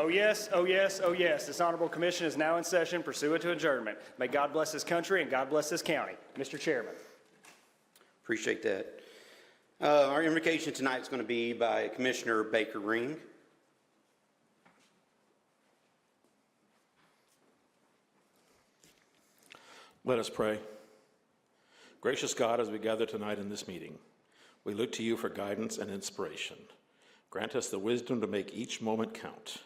Oh yes, oh yes, oh yes. This honorable commission is now in session pursuant to adjournment. May God bless this country and God bless this county. Mr. Chairman. Appreciate that. Our invocation tonight is going to be by Commissioner Baker Ring. Let us pray. Gracious God, as we gather tonight in this meeting, we look to you for guidance and inspiration. Grant us the wisdom to make each moment count,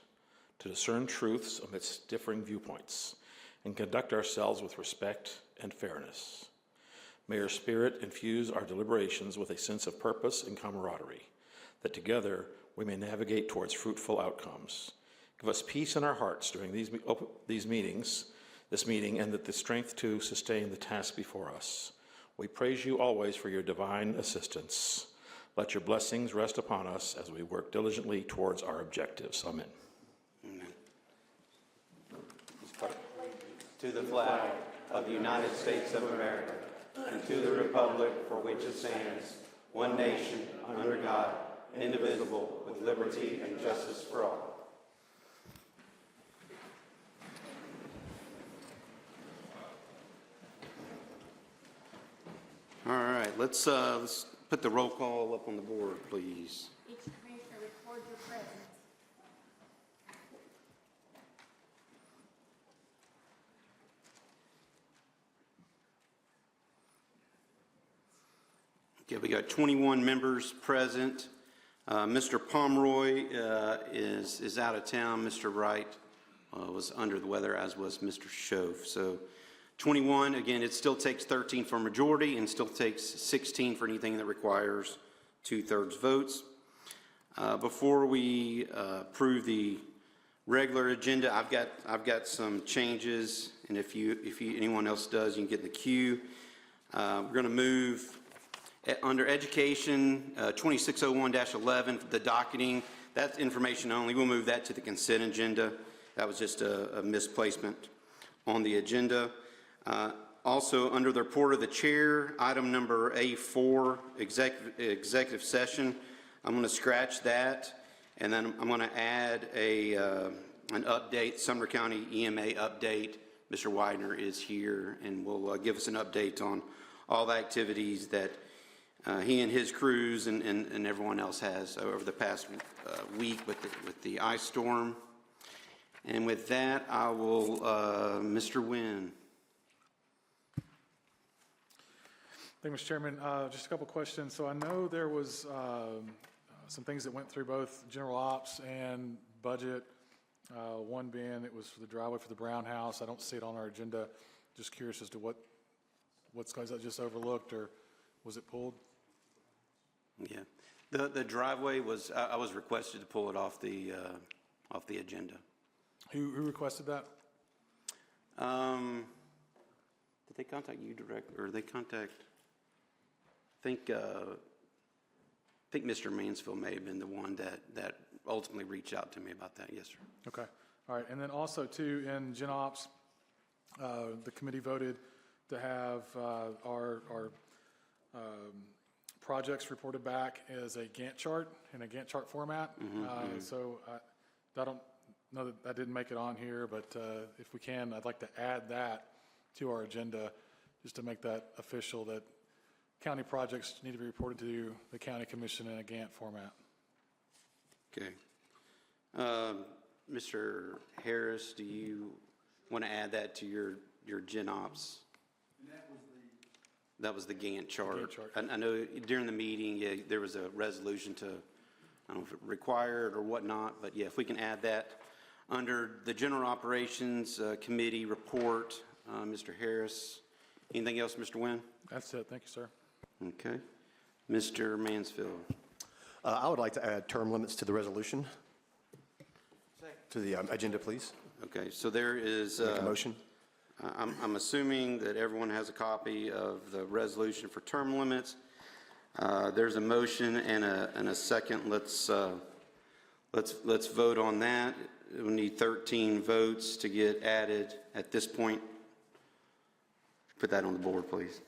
to discern truths amidst differing viewpoints, and conduct ourselves with respect and fairness. May your Spirit infuse our deliberations with a sense of purpose and camaraderie, that together we may navigate towards fruitful outcomes. Give us peace in our hearts during this meeting, and that the strength to sustain the task before us. We praise you always for your divine assistance. Let your blessings rest upon us as we work diligently towards our objectives. Amen. Amen. To the flag of the United States of America, and to the republic for which it stands, one nation, under God, indivisible, with liberty and justice for all. All right, let's put the roll call up on the board, please. Each commissioner record your presence. Okay, we got 21 members present. Mr. Pomeroy is out of town. Mr. Wright was under the weather, as was Mr. Schoaf. So 21, again, it still takes 13 for majority and still takes 16 for anything that requires 2/3 votes. Before we approve the regular agenda, I've got some changes, and if anyone else does, you can get in the queue. We're going to move under education 2601-11, the docketing. That's information only. We'll move that to the consent agenda. That was just a misplacement on the agenda. Also, under the report of the chair, item number A4, executive session, I'm going to scratch that, and then I'm going to add an update, Sumner County EMA update. Mr. Widener is here and will give us an update on all the activities that he and his crews and everyone else has over the past week with the ice storm. And with that, I will, Mr. Wynn. Thank you, Mr. Chairman. Just a couple questions. So I know there was some things that went through both general ops and budget. One being it was for the driveway for the Brown House. I don't see it on our agenda. Just curious as to what's that just overlooked, or was it pulled? Yeah, the driveway was. I was requested to pull it off the agenda. Who requested that? Did they contact you directly, or they contact? I think Mr. Mansfield may have been the one that ultimately reached out to me about that. Yes, sir. Okay. All right. And then also too, in Gen Ops, the committee voted to have our projects reported back as a Gantt chart in a Gantt chart format. So I don't know that didn't make it on here, but if we can, I'd like to add that to our agenda just to make that official, that county projects need to be reported to the county commission in a Gantt format. Okay. Mr. Harris, do you want to add that to your Gen Ops? And that was the Gantt chart. Gantt chart. I know during the meeting, there was a resolution to, I don't know if it required or whatnot, but yeah, if we can add that under the General Operations Committee report, Mr. Harris. Anything else, Mr. Wynn? That's it. Thank you, sir. Okay. Mr. Mansfield. I would like to add term limits to the resolution. To the agenda, please. Okay, so there is Make a motion. I'm assuming that everyone has a copy of the resolution for term limits. There's a motion and a second. Let's vote on that. We need 13 votes to get added at this point. Put that on the board, please.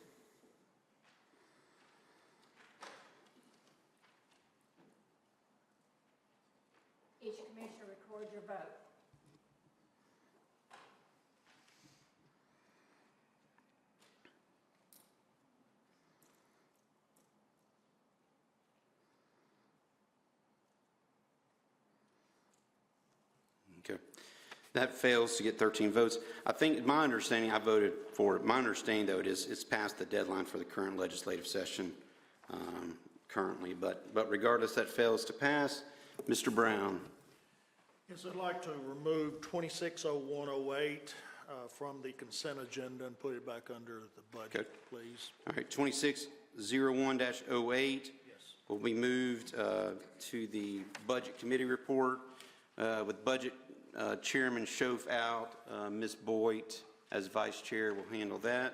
Each commissioner record your vote. Okay. That fails to get 13 votes. I think, my understanding, I voted for it. My understanding, though, it's past the deadline for the current legislative session currently. But regardless, that fails to pass. Mr. Brown. Yes, I'd like to remove 260108 from the consent agenda and put it back under the budget, Okay. please. All right, 2601-08 will be moved to the Budget Committee report with Budget Chairman Schoaf out. Ms. Boyd, as Vice Chair, will handle that.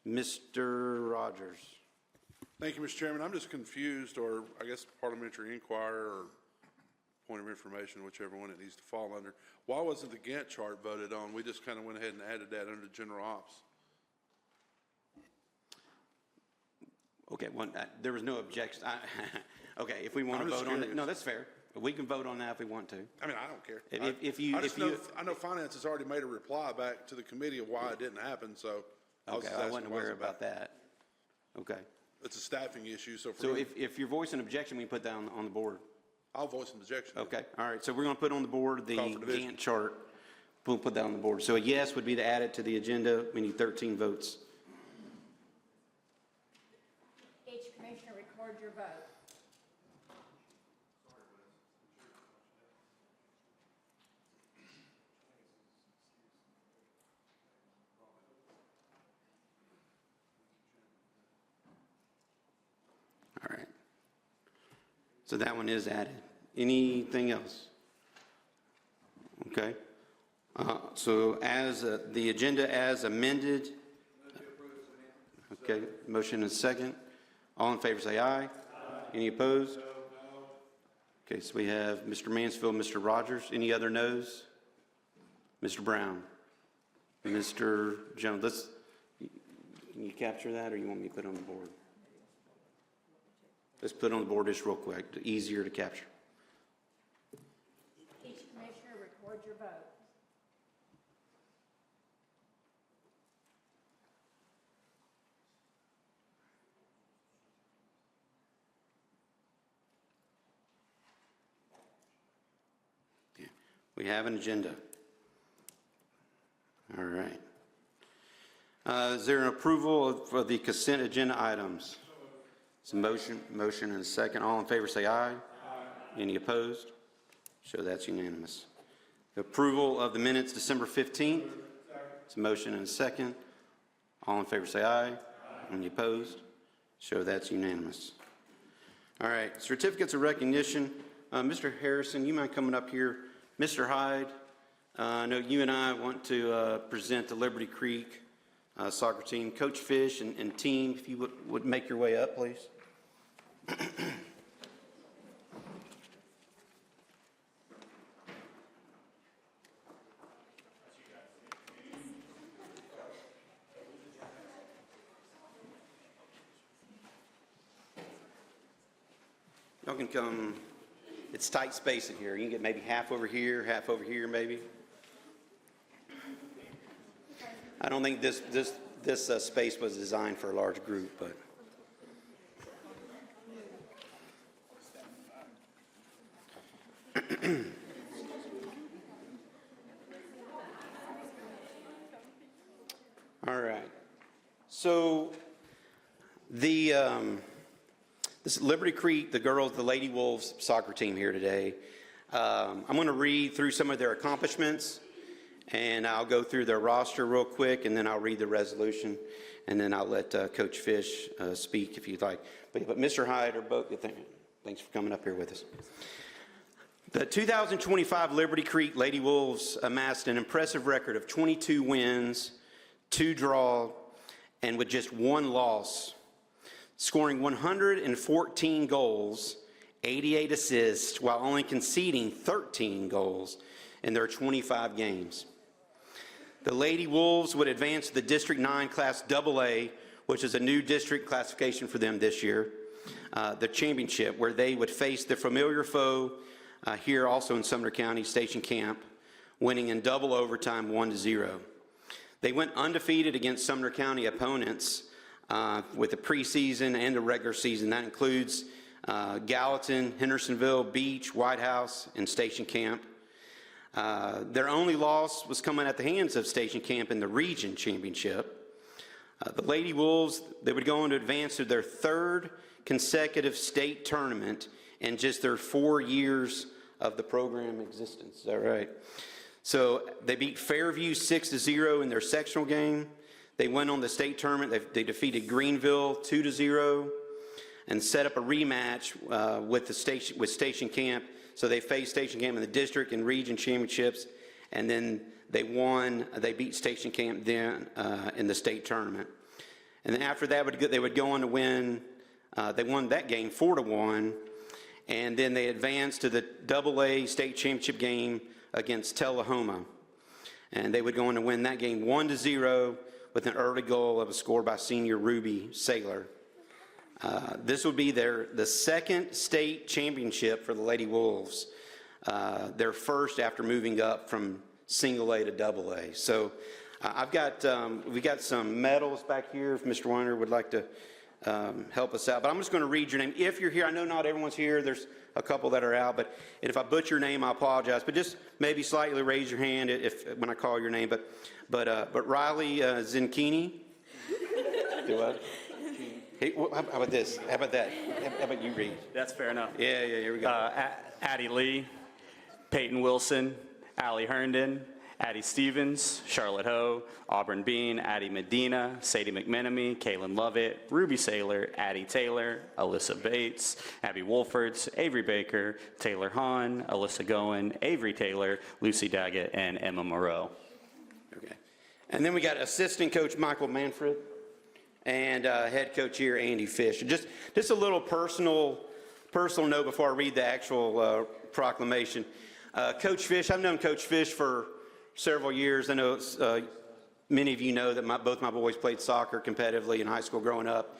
Mr. Rogers. Thank you, Mr. Chairman. I'm just confused, or I guess parliamentary inquiry or point of information, whichever one it needs to fall under. Why wasn't the Gantt chart voted on? We just kind of went ahead and added that under general ops. Okay, there was no objection. Okay, if we want to vote on it, no, that's fair. We can vote on that if we want to. I mean, I don't care. I know finance has already made a reply back to the committee of why it didn't happen, so. Okay, I wasn't aware about that. Okay. It's a staffing issue, so. So if you're voicing objection, we can put that on the board. I'll voice an objection. Okay, all right, so we're going to put on the board the Call for division. Gantt chart. We'll put that on the board. So a yes would be to add it to the agenda. We need 13 votes. Each commissioner record your vote. All right. So that one is added. Anything else? Okay. So as the agenda as amended. Okay, motion and second. All in favor say aye. Any opposed? Okay, so we have Mr. Mansfield, Mr. Rogers. Any other noes? Mr. Brown, Mr. Jones. Can you capture that, or you want me to put it on the board? Let's put it on the board just real quick, easier to capture. Each commissioner record your vote. Yeah. We have an agenda. All right. Is there an approval for the consent agenda items? It's a motion and a second. All in favor say aye. Any opposed? So that's unanimous. The approval of the minutes December 15th. It's a motion and a second. All in favor say aye. Any opposed? So that's unanimous. All right, certificates of recognition. Mr. Harrison, you mind coming up here? Mr. Hyde, I know you and I want to present the Liberty Creek soccer team. Coach Fish and team, if you would make your way up, please. Y'all can come. It's tight space in here. You can get maybe half over here, maybe. I don't think this space was designed for a large group, but. All right. So this Liberty Creek, the girls, the Lady Wolves soccer team here today. I'm going to read through some of their accomplishments, and I'll go through their roster real quick, and then I'll read the resolution, and then I'll let Coach Fish speak if you'd like. But Mr. Hyde or both, thanks for coming up here with us. The 2025 Liberty Creek Lady Wolves amassed an impressive record of 22 wins, 2 draws, and with just 1 loss, scoring 114 goals, 88 assists, while only conceding 13 goals in their 25 games. The Lady Wolves would advance to the District 9 Class AA, which is a new district classification for them this year, the championship, where they would face the familiar foe, here also in Sumner County Station Camp, winning in double overtime 1-0. They went undefeated against Sumner County opponents with the preseason and the regular season. That includes Gallatin, Hendersonville, Beach, White House, and Station Camp. Their only loss was coming at the hands of Station Camp in the region championship. The Lady Wolves, they would go on to advance to their third consecutive state tournament in just their 4 years of the program existence. Is that right? So they beat Fairview 6-0 in their sectional game. They went on the state tournament. They defeated Greenville 2-0 and set up a rematch with Station Camp. So they faced Station Camp in the district and region championships, and then they beat Station Camp then in the state tournament. And then after that, they would go on to win, they won that game 4-1, and then they advanced to the AA state championship game against Tullahoma. And they would go on to win that game 1-0 with an early goal of a score by senior Ruby Saylor. This would be the second state championship for the Lady Wolves, their first after moving up from single A to double A. So we got some medals back here if Mr. Weiner would like to help us out. But I'm just going to read your name. If you're here, I know not everyone's here. There's a couple that are out, but if I butcher your name, I apologize. But just maybe slightly raise your hand when I call your name. But Riley Zinkini. Do what? Hey, how about this? How about that? How about you read? That's fair enough. Yeah, here we go. Addie Lee, Peyton Wilson, Allie Herndon, Addie Stevens, Charlotte Ho, Auburn Bean, Addie Medina, Sadie McMenemy, Kaylin Lovett, Ruby Saylor, Addie Taylor, Alyssa Bates, Abby Wolfords, Avery Baker, Taylor Hahn, Alyssa Goen, Avery Taylor, Lucy Daggett, and Emma Moreau. Okay. And then we got assistant coach Michael Manfred and head coach here Andy Fish. Just a little personal note before I read the actual proclamation. Coach Fish, I've known Coach Fish for several years. I know many of you know that both my boys played soccer competitively in high school growing up.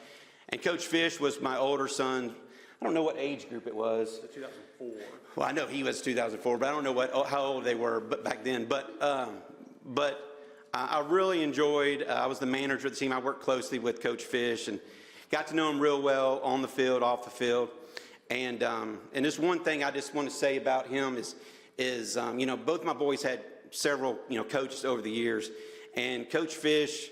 And Coach Fish was my older son. I don't know what age group it was. 2004. Well, I know he was 2004, but I don't know how old they were back then. But I really enjoyed, I was the manager of the team. I worked closely with Coach Fish and got to know him real well on the field, off the field. And just one thing I just want to say about him is both my boys had several, coaches over the years. And Coach Fish,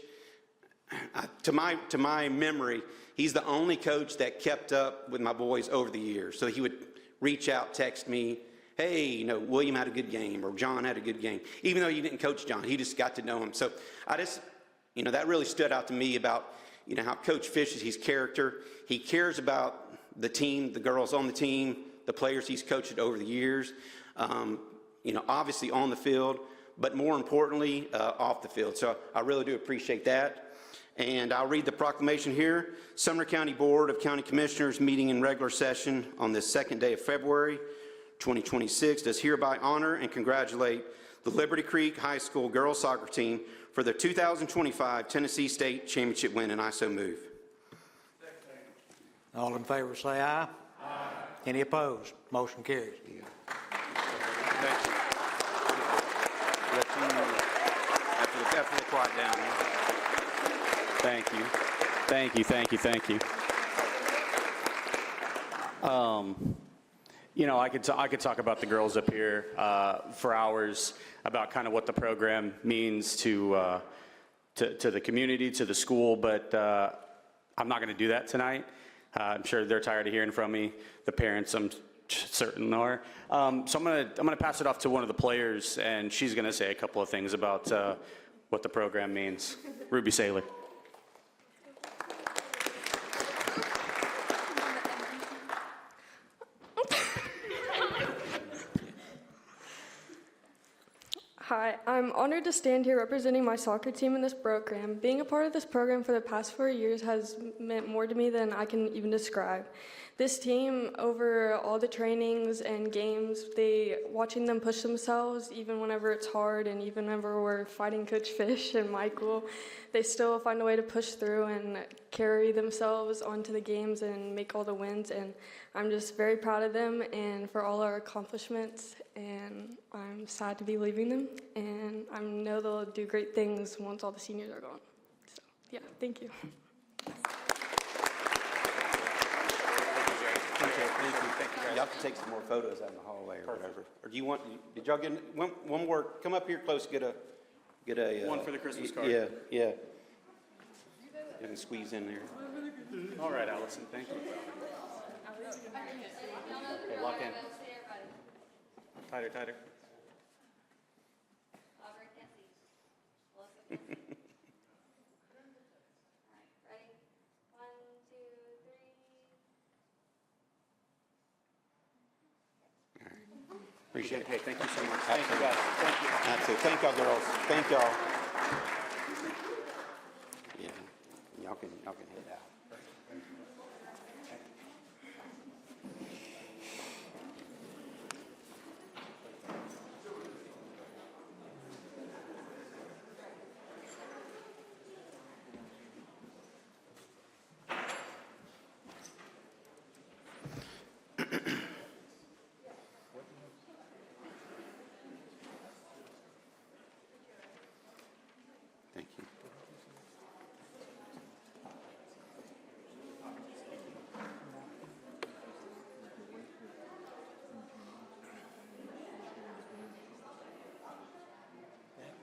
to my memory, he's the only coach that kept up with my boys over the years. So he would reach out, text me, hey, William had a good game, or John had a good game. Even though you didn't coach John, he just got to know him. So I just, that really stood out to me about, how Coach Fish is, his character. He cares about the team, the girls on the team, the players he's coached over the years. Obviously on the field, but more importantly, off the field. So I really do appreciate that. And I'll read the proclamation here. Sumner County Board of County Commissioners meeting in regular session on this second day of February 2026 does hereby honor and congratulate the Liberty Creek High School girls soccer team for their 2025 Tennessee State Championship win, and I so move. All in favor say aye. Aye. Any opposed? Motion carries. After the quiet down. Thank you. I could talk about the girls up here for hours about kind of what the program means to the community, to the school, but I'm not going to do that tonight. I'm sure they're tired of hearing from me. The parents, I'm certain are. So I'm gonna pass it off to one of the players, and she's going to say a couple of things about what the program means. Ruby Saylor. Hi, I'm honored to stand here representing my soccer team in this program. Being a part of this program for the past 4 years has meant more to me than I can even describe. this team, over all the trainings and games, watching them push themselves, even whenever it's hard and even whenever we're fighting Coach Fish and Michael, they still find a way to push through and carry themselves onto the games and make all the wins. And I'm just very proud of them and for all our accomplishments. And I'm sad to be leaving them. And I know they'll do great things once all the seniors are gone. So, yeah, thank you. Y'all can take some more photos out in the hallway or whatever. Or do you want, did y'all get, one more, come up here close, get a. One for the Christmas card. Yeah, yeah. You can squeeze in there. All right, Allison, thank you. Okay, lock in. Tighter, tighter. Appreciate it. Hey, thank you so much. Thank you, guys. Thank you. That's it. Thank y'all, girls. Thank y'all. Yeah, y'all can head out. Thank you.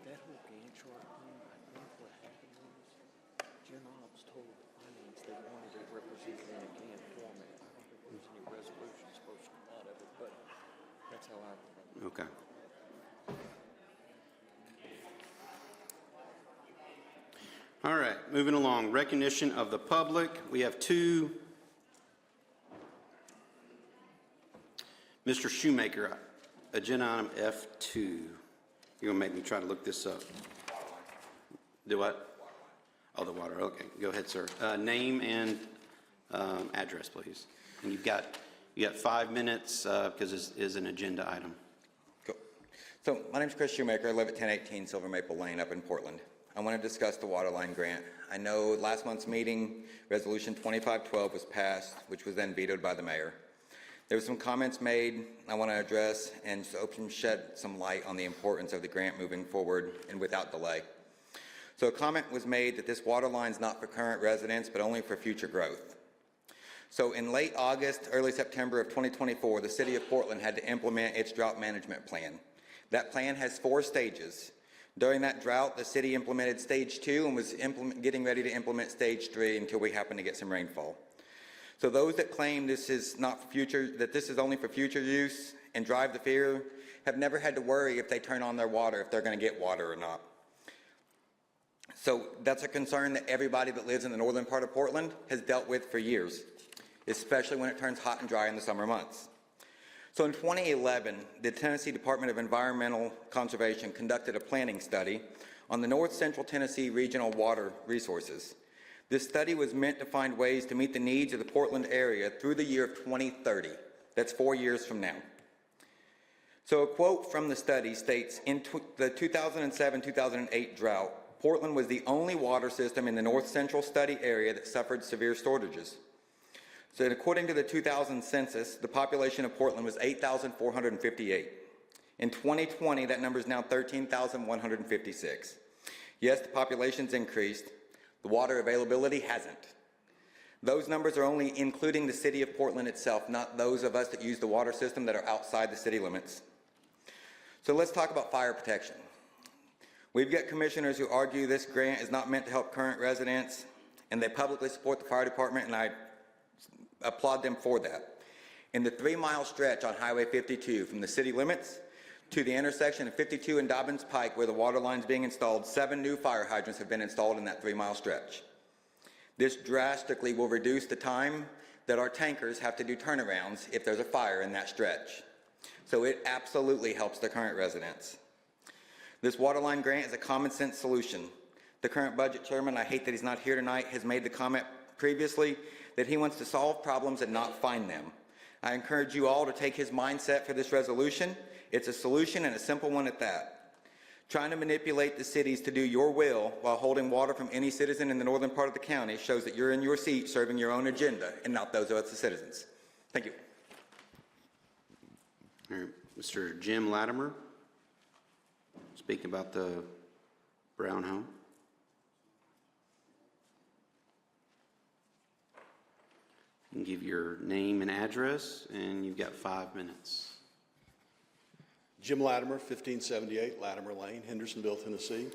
That whole Gantt chart thing, I think what happened was, Jim Obbs told the finance they wanted it represented in a Gantt format. I don't think there was any resolution supposed to come out of it, but that's how I remember. Okay. All right, moving along. Recognition of the public. We have two. Mr. Shoemaker, agenda item F2. You're gonna make me try to look this up. Do what? Oh, the water. Okay, go ahead, sir. Name and address, please. And you got 5 minutes because this is an agenda item. Cool. So my name is Chris Shoemaker. I live at 1018 Silver Maple Lane up in Portland. I want to discuss the water line grant. I know last month's meeting, Resolution 2512 was passed, which was then vetoed by the mayor. There were some comments made I want to address and shed some light on the importance of the grant moving forward and without delay. So a comment was made that this water line is not for current residents, but only for future growth. So in late August, early September of 2024, the city of Portland had to implement its drought management plan. That plan has 4 stages. During that drought, the city implemented stage 2 and was getting ready to implement stage 3 until we happened to get some rainfall. So those that claim this is not for future, that this is only for future use and drive the fear, have never had to worry if they turn on their water, if they're going to get water or not. So that's a concern that everybody that lives in the northern part of Portland has dealt with for years, especially when it turns hot and dry in the summer months. So in 2011, the Tennessee Department of Environmental Conservation conducted a planning study on the North Central Tennessee regional water resources. This study was meant to find ways to meet the needs of the Portland area through the year of 2030. That's 4 years from now. So a quote from the study states, in the 2007-2008 drought, Portland was the only water system in the North Central study area that suffered severe shortages. So according to the 2000 census, the population of Portland was 8,458. In 2020, that number is now 13,156. Yes, the population's increased. The water availability hasn't. Those numbers are only including the city of Portland itself, not those of us that use the water system that are outside the city limits. So let's talk about fire protection. We've got commissioners who argue this grant is not meant to help current residents, and they publicly support the fire department, and I applaud them for that. In the 3-mile stretch on Highway 52 from the city limits to the intersection of 52 and Dobbins Pike where the water line's being installed, 7 new fire hydrants have been installed in that 3-mile stretch. This drastically will reduce the time that our tankers have to do turnarounds if there's a fire in that stretch. So it absolutely helps the current residents. This water line grant is a common sense solution. The current budget chairman, I hate that he's not here tonight, has made the comment previously that he wants to solve problems and not find them. I encourage you all to take his mindset for this resolution. It's a solution and a simple one at that. Trying to manipulate the cities to do your will while holding water from any citizen in the northern part of the county shows that you're in your seat serving your own agenda and not those of us, the citizens. Thank you. All right, Mr. Jim Latimer, speaking about the Brown home. You can give your name and address, and you've got 5 minutes. Jim Latimer, 1578 Latimer Lane, Hendersonville, Tennessee.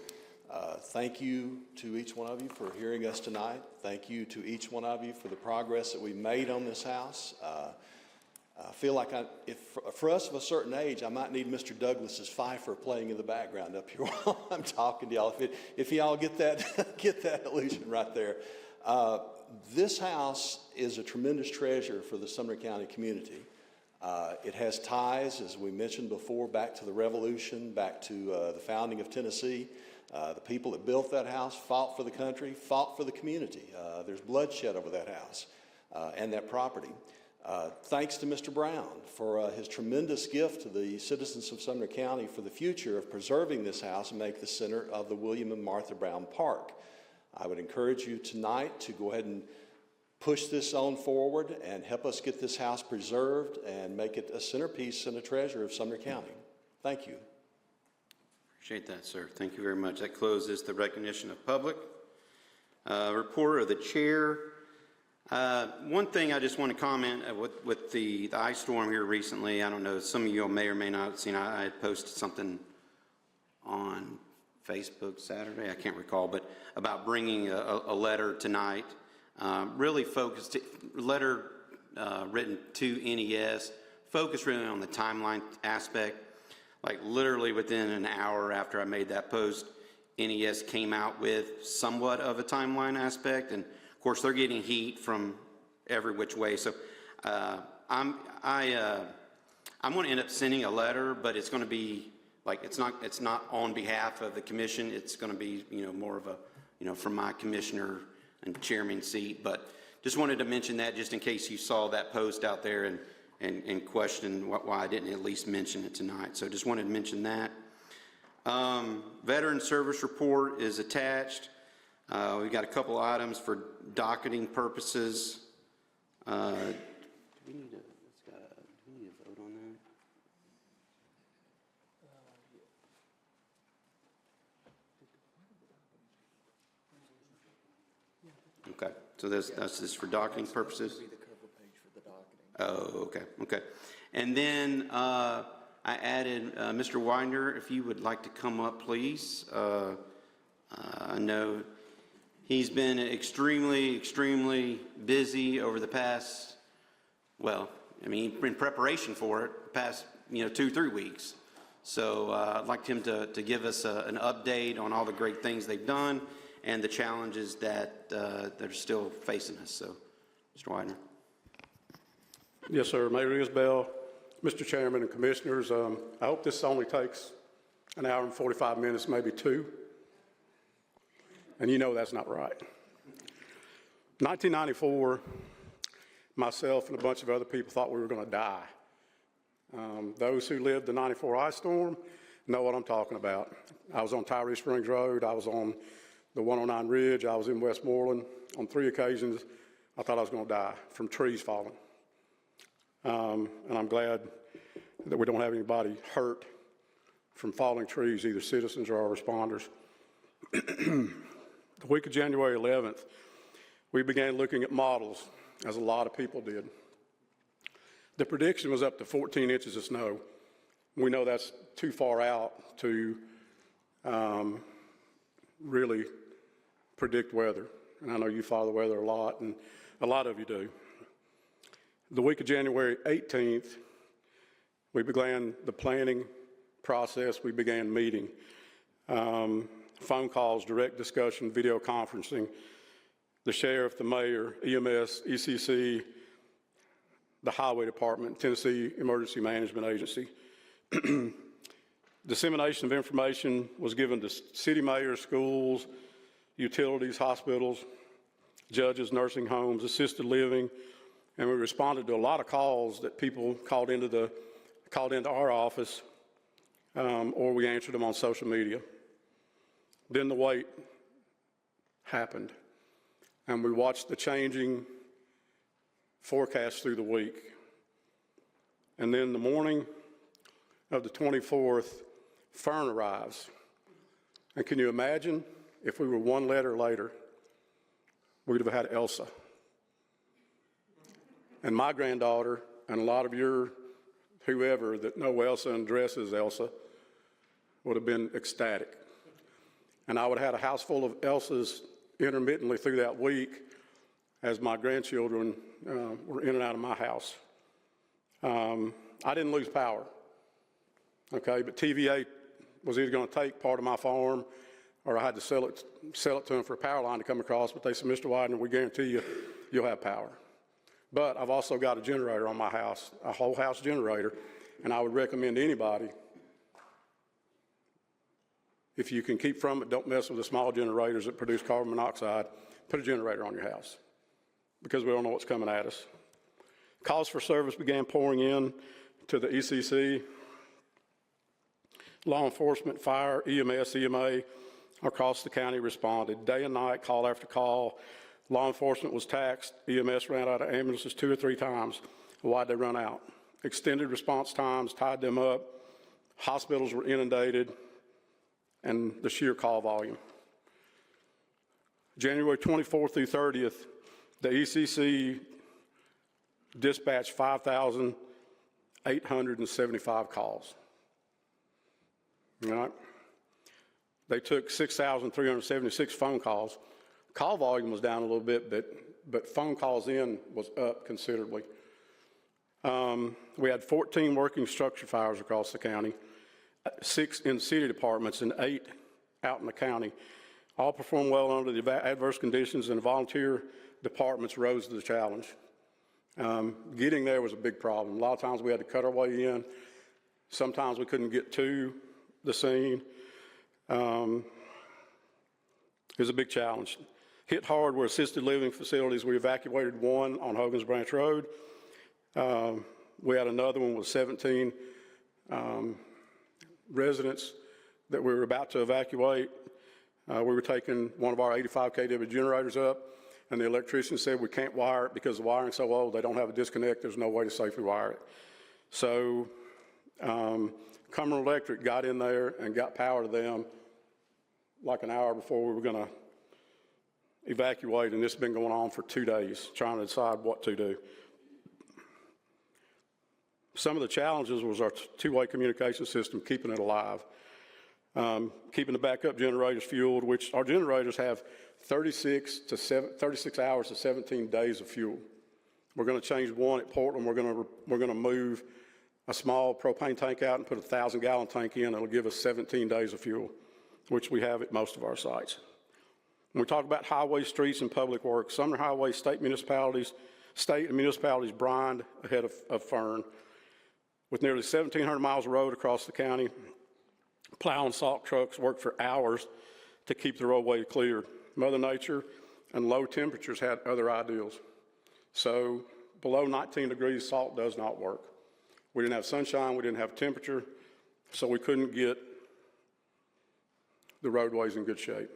Thank you to each one of you for hearing us tonight. Thank you to each one of you for the progress that we made on this house. I feel like for us of a certain age, I might need Mr. Douglas's fifer playing in the background up here while I'm talking to y'all. If y'all get that illusion right there. This house is a tremendous treasure for the Sumner County community. It has ties, as we mentioned before, back to the Revolution, back to the founding of Tennessee. The people that built that house fought for the country, fought for the community. There's bloodshed over that house and that property. Thanks to Mr. Brown for his tremendous gift to the citizens of Sumner County for the future of preserving this house and make the center of the William and Martha Brown Park. I would encourage you tonight to go ahead and push this on forward and help us get this house preserved and make it a centerpiece and a treasure of Sumner County. Thank you. Appreciate that, sir. Thank you very much. That closes the recognition of public. Report of the chair. One thing I just want to comment with the ice storm here recently. I don't know, some of you may or may not have seen, I had posted something on Facebook Saturday, I can't recall, but about bringing a letter tonight, really focused, letter written to NES, focused really on the timeline aspect. Like literally within an hour after I made that post, NES came out with somewhat of a timeline aspect, and of course they're getting heat from every which way. So I'm going to end up sending a letter, but it's going to be like it's not on behalf of the commission. It's going to be more of a from my commissioner and chairman seat. But just wanted to mention that just in case you saw that post out there and question why I didn't at least mention it tonight. So just wanted to mention that. Veteran service report is attached. We've got a couple items for docketing purposes. Do we need to vote on that? Okay, so that's just for docketing purposes? Oh, okay. And then I added Mr. Winder, if you would like to come up, please. I know he's been extremely busy over the past, in preparation for it, the past 2-3 weeks. So I'd like him to give us an update on all the great things they've done and the challenges that are still facing us. So, Mr. Widener. Yes, sir. Mayor Isbell, Mr. Chairman and Commissioners, I hope this only takes an hour and 45 minutes, maybe 2. And that's not right. 1994, myself and a bunch of other people thought we were going to die. Those who lived the 94 ice storm know what I'm talking about. I was on Tyree Springs Road. I was on the 109 Ridge. I was in Westmoreland. On 3 occasions, I thought I was going to die from trees falling. And I'm glad that we don't have anybody hurt from falling trees, either citizens or our responders. The week of January 11th, we began looking at models, as a lot of people did. The prediction was up to 14 inches of snow. We know that's too far out to really predict weather. And I know you follow the weather a lot, and a lot of you do. The week of January 18th, we began the planning process. We began meeting. Phone calls, direct discussion, video conferencing, the sheriff, the mayor, EMS, ECC, the highway department, Tennessee Emergency Management Agency. Dissemination of information was given to city mayors, schools, utilities, hospitals, judges, nursing homes, assisted living, and we responded to a lot of calls that people called into our office, or we answered them on social media. Then the wait happened, and we watched the changing forecast through the week. And then the morning of the 24th, Fern arrives. And can you imagine if we were one letter later, we'd have had Elsa. And my granddaughter, and a lot of your whoever that know Elsa and dresses Elsa, would have been ecstatic. And I would have had a house full of Elsas intermittently through that week as my grandchildren were in and out of my house. I didn't lose power, okay, but TVA was either going to take part of my farm or I had to sell it to them for a power line to come across, but they said, Mr. Widener, we guarantee you, you'll have power. But I've also got a generator on my house, a whole house generator, and I would recommend to anybody, if you can keep from it, don't mess with the small generators that produce carbon monoxide, put a generator on your house, because we don't know what's coming at us. Calls for service began pouring in to the ECC. Law enforcement, fire, EMS, EMA across the county responded. Day and night, call after call. Law enforcement was taxed. EMS ran out of ambulances 2 or 3 times. Why'd they run out? Extended response times tied them up. Hospitals were inundated, and the sheer call volume. January 24th through 30th, the ECC dispatched 5,875 calls. All right? They took 6,376 phone calls. Call volume was down a little bit, but phone calls in was up considerably. We had 14 working structure fires across the county, 6 in city departments and 8 out in the county. All performed well under the adverse conditions, and the volunteer departments rose to the challenge. Getting there was a big problem. A lot of times we had to cut our way in. Sometimes we couldn't get to the scene. It was a big challenge. Hit hard were assisted living facilities. We evacuated 1 on Hogan's Branch Road. We had another one with 17 residents that we were about to evacuate. We were taking one of our 85 kW generators up, and the electrician said we can't wire it because the wiring's so old, they don't have a disconnect, there's no way to safely wire it. So Cumberland Electric got in there and got power to them like an hour before we were going to evacuate, and this has been going on for 2 days, trying to decide what to do. Some of the challenges was our two-way communication system, keeping it alive. Keeping the backup generators fueled, which our generators have 36 hours to 17 days of fuel. We're going to change one at Portland. We're going to move a small propane tank out and put a 1,000-gallon tank in. It'll give us 17 days of fuel, which we have at most of our sites. When we talk about highways, streets, and public works, Sumner Highway state and municipalities brined ahead of Fern. With nearly 1,700 miles of road across the county, plow and salt trucks worked for hours to keep the roadway cleared. Mother Nature and low temperatures had other ideals. So below 19 degrees, salt does not work. We didn't have sunshine, we didn't have temperature, so we couldn't get the roadways in good shape.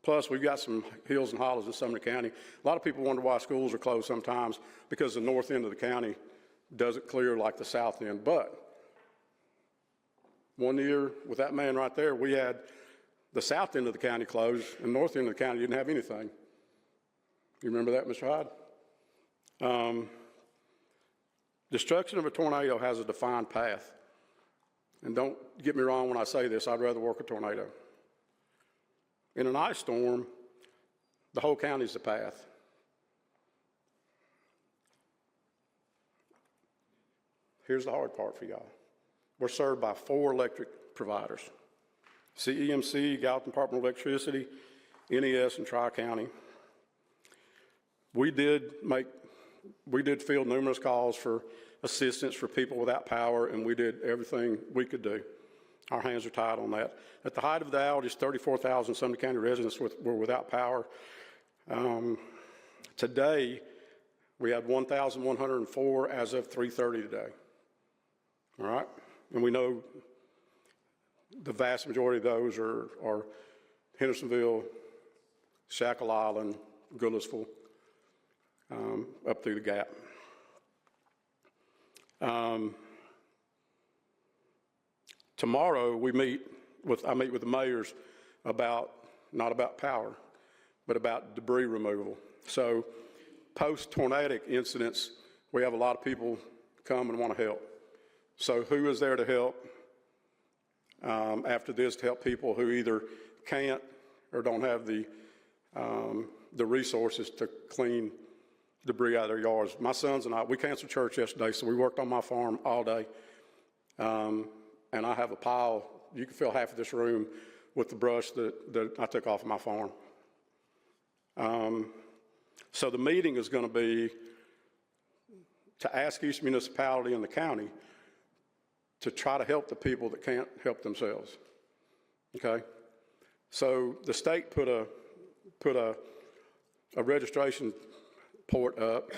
Plus, we've got some hills and hollows in Sumner County. A lot of people wonder why schools are closed sometimes, because the north end of the county doesn't clear like the south end. But one year with that man right there, we had the south end of the county closed, and the north end of the county didn't have anything. You remember that, Mr. Hyde? Destruction of a tornado has a defined path. And don't get me wrong when I say this, I'd rather work a tornado. In an ice storm, the whole county's the path. Here's the hard part for y'all. We're served by 4 electric providers: CEMC, Gallatin Department of Electricity, NES, and Tri-County. We did field numerous calls for assistance for people without power, and we did everything we could do. Our hands are tied on that. At the height of the outage, 34,000 Sumner County residents were without power. Today, we had 1,104 as of 3:30 today. All right? And we know the vast majority of those are Hendersonville, Shackle Island, Goodlettsville, up through the Gap. Tomorrow, I meet with the mayors not about power, but about debris removal. So post-tornadic incidents, we have a lot of people come and want to help. So who is there to help after this, to help people who either can't or don't have the resources to clean debris out of their yards? My sons and I, we canceled church yesterday, so we worked on my farm all day. And I have a pile, you can fill half of this room with the brush that I took off of my farm. So the meeting is going to be to ask each municipality in the county to try to help the people that can't help themselves. Okay? So the state put a registration port up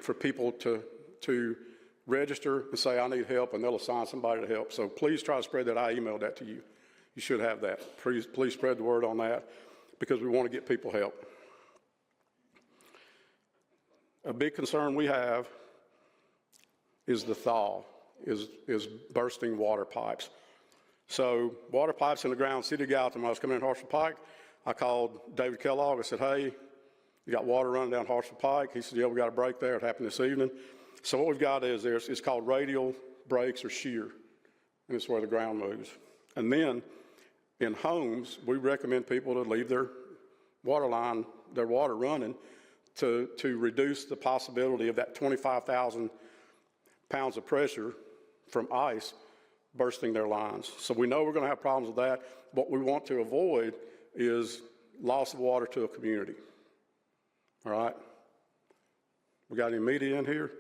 for people to register and say, I need help, and they'll assign somebody to help. So please try to spread that. I emailed that to you. You should have that. Please spread the word on that, because we want to get people help. A big concern we have is the thaw, is bursting water pipes. So water pipes in the ground, City of Gallatin, when I was coming in Hartsville Pike, I called David Kellogg. I said, hey, you got water running down Hartsville Pike? He said, yeah, we got a break there. It happened this evening. So what we've got is it's called radial breaks or shear, and it's where the ground moves. And then in homes, we recommend people to leave their water running to reduce the possibility of that 25,000 pounds of pressure from ice bursting their lines. So we know we're going to have problems with that. What we want to avoid is loss of water to a community. All right? We got any media in here?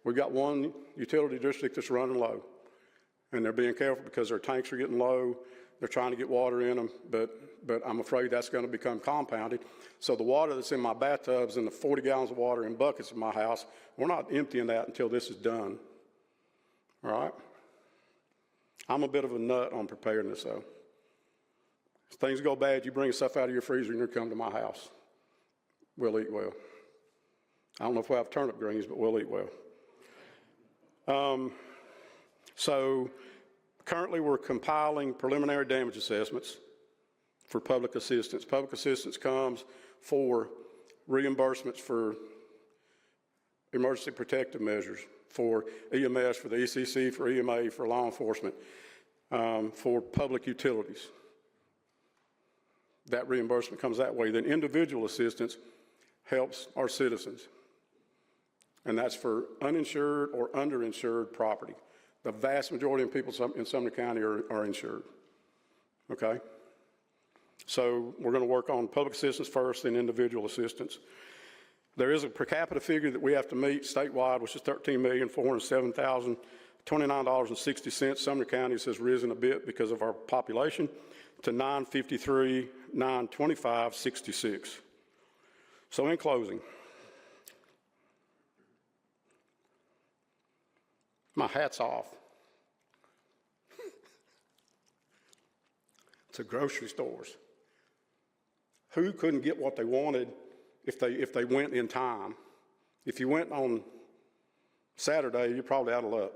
We've got one utility district that's running low, and they're being careful because their tanks are getting low. They're trying to get water in them, but I'm afraid that's going to become compounded. So the water that's in my bathtubs and the 40 gallons of water in buckets in my house, we're not emptying that until this is done. All right? I'm a bit of a nut on preparedness, though. If things go bad, you bring stuff out of your freezer and you come to my house. We'll eat well. I don't know if we'll have turnip greens, but we'll eat well. So currently we're compiling preliminary damage assessments for public assistance. Public assistance comes for reimbursements for emergency protective measures, for EMS, for the ECC, for EMA, for law enforcement, for public utilities. That reimbursement comes that way. Then individual assistance helps our citizens, and that's for uninsured or underinsured property. The vast majority of people in Sumner County are insured, okay? So we're going to work on public assistance first, then individual assistance. There is a per capita figure that we have to meet statewide, which is $13,407,029.60. Sumner County has risen a bit because of our population to $953,925.66. So in closing, my hat's off to grocery stores. Who couldn't get what they wanted if they went in time? If you went on Saturday, you're probably out of luck.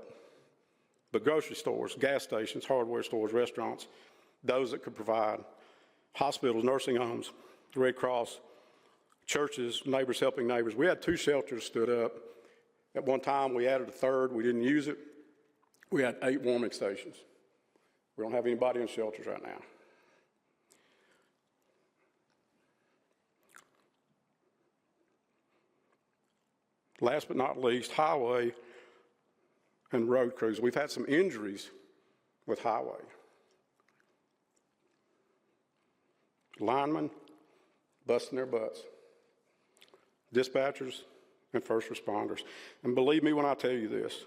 But grocery stores, gas stations, hardware stores, restaurants, those that could provide, hospitals, nursing homes, the Red Cross, churches, neighbors helping neighbors. We had 2 shelters stood up. At one time, we added a third. We didn't use it. We had 8 warming stations. We don't have anybody in shelters right now. Last but not least, highway and road crews. We've had some injuries with highway. Linemen busting their butts. Dispatchers and first responders. And believe me when I tell you this,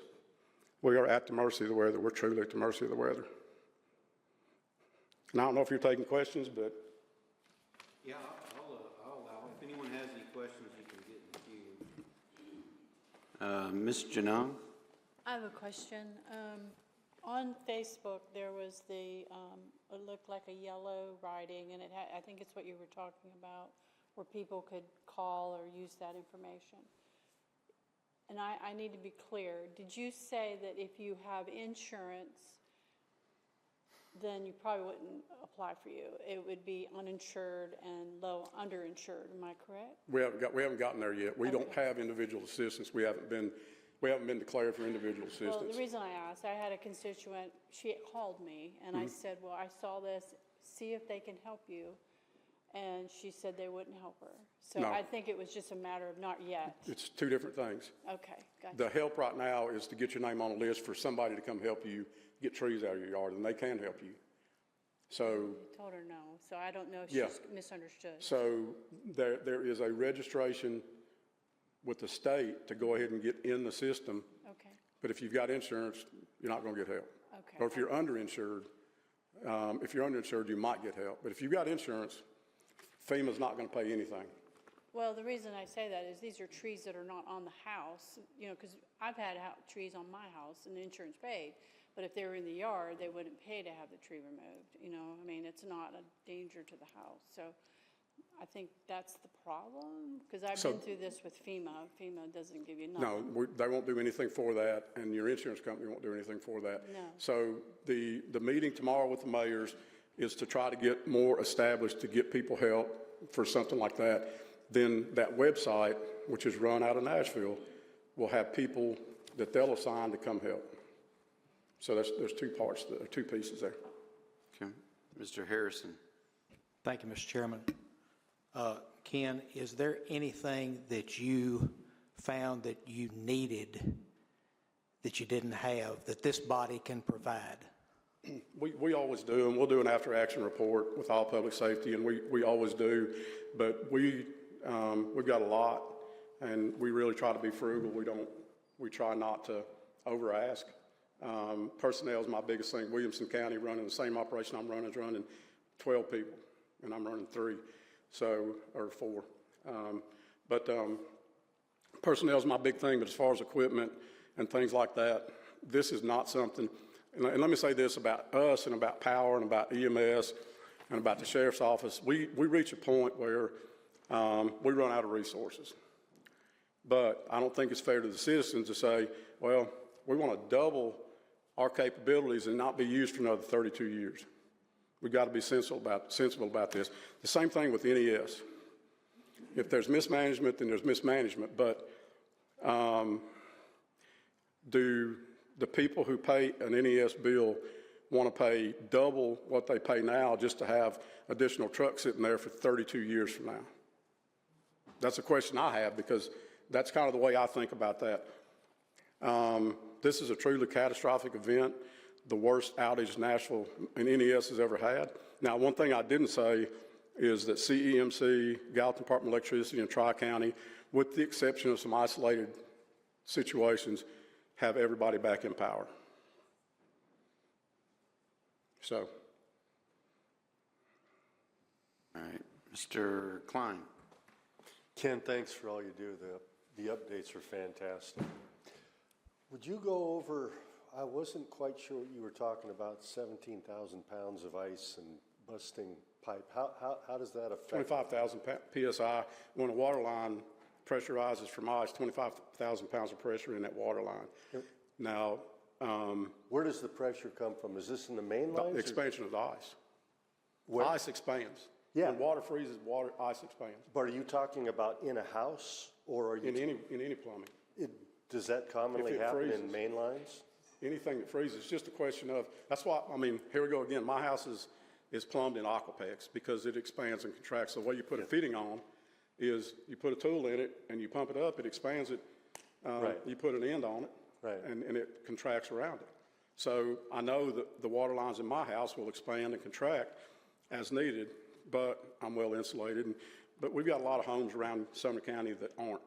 we are at the mercy of the weather. We're truly at the mercy of the weather. And I don't know if you're taking questions, but. Yeah, I'll allow. If anyone has any questions, you can get in the queue. Ms. Janong? I have a question. On Facebook, there was it looked like a yellow writing, and I think it's what you were talking about, where people could call or use that information. And I need to be clear. Did you say that if you have insurance, then you probably wouldn't apply for you? It would be uninsured and underinsured, am I correct? We haven't gotten there yet. We don't have individual assistance. We haven't been declared for individual assistance. Well, the reason I asked, I had a constituent, she called me, and I said, well, I saw this, see if they can help you. And she said they wouldn't help her. So No. I think it was just a matter of not yet. It's two different things. Okay, gotcha. The help right now is to get your name on a list for somebody to come help you get trees out of your yard, and they can help you. So, I told her no, so I don't know if Yeah. she's misunderstood. so there is a registration with the state to go ahead and get in the system. Okay, But if you've got insurance, you're not going to get help. okay. Or if you're underinsured, you might get help. But if you've got insurance, FEMA's not going to pay anything. Well, the reason I say that is these are trees that are not on the house, because I've had trees on my house and the insurance paid. But if they were in the yard, they wouldn't pay to have the tree removed, it's not a danger to the house. So I think that's the problem, because I've been through this with FEMA. FEMA doesn't give you nothing. No, they won't do anything for that, and your insurance company won't do anything for that. No. So the meeting tomorrow with the mayors is to try to get more established to get people help for something like that. Then that website, which is run out of Nashville, will have people that they'll assign to come help. So there's two parts, two pieces there. Okay. Mr. Harrison? Thank you, Mr. Chairman. Ken, is there anything that you found that you needed that you didn't have that this body can provide? We always do, and we'll do an after-action report with all public safety, and we always do. But we've got a lot, and we really try to be frugal. We try not to over-ask. Personnel is my biggest thing. Williamson County running the same operation I'm running is running 12 people, and I'm running 3, or 4. Personnel is my big thing, but as far as equipment and things like that, this is not something. And let me say this about us and about power and about EMS and about the sheriff's office. We reach a point where we run out of resources. But I don't think it's fair to the citizens to say, well, we want to double our capabilities and not be used for another 32 years. We've got to be sensible about this. The same thing with NES. If there's mismanagement, then there's mismanagement. But do the people who pay an NES bill want to pay double what they pay now just to have additional trucks sitting there for 32 years from now? That's a question I have, because that's kind of the way I think about that. This is a truly catastrophic event, the worst outage Nashville and NES has ever had. Now, one thing I didn't say is that CEMC, Gallatin Department of Electricity, and Tri-County, with the exception of some isolated situations, have everybody back in power. So. All right. Mr. Klein? Ken, thanks for all you do. The updates are fantastic. Would you go over, I wasn't quite sure what you were talking about, 17,000 pounds of ice and busting pipe. How does that affect? 25,000 PSI. When a water line pressurizes from ice, 25,000 pounds of pressure in that water line. Yep. Now, where does the pressure come from? Is this in the main lines? The expansion of the ice. Where? Ice expands. Yeah. When water freezes, ice expands. But are you talking about in a house, or are you? In any plumbing. Does that commonly happen in main lines? Anything that freezes, it's just a question of, that's why, here we go again. My house is plumbed in Aquapex because it expands and contracts. The way you put a fitting on is you put a tool in it and you pump it up, it expands it, Right. You put an end on it, Right. and it contracts around it. So I know that the water lines in my house will expand and contract as needed, but I'm well insulated. But we've got a lot of homes around Sumner County that aren't.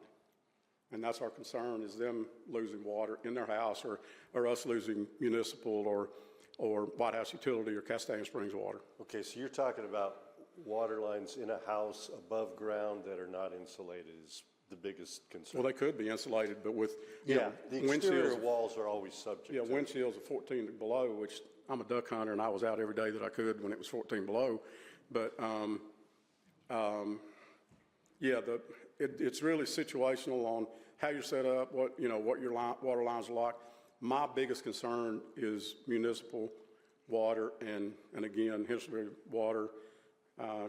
And that's our concern, is them losing water in their house, or us losing municipal or White House Utility or Castalia Springs water. Okay, so you're talking about water lines in a house above ground that are not insulated is the biggest concern. Well, they could be insulated, but with, Yeah, the wind exterior chills- walls are always subject Yeah, to. wind chills of 14 below, which I'm a duck hunter and I was out every day that I could when it was 14 below. But, yeah, it's really situational on how you're set up, what your water lines are like. My biggest concern is municipal water and again, Hendersonville Water,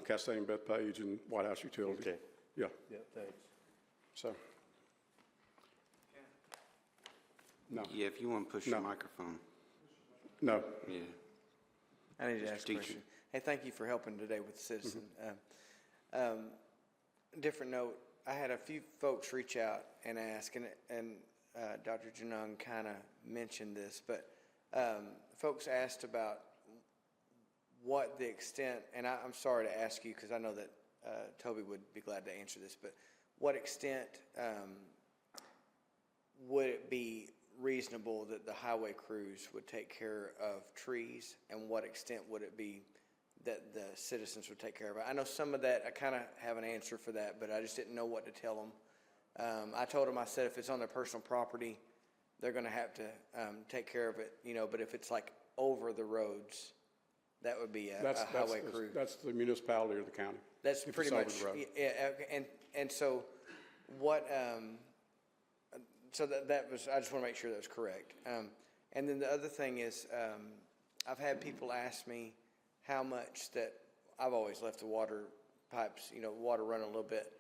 Castaic, Bethpage, and White House Utility. Okay. Yeah, Yeah, thanks. so. No, Yeah, if you want to push No. your microphone. no. Yeah. I need to Mr. ask a Teacher. question. Hey, thank you for helping today with the citizen. Mm-hmm. Different note, I had a few folks reach out and ask, and Dr. Janung kind of mentioned this, but folks asked about what the extent, and I'm sorry to ask you because I know that Toby would be glad to answer this, but what extent would it be reasonable that the highway crews would take care of trees, and what extent would it be that the citizens would take care of it? I know some of that, I kind of have an answer for that, but I just didn't know what to tell them. I told them, I said, if it's on their personal property, they're going to have to take care of it, but if it's like over the roads, that would be a highway crew. That's the municipality or the county. That's if pretty it's over much, the road. yeah, and so what, so that was, I just want to make sure that was correct. And then the other thing is, I've had people ask me how much that, I've always left the water pipes, water run a little bit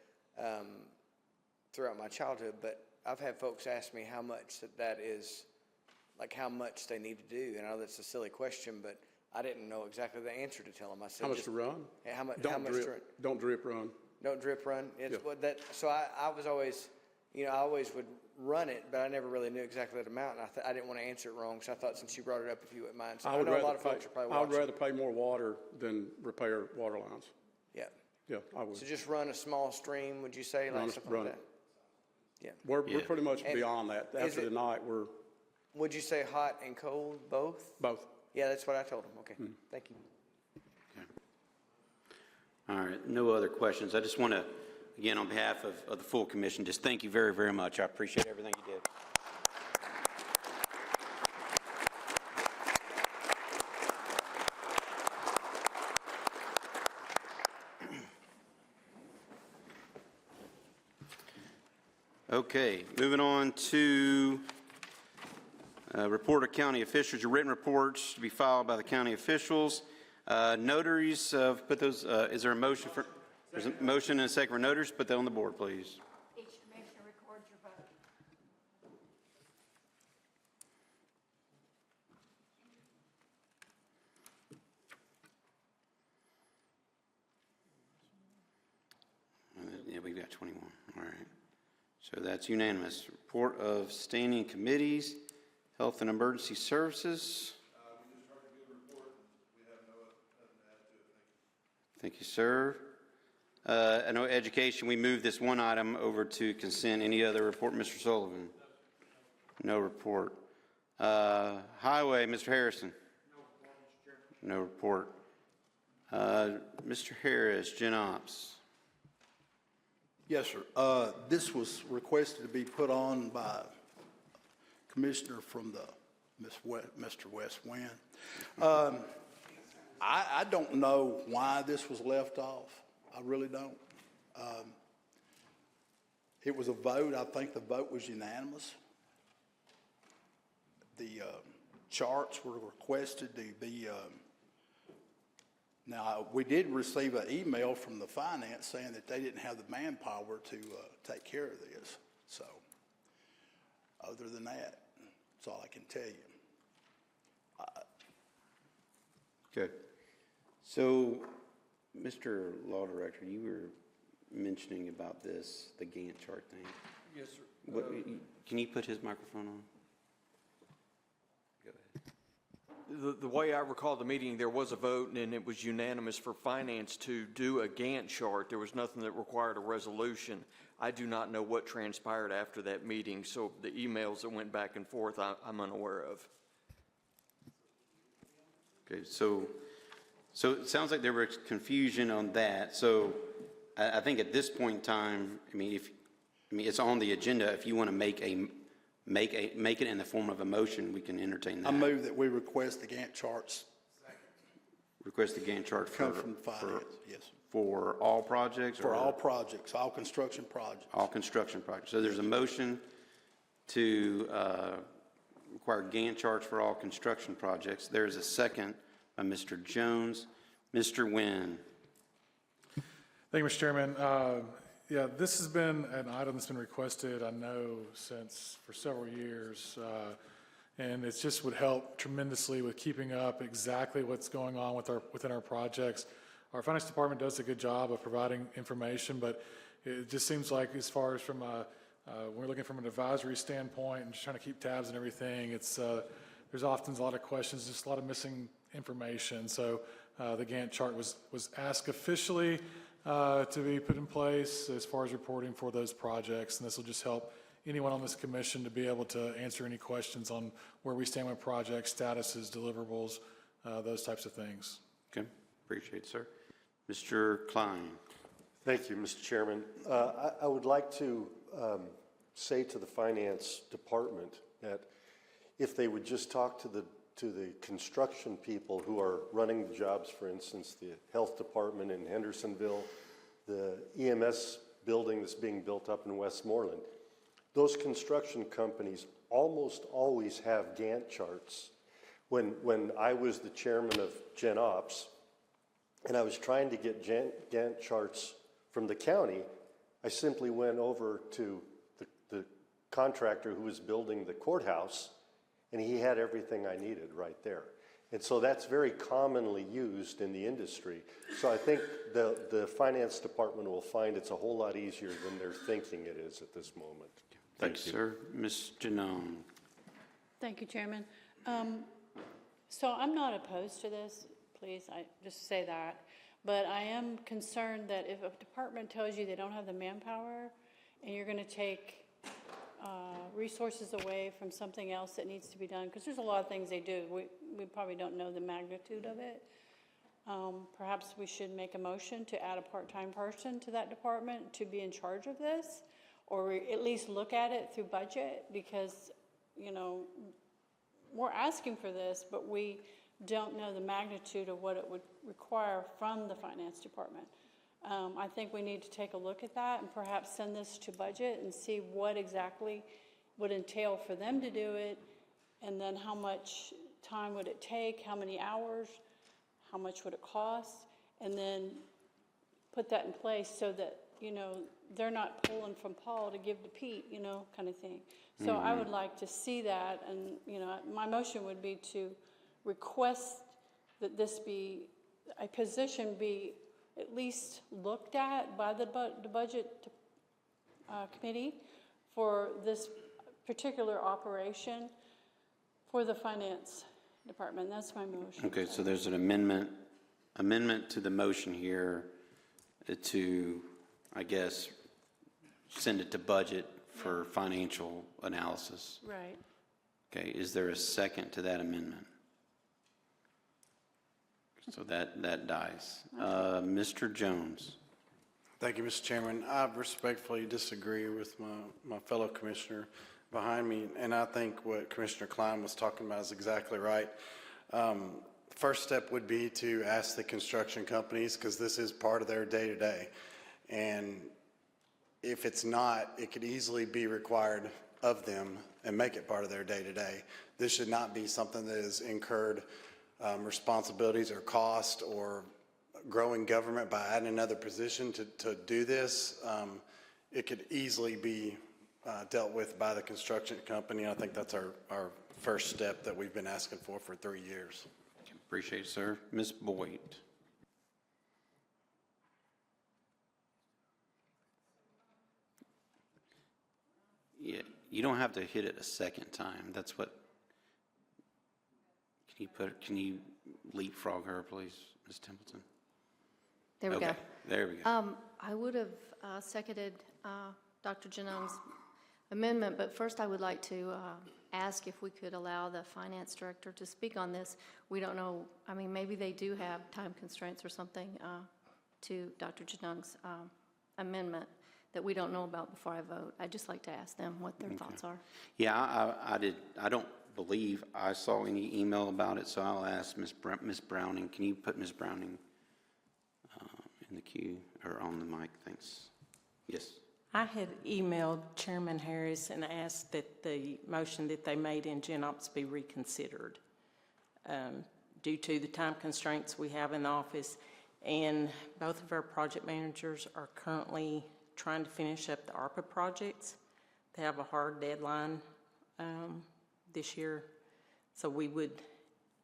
throughout my childhood, but I've had folks ask me how much that is, like how much they need to do. And I know that's a silly question, but I didn't know exactly the answer to tell them. I said, How much to run? How much? Don't drip. Don't drip run. Don't drip run. It's Yeah. what that. So I was always, I always would run it, but I never really knew exactly the amount, and I didn't want to answer it wrong. So I thought since you brought it up, if you wouldn't mind, so I know a lot of folks are probably I would watching. rather pay more water than repair water lines. Yeah. Yeah, I would. So just run a small stream, would you say, like something run like it. that? Yeah. We're pretty much And beyond that. is After it- the night, we're Would you say hot and cold, both? both. Yeah, that's what I told them. Okay, Hmm. thank you. All right, no other questions. I just want to, again, on behalf of the full commission, just thank you very, very much. I appreciate everything you did. Okay, moving on to report of county officials, your written reports to be filed by the county officials. Notaries, put those, is there a motion for, there's a motion and a second for notaries, put that on the board, please. Each commissioner records your vote. Yeah, we've got 21, all right. So that's unanimous. Report of standing committees, Health and Emergency Services. Thank you, sir. I know education, we moved this one item over to consent. Any other report, Mr. Sullivan? No report. Highway, Mr. Harrison? No report. Mr. Harris, Gen Ops. Yes, sir. This was requested to be put on by a commissioner from Mr. West Wynn. I don't know why this was left off. I really don't. It was a vote. I think the vote was unanimous. The charts were requested to be, now, we did receive an email from the finance saying that they didn't have the manpower to take care of this. So, other than that, that's all I can tell you. Good. So, Mr. Law Director, you were mentioning about this, the Gantt chart thing. Yes, sir. Can you put his microphone on? Go ahead. The way I recall the meeting, there was a vote, and it was unanimous for finance to do a Gantt chart. There was nothing that required a resolution. I do not know what transpired after that meeting, so the emails that went back and forth, I'm unaware of. Okay, so it sounds like there was confusion on that. So I think at this point in time, I mean, I mean, it's on the agenda. If you want to make it in the form of a motion, we can entertain that. I move that we request the Gantt charts Request the Gantt chart come from finance, yes. for all projects? For or all projects, all construction projects. All construction projects. So there's a motion to require Gantt charts for all construction projects. There's a second by Mr. Jones. Mr. Nguyen. Thank you, Mr. Chairman. Yeah, this has been an item that's been requested, I know, for several years. And it just would help tremendously with keeping up exactly what's going on within our projects. Our finance department does a good job of providing information, but it just seems like as far as when we're looking from an advisory standpoint and just trying to keep tabs and everything, there's often a lot of questions, just a lot of missing information. So the Gantt chart was asked officially to be put in place as far as reporting for those projects, and this will just help anyone on this commission to be able to answer any questions on where we stand with projects, statuses, deliverables, those types of things. Okay, appreciate it, sir. Mr. Klein. Thank you, Mr. Chairman. I would like to say to the finance department that if they would just talk to the construction people who are running the jobs, for instance, the health department in Hendersonville, the EMS building that's being built up in Westmoreland, those construction companies almost always have Gantt charts. When I was the chairman of Gen Ops, and I was trying to get Gantt charts from the county, I simply went over to the contractor who was building the courthouse, and he had everything I needed right there. And so that's very commonly used in the industry. So I think the finance department will find it's a whole lot easier than they're thinking it is at this moment. Thanks, sir. Ms. Janone. Thank you, Chairman. So I'm not opposed to this, please, I just say that. But I am concerned that if a department tells you they don't have the manpower and you're going to take resources away from something else that needs to be done, because there's a lot of things they do. We probably don't know the magnitude of it. Perhaps we should make a motion to add a part-time person to that department to be in charge of this, or at least look at it through budget, because, you know, we're asking for this, but we don't know the magnitude of what it would require from the finance department. I think we need to take a look at that and perhaps send this to budget and see what exactly would entail for them to do it, and then how much time would it take, how many hours, how much would it cost, and then put that in place so that, you know, they're not pulling from Paul to give to Pete, you know, kind of thing. So I would like to see that, and, you know, my motion would be to request that this be, a position be at least looked at by the budget committee for this particular operation for the finance department. That's my motion. Okay, so there's an amendment to the motion here to, I guess, send it to budget for financial analysis. Right. Okay, is there a second to that amendment? So that dies. Mr. Jones. Thank you, Mr. Chairman. I respectfully disagree with my fellow commissioner behind me, and I think what Commissioner Klein was talking about is exactly right. First step would be to ask the construction companies, because this is part of their day-to-day. And if it's not, it could easily be required of them and make it part of their day-to-day. This should not be something that is incurred responsibilities or cost or growing government by adding another position to do this. It could easily be dealt with by the construction company. I think that's our first step that we've been asking for 3 years. Appreciate it, sir. Ms. Boyd. Yeah, you don't have to hit it a second time. That's what. Can you leapfrog her, please, Ms. Templeton? There we go. There we go. I would have seconded Dr. Janone's amendment, but first I would like to ask if we could allow the finance director to speak on this. We don't know, I mean, maybe they do have time constraints or something to Dr. Janone's amendment. that we don't know about before I vote? I'd just like to ask them what their thoughts are. Yeah, I don't believe I saw any email about it, so I'll ask Ms. Browning. Can you put Ms. Browning in the queue, or on the mic? Thanks. Yes. I had emailed Chairman Harris and asked that the motion that they made in Gen Ops be reconsidered due to the time constraints we have in the office. And both of our project managers are currently trying to finish up the ARPA projects. They have a hard deadline this year. So we would,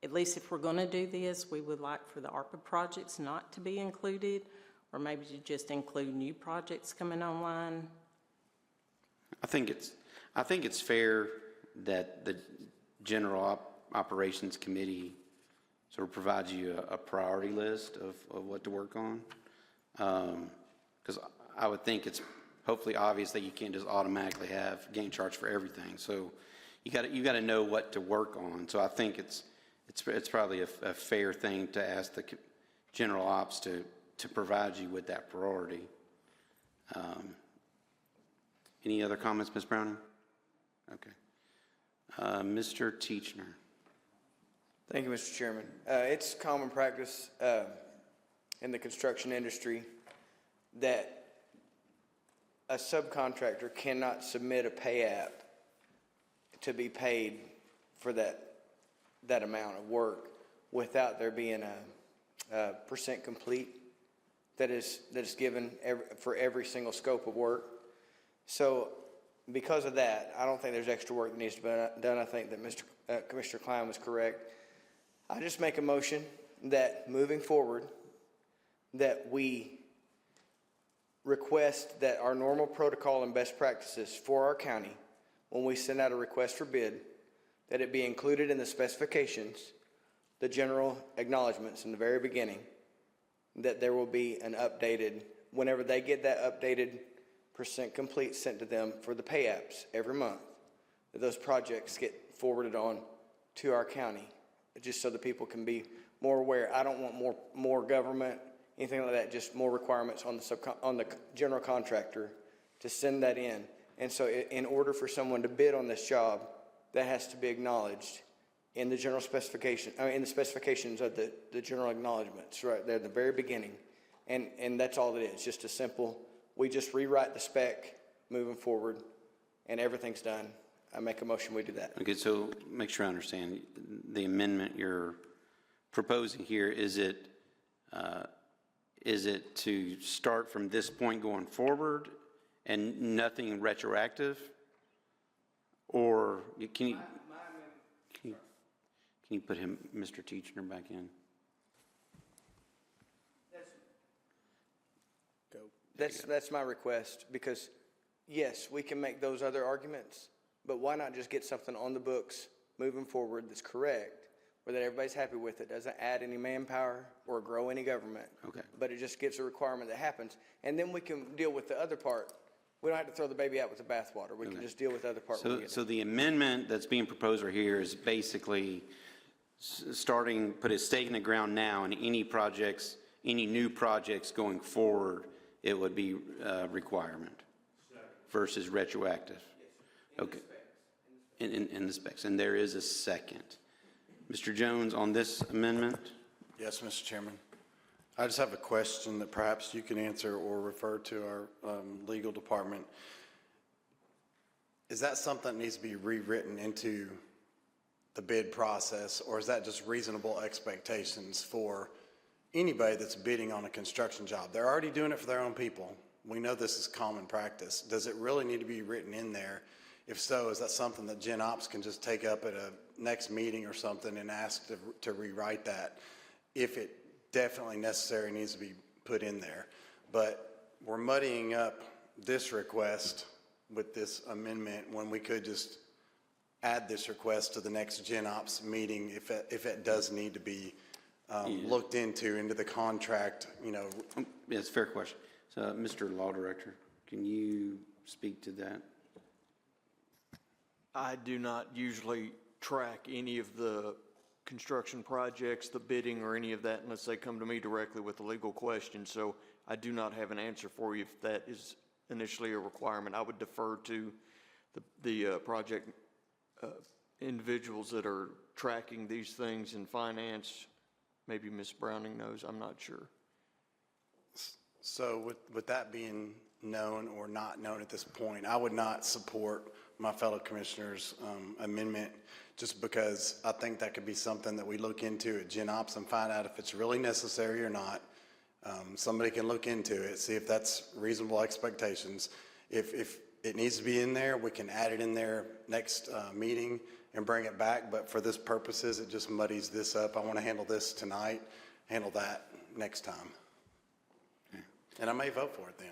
at least if we're going to do this, we would like for the ARPA projects not to be included, or maybe to just include new projects coming online. I think it's fair that the General Operations Committee sort of provides you a priority list of what to work on. Because I would think it's hopefully obvious that you can't just automatically have Gantt charts for everything. So you got to know what to work on. So I think it's probably a fair thing to ask the General Ops to provide you with that priority. Any other comments, Ms. Browning? Okay. Mr. Teachner. Thank you, Mr. Chairman. It's common practice in the construction industry that a subcontractor cannot submit a pay app to be paid for that amount of work without there being a percent complete that is given for every single scope of work. So because of that, I don't think there's extra work that needs to be done. I think that Commissioner Klein was correct. I just make a motion that moving forward, that we request that our normal protocol and best practices for our county, when we send out a request for bid, that it be included in the specifications, the general acknowledgments in the very beginning, that there will be an updated, whenever they get that updated percent complete sent to them for the pay apps every month, that those projects get forwarded on to our county, just so the people can be more aware. I don't want more government, anything like that, just more requirements on the general contractor to send that in. And so in order for someone to bid on this job, that has to be acknowledged in the general specification, in the specifications of the general acknowledgments, right there at the very beginning. And that's all it is, just a simple, we just rewrite the spec moving forward and everything's done. I make a motion we do that. Okay, so make sure I understand. The amendment you're proposing here, is it to start from this point going forward and nothing retroactive? Or can you put him, Mr. Teachner, back in? That's my request, because yes, we can make those other arguments, but why not just get something on the books moving forward that's correct, where that everybody's happy with it, doesn't add any manpower or grow any government. Okay. But it just gives a requirement that happens. And then we can deal with the other part. We don't have to throw the baby out with the bathwater. We can just deal with the other part. So the amendment that's being proposed right here is basically put a stake in the ground now, and any new projects going forward, it would be requirement versus retroactive. Okay. In the specs. And there is a second. Mr. Jones, on this amendment? Yes, Mr. Chairman. I just have a question that perhaps you can answer or refer to our legal department. Is that something that needs to be rewritten into the bid process, or is that just reasonable expectations for anybody that's bidding on a construction job? They're already doing it for their own people. We know this is common practice. Does it really need to be written in there? If so, is that something that Gen Ops can just take up at a next meeting or something and ask to rewrite that, if it definitely necessary needs to be put in there? But we're muddying up this request with this amendment when we could just add this request to the next Gen Ops meeting if it does need to be looked into the contract, Yeah, it's a fair question. So, Mr. Law Director, can you speak to that? I do not usually track any of the construction projects, the bidding, or any of that unless they come to me directly with a legal question. So I do not have an answer for you if that is initially a requirement. I would defer to the project individuals that are tracking these things in finance. Maybe Ms. Browning knows, I'm not sure. So with that being known or not known at this point, I would not support my fellow commissioners' amendment, just because I think that could be something that we look into at Gen Ops and find out if it's really necessary or not. Somebody can look into it, see if that's reasonable expectations. If it needs to be in there, we can add it in there next meeting and bring it back, but for this purposes, it just muddies this up. I want to handle this tonight, handle that next time. And I may vote for it then.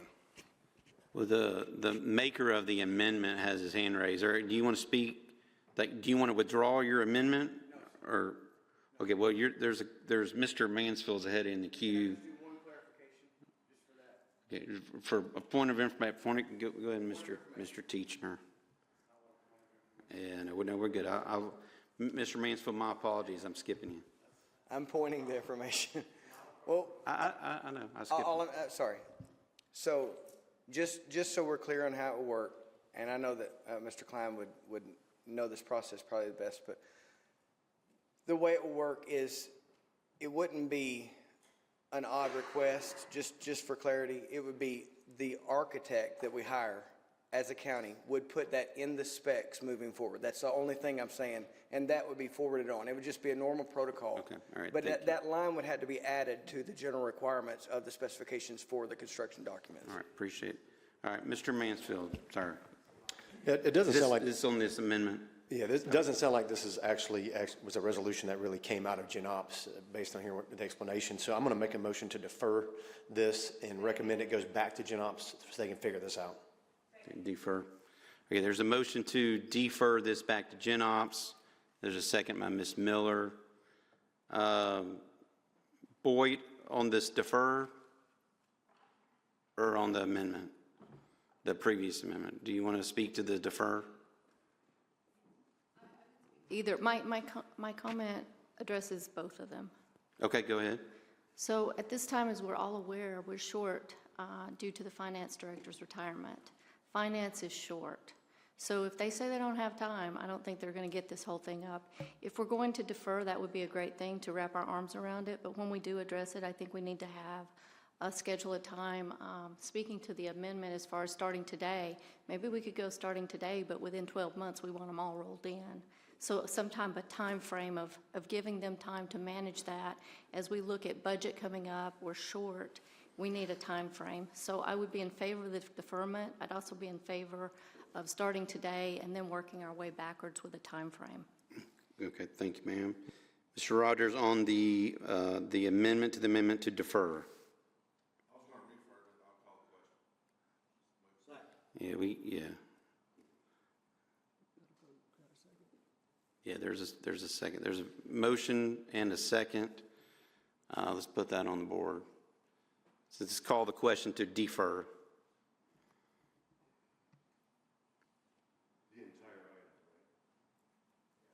Well, the maker of the amendment has his hand raised. Or do you want to speak? Like, do you want to withdraw your amendment? Or, okay, well, there's Mr. Mansfield's ahead in the queue. Okay, for a point of information, go ahead, Mr. Teachner. Yeah, no, we're good. Mr. Mansfield, my apologies. I'm skipping you. I'm pointing the information. Well, I know. I skipped. Sorry. So, just so we're clear on how it will work, and I know that Mr. Klein would know this process probably the best, but the way it will work is it wouldn't be an odd request, just for clarity. It would be the architect that we hire as a county would put that in the specs moving forward. That's the only thing I'm saying, and that would be forwarded on. It would just be a normal protocol. Okay, all right. But that line would have to be added to the general requirements of the specifications for the construction documents. All right, appreciate it. All right, Mr. Mansfield, sorry. It doesn't sound like this on this amendment. Yeah, this doesn't sound like this is was a resolution that really came out of Gen Ops based on hearing the explanation. So I'm going to make a motion to defer this and recommend it goes back to Gen Ops so they can figure this out. Defer. Okay, there's a motion to defer this back to Gen Ops. There's a second by Ms. Miller. Boyd, on this defer or on the amendment, the previous amendment? Do you want to speak to the defer? Either. My comment addresses both of them. Okay, go ahead. So at this time, as we're all aware, we're short due to the finance director's retirement. Finance is short. So if they say they don't have time, I don't think they're going to get this whole thing up. If we're going to defer, that would be a great thing to wrap our arms around it. But when we do address it, I think we need to have a schedule of time. Speaking to the amendment as far as starting today, maybe we could go starting today, but within 12 months, we want them all rolled in. So sometime a time frame of giving them time to manage that. As we look at budget coming up, we're short. We need a time frame. So I would be in favor of the deferment. I'd also be in favor of starting today and then working our way backwards with a time frame. Okay, thank you, ma'am. Mr. Rogers, on the amendment to defer. I was going to refer it, but I'll call the question. Yeah, there's a second. There's a motion and a second. Let's put that on the board. So let's call the question to defer. The entire item,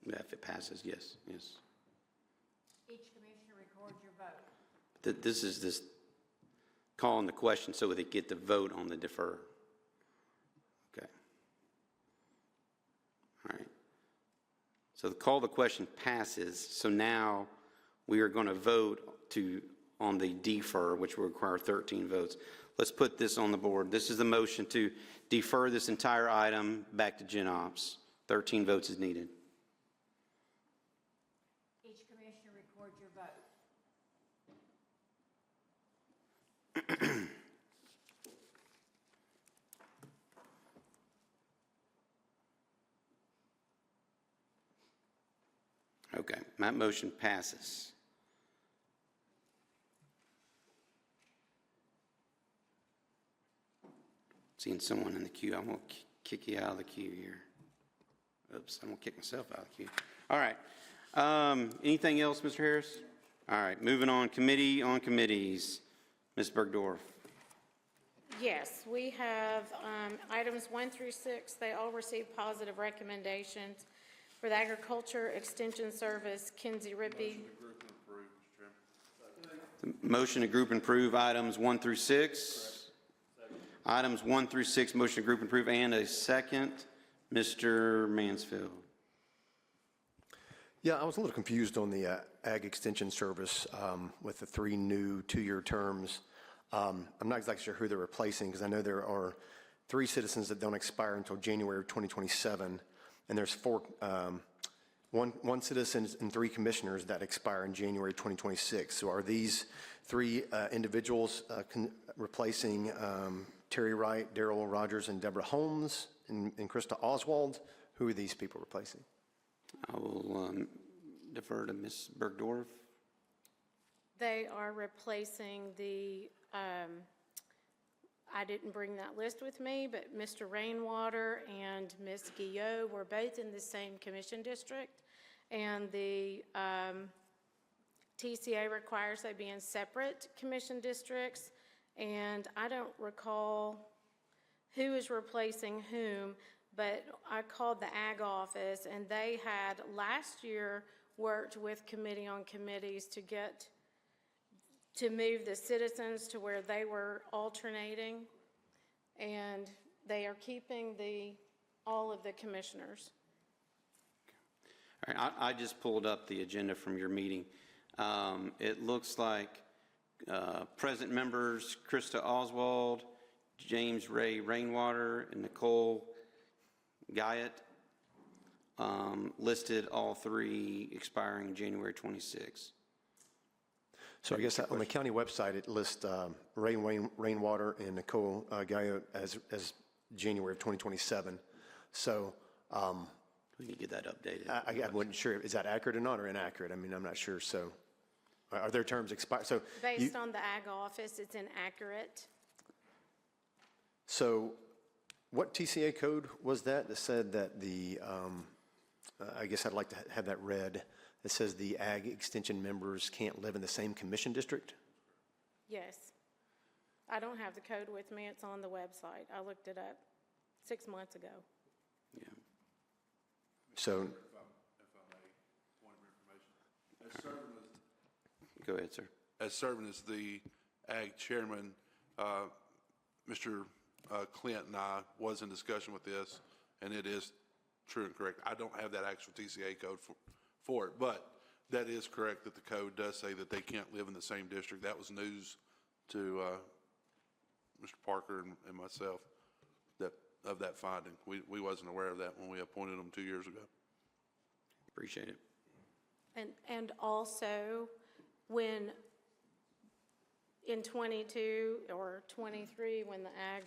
right? Yeah, if it passes, yes. Each commissioner records your vote. This is this calling the question so they get to vote on the defer. Okay. All right. So the call the question passes. So now we are going to vote on the defer, which will require 13 votes. Let's put this on the board. This is the motion to defer this entire item back to Gen Ops. 13 votes is needed. Each commissioner records your vote. Okay, that motion passes. Seeing someone in the queue, I'm going to kick you out of the queue here. Oops, I'm going to kick myself out of the queue. All right. Anything else, Mr. Harris? All right, moving on. Committee on committees. Ms. Bergdorf. Yes, we have items 1 through 6. They all received positive recommendations. For the Agriculture Extension Service, Kinsey Rippey. Motion to group and approve items 1 through 6. Items 1 through 6, motion to group and approve, and a second. Mr. Mansfield. Yeah, I was a little confused on the Ag Extension Service with the 3 new 2-year terms. I'm not exactly sure who they're replacing because I know there are 3 citizens that don't expire until January of 2027, and there's 4, one citizen and 3 commissioners that expire in January 2026. So are these 3 individuals replacing Terry Wright, Darrell Rogers, and Deborah Holmes, and Krista Oswald? Who are these people replacing? I will defer to Ms. Bergdorf. They are replacing the, I didn't bring that list with me, but Mr. Rainwater and Ms. Guillot were both in the same commission district, and the TCA requires they be in separate commission districts, and I don't recall who is replacing whom, but I called the ag office, and they had last year worked with committee on committees to move the citizens to where they were alternating, and they are keeping all of the commissioners. All right, I just pulled up the agenda from your meeting. It looks like present members Krista Oswald, James Ray Rainwater, and Nicole Guyot, listed all 3 expiring January 26. So I guess on the county website, it lists Ray Rainwater and Nicole Guyot as January of 2027. So we can get that updated. I wasn't sure. Is that accurate or not, or inaccurate? I mean, I'm not sure. So are their terms expired? So Based on the ag office, it's inaccurate. So what TCA code was that said that the, I guess I'd like to have that read. It says the ag extension members can't live in the same commission district? Yes. I don't have the code with me. It's on the website. I looked it up 6 months ago. Yeah. So. Go ahead, sir. As serving as the ag chairman, Mr. Clint and I was in discussion with this, and it is true and correct. I don't have that actual TCA code for it, but that is correct that the code does say that they can't live in the same district. That was news to Mr. Parker and myself of that finding. We wasn't aware of that when we appointed them 2 years ago. Appreciate it. And also, when in 22 or 23, when the ag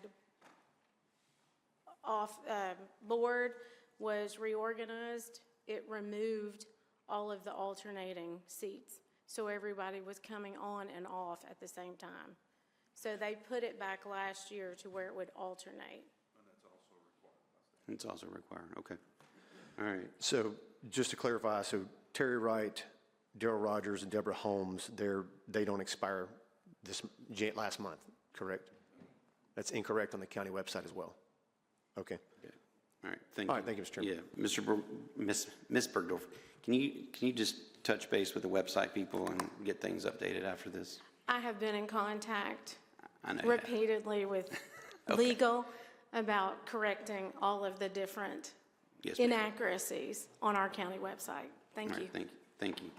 board was reorganized, it removed all of the alternating seats. So everybody was coming on and off at the same time. So they put it back last year to where it would alternate. And it's also required. Okay. All right. So just to clarify, so Terry Wright, Darrell Rogers, and Deborah Holmes, they don't expire this last month, correct? That's incorrect on the county website as well. Okay. All right. Thank you. All right. Thank you, Mr. Chairman. Yeah, Ms. Bergdorf, can you just touch base with the website people and get things updated after this? I have been in contact repeatedly with legal about correcting all of the different inaccuracies on our county website. Thank you. Thank you.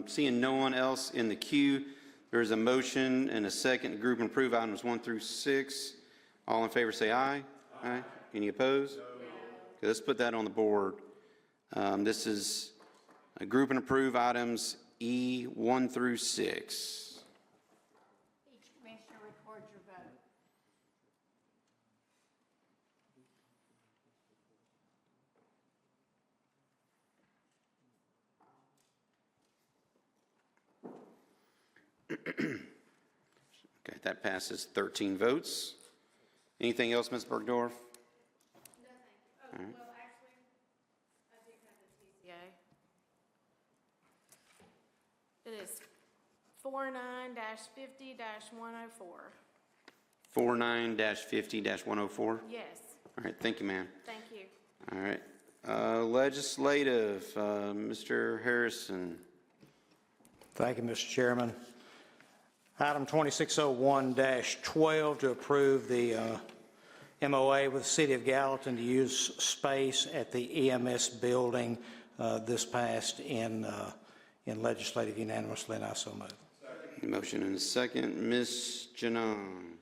Seeing no one else in the queue, there is a motion and a second to group and approve items 1 through 6. All in favor say aye. Aye. Any opposed? Okay, let's put that on the board. This is a group and approve items E 1 through 6. Each commissioner records your vote. Okay, that passes 13 votes. Anything else, Ms. Bergdorf? No, thank you. All right. Well, actually, I do have the TCA. It is 49-50-104. 49-50-104? Yes. All right, thank you, ma'am. Thank you. All right. Legislative, Mr. Harrison. Thank you, Mr. Chairman. Item 2601-12 to approve the MOA with the City of Gallatin to use space at the EMS building. This passed in legislative unanimously, and I so move. Motion and a second. Ms. Janan.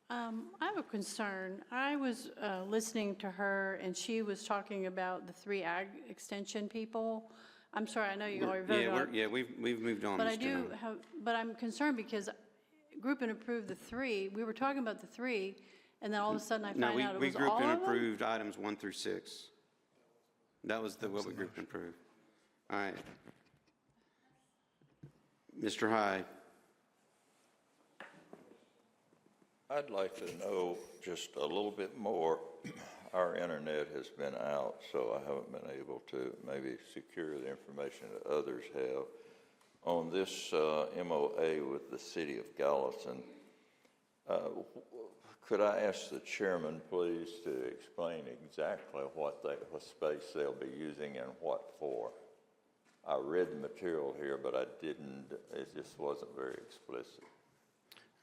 I have a concern. I was listening to her, and she was talking about the 3 ag extension people. I'm sorry, I know you already voted on it. We've moved on, But Ms. I do Janan. have, but I'm concerned because group and approved the 3. We were talking about the 3, and then all of a sudden I find out it was all of them? No, we grouped and approved items 1 through 6. That was what we grouped and approved. All right. Mr. Hyde. I'd like to know just a little bit more. Our internet has been out, so I haven't been able to maybe secure the information that others have. On this MOA with the City of Gallatin, could I ask the chairman, please, to explain exactly what space they'll be using and what for? I read the material here, but I didn't, it just wasn't very explicit.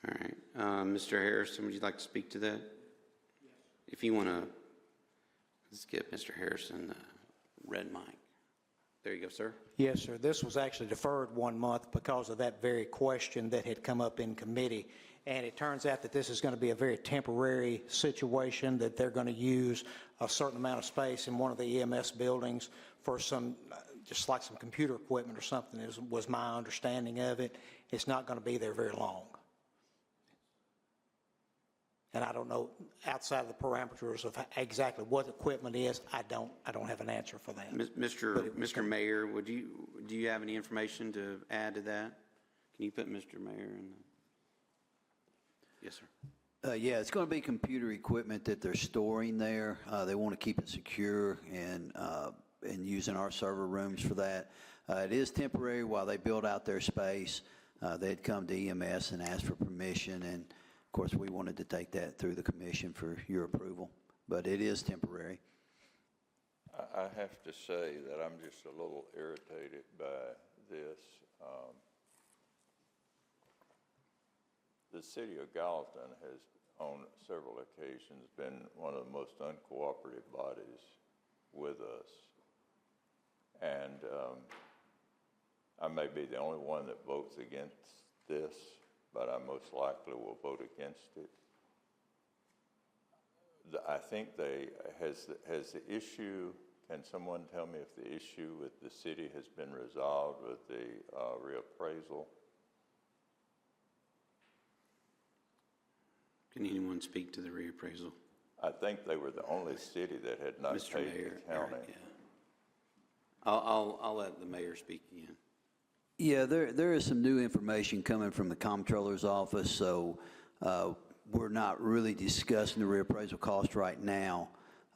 All right. Mr. Harrison, would you like to speak to that? Yes. If you want to, let's get Mr. Harrison the red mic. There you go, sir. Yes, sir. This was actually deferred 1 month because of that very question that had come up in committee. And it turns out that this is going to be a very temporary situation, that they're going to use a certain amount of space in one of the EMS buildings for some, just like some computer equipment or something, was my understanding of it. It's not going to be there very long. And I don't know, outside of the parameters of exactly what equipment is, I don't have an answer for that. Mr. Mayor, do you have any information to add to that? Can you put Mr. Mayor in? Yes, sir. Yeah, it's going to be computer equipment that they're storing there. They want to keep it secure and using our server rooms for that. It is temporary while they build out their space. They'd come to EMS and ask for permission, and of course we wanted to take that through the commission for your approval, but it is temporary. I have to say that I'm just a little irritated by this. The City of Gallatin has, on several occasions, been one of the most uncooperative bodies with us. And I may be the only one that votes against this, but I most likely will vote against it. I think has the issue, can someone tell me if the issue with the city has been resolved with the reappraisal? Can anyone speak to the reappraisal? I think they were the only city that had not Mr. paid Mayor, the county. yeah. I'll let the mayor speak again. Yeah, there is some new information coming from the comptroller's office, so we're not really discussing the reappraisal cost right now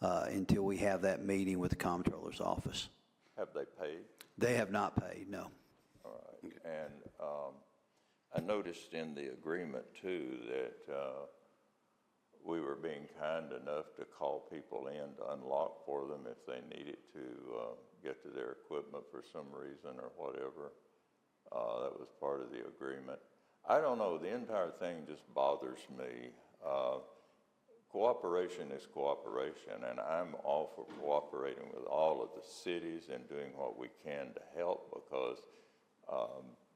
until we have that meeting with the comptroller's office. Have they paid? They have not paid, no. All right. And I noticed in the agreement, too, that we were being kind enough to call people in to unlock for them if they needed to get to their equipment for some reason or whatever. That was part of the agreement. I don't know, the entire thing just bothers me. Cooperation is cooperation, and I'm all for cooperating with all of the cities and doing what we can to help, because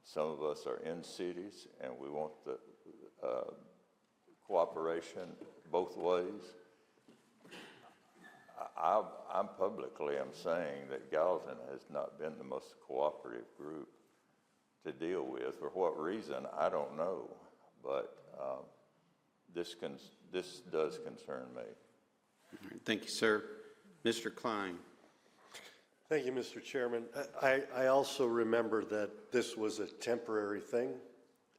some of us are in cities and we want the cooperation both ways. I'm publicly saying that Gallatin has not been the most cooperative group to deal with. For what reason, I don't know, but this does concern me. All right, thank you, sir. Mr. Klein. Thank you, Mr. Chairman. I also remember that this was a temporary thing.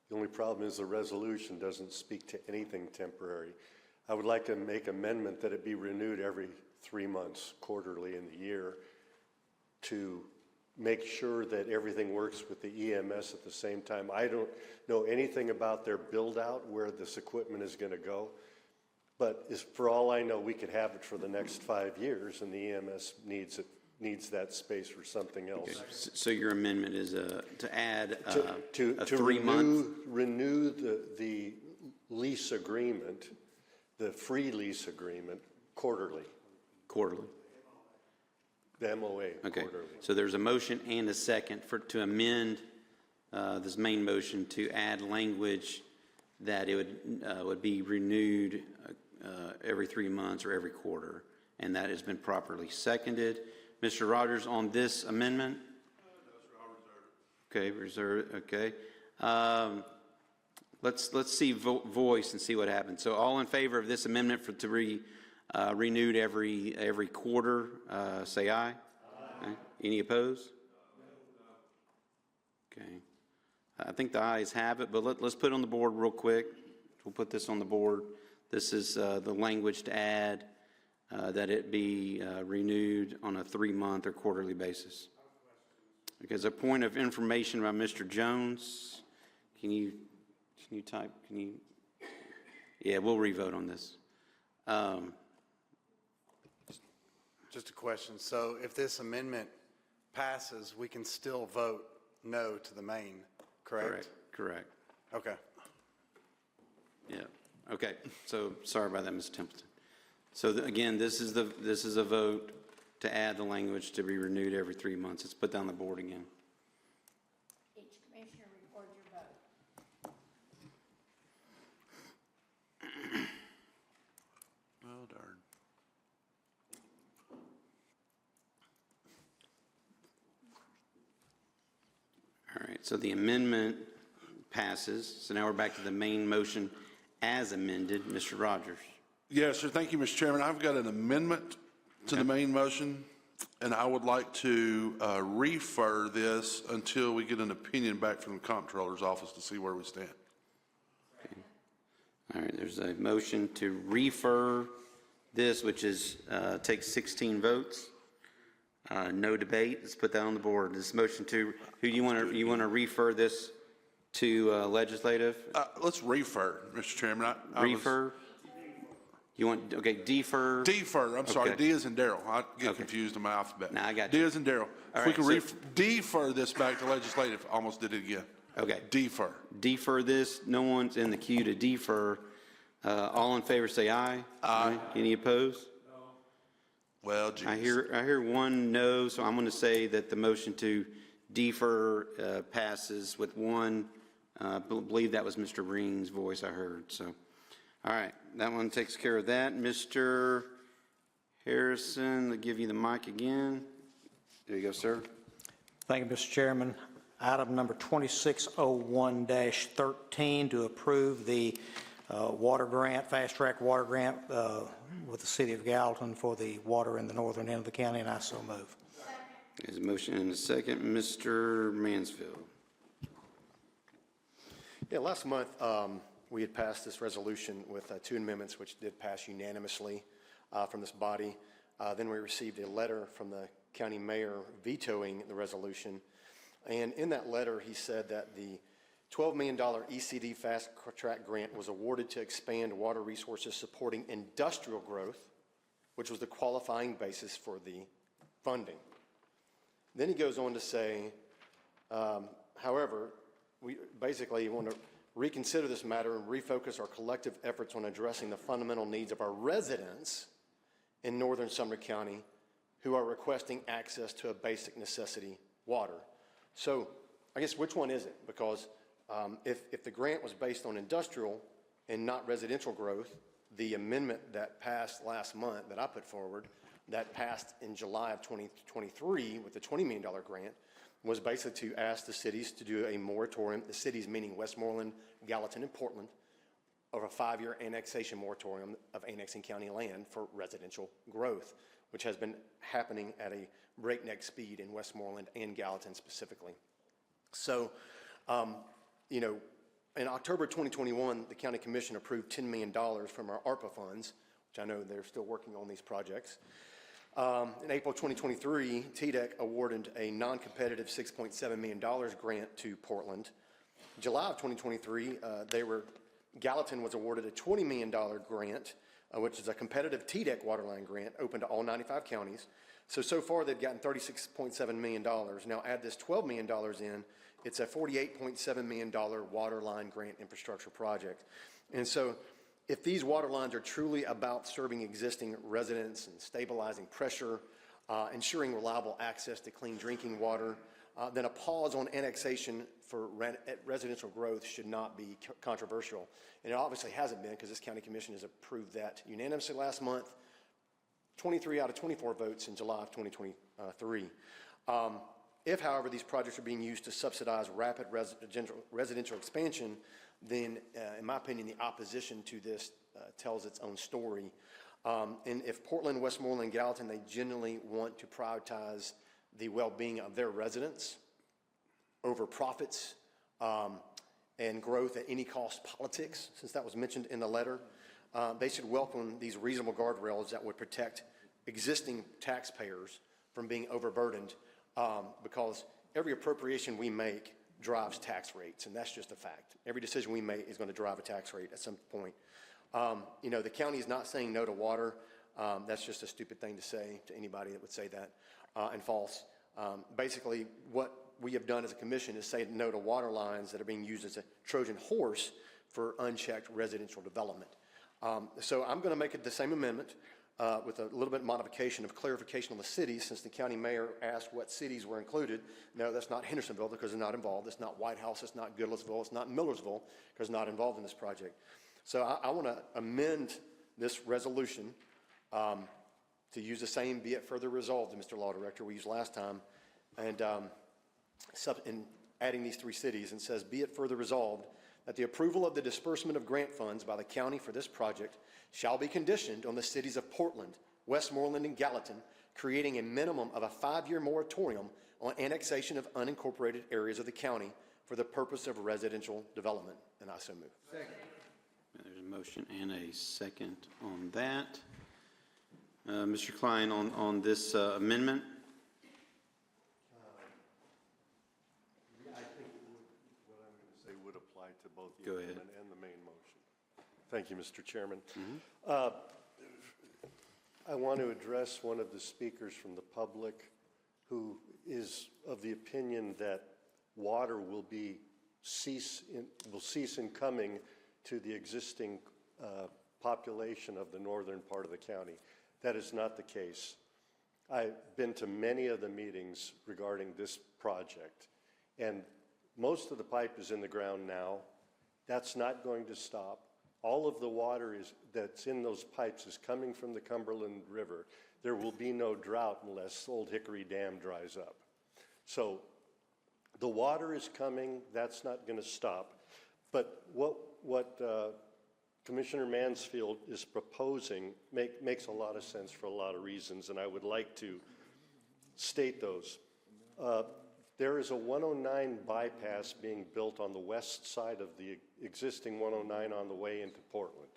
The only problem is the resolution doesn't speak to anything temporary. I would like to make amendment that it be renewed every 3 months, quarterly in the year, to make sure that everything works with the EMS at the same time. I don't know anything about their build-out, where this equipment is going to go, but for all I know, we could have it for the next 5 years, and the EMS needs it needs that space for something else. Okay. So your amendment is to add To a 3-month? renew the lease agreement, the free lease agreement quarterly, Quarterly. the MOA Okay. quarterly. So there's a motion and a second to amend this main motion to add language that it would be renewed every 3 months or every quarter, and that has been properly seconded. Mr. Rogers, on this amendment? Okay, reserve, okay. Let's see voice and see what happens. So all in favor of this amendment to be renewed every quarter, say aye. Aye. Any opposed? Okay. I think the ayes have it, but let's put it on the board real quick. We'll put this on the board. This is the language to add, that it be renewed on a 3-month or quarterly basis. Okay, as a point of information about Mr. Jones, can you type, yeah, we'll revote on this. Just a question. So if this amendment passes, we can still vote no to the main, correct? Correct. Okay. Yeah, okay. So sorry about that, Ms. Templeton. So again, this is a vote to add the language to be renewed every 3 months. Let's put down the board again. Each commissioner record your vote. Oh, darn. All right, so the amendment passes. So now we're back to the main motion as amended. Mr. Rogers. Yes, sir. Thank you, Mr. Chairman. I've got an amendment to the main motion, and I would like to refer this until we get an opinion back from the comptroller's office to see where we stand. Okay. All right, there's a motion to refer this, which is takes 16 votes. No debate. Let's put that on the board. This motion to, who you want to refer this to legislative? Let's refer, Mr. Chairman. Refer? You want, okay, defer? Defer, I'm sorry, Okay. D as in Daryl. I get confused in my alphabet. Now I got D you. as in Daryl. All If we right, can so- defer this back to legislative, almost did it again. Okay. Defer. Defer this. No one's in the queue to defer. All in favor say aye. Aye. Any opposed? Well, geez. I hear one no, so I'm going to say that the motion to defer passes with one. Believe that was Mr. Green's voice I heard. So, all right, that one takes care of that. Mr. Harrison, I'll give you the mic again. There you go, sir. Thank you, Mr. Chairman. Item number 2601-13 to approve the water grant, fast-track water grant with the City of Gallatin for the water in the northern end of the county, and I so move. There's a motion and a second. Mr. Mansfield. Yeah, last month, we had passed this resolution with 2 amendments, which did pass unanimously from this body. Then we received a letter from the county mayor vetoing the resolution. And in that letter, he said that the $12 million ECD Fast Track Grant was awarded to expand water resources supporting industrial growth, which was the qualifying basis for the funding. Then he goes on to say, however, we basically want to reconsider this matter and refocus our collective efforts on addressing the fundamental needs of our residents in northern Sumner County who are requesting access to a basic necessity, water. So I guess which one is it? Because if the grant was based on industrial and not residential growth, the amendment that passed last month that I put forward, that passed in July of 2023 with the $20 million grant, was basically to ask the cities to do a moratorium, the cities meaning Westmoreland, Gallatin, and Portland, of a 5-year annexation moratorium of annexing county land for residential growth, which has been happening at a breakneck speed in Westmoreland and Gallatin specifically. So, you know, in October 2021, the county commission approved $10 million from our ARPA funds, which I know they're still working on these projects. In April 2023, TDEC awarded a non-competitive $6.7 million grant to Portland. July of 2023, Gallatin was awarded a $20 million grant, which is a competitive TDEC waterline grant open to all 95 counties So far, they've gotten $36.7 million. Now add this $12 million in, it's a $48.7 million water line grant infrastructure project. And so if these water lines are truly about serving existing residents and stabilizing pressure, ensuring reliable access to clean drinking water, then a pause on annexation for residential growth should not be controversial. And it obviously hasn't been, because this county commission has approved that unanimously last month, 23 out of 24 votes in July of 2023. If, however, these projects are being used to subsidize rapid residential expansion, then, in my opinion, the opposition to this tells its own story. And if Portland, Westmoreland, and Gallatin, they genuinely want to prioritize the well-being of their residents over profits and growth at any cost politics, since that was mentioned in the letter, they should welcome these reasonable guardrails that would protect existing taxpayers from being overburdened, because every appropriation we make drives tax rates, and that's just a fact. Every decision we make is going to drive a tax rate at some point. You know, the county is not saying no to water. That's just a stupid thing to say to anybody that would say that, and false. Basically, what we have done as a commission is say no to water lines that are being used as a Trojan horse for unchecked residential development. So I'm going to make it the same amendment with a little bit of modification of clarification on the cities, since the county mayor asked what cities were included. No, that's not Hendersonville, because they're not involved. It's not White House. It's not Goodlettsville. It's not Millersville, because they're not involved in this project. So I want to amend this resolution to use the same "be it further resolved," Mr. Law Director, we used last time, and adding these three cities, and says, "Be it further resolved that the approval of the disbursement of grant funds by the county for this project shall be conditioned on the cities of Portland, Westmoreland, and Gallatin creating a minimum of a 5-year moratorium on annexation of unincorporated areas of the county for the purpose of residential development." And I so move. Second. There's a motion and a second on that. Mr. Klein, on this amendment? I think what I'm going to say would apply to both the Go ahead. amendment and the main motion. Thank you, Mr. Chairman. I want to address one of the speakers from the public who is of the opinion that water will cease in coming to the existing population of the northern part of the county. That is not the case. I've been to many of the meetings regarding this project, and most of the pipe is in the ground now. That's not going to stop. All of the water that's in those pipes is coming from the Cumberland River. There will be no drought unless Old Hickory Dam dries up. So the water is coming. That's not going to stop. But what Commissioner Mansfield is proposing makes a lot of sense for a lot of reasons, and I would like to state those. There is a 109 bypass being built on the west side of the existing 109 on the way into Portland.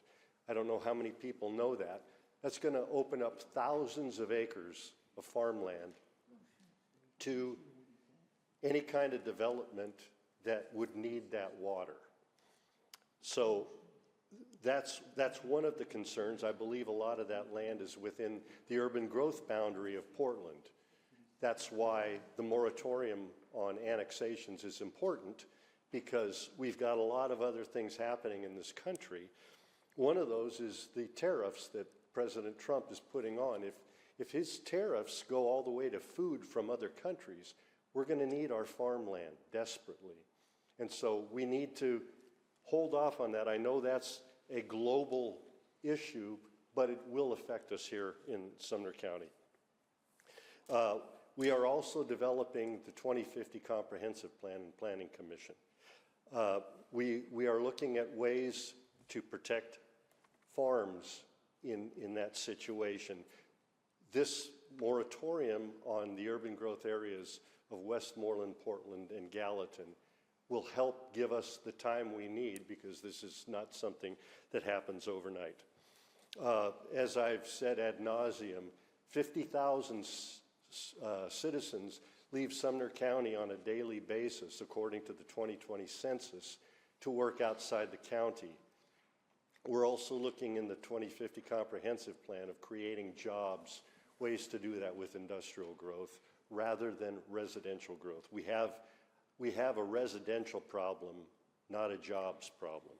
I don't know how many people know that. That's going to open up thousands of acres of farmland to any kind of development that would need that water. So that's one of the concerns. I believe a lot of that land is within the urban growth boundary of Portland. That's why the moratorium on annexations is important, because we've got a lot of other things happening in this country. One of those is the tariffs that President Trump is putting on. If his tariffs go all the way to food from other countries, we're going to need our farmland desperately. And so we need to hold off on that. I know that's a global issue, but it will affect us here in Sumner County. We are also developing the 2050 Comprehensive Plan and Planning Commission. We are looking at ways to protect farms in that situation. This moratorium on the urban growth areas of Westmoreland, Portland, and Gallatin will help give us the time we need, because this is not something that happens overnight. As I've said ad nauseum, 50,000 citizens leave Sumner County on a daily basis, according to the 2020 census, to work outside the county. We're also looking in the 2050 Comprehensive Plan of creating jobs ways to do that with industrial growth rather than residential growth. We have a residential problem, not a jobs problem.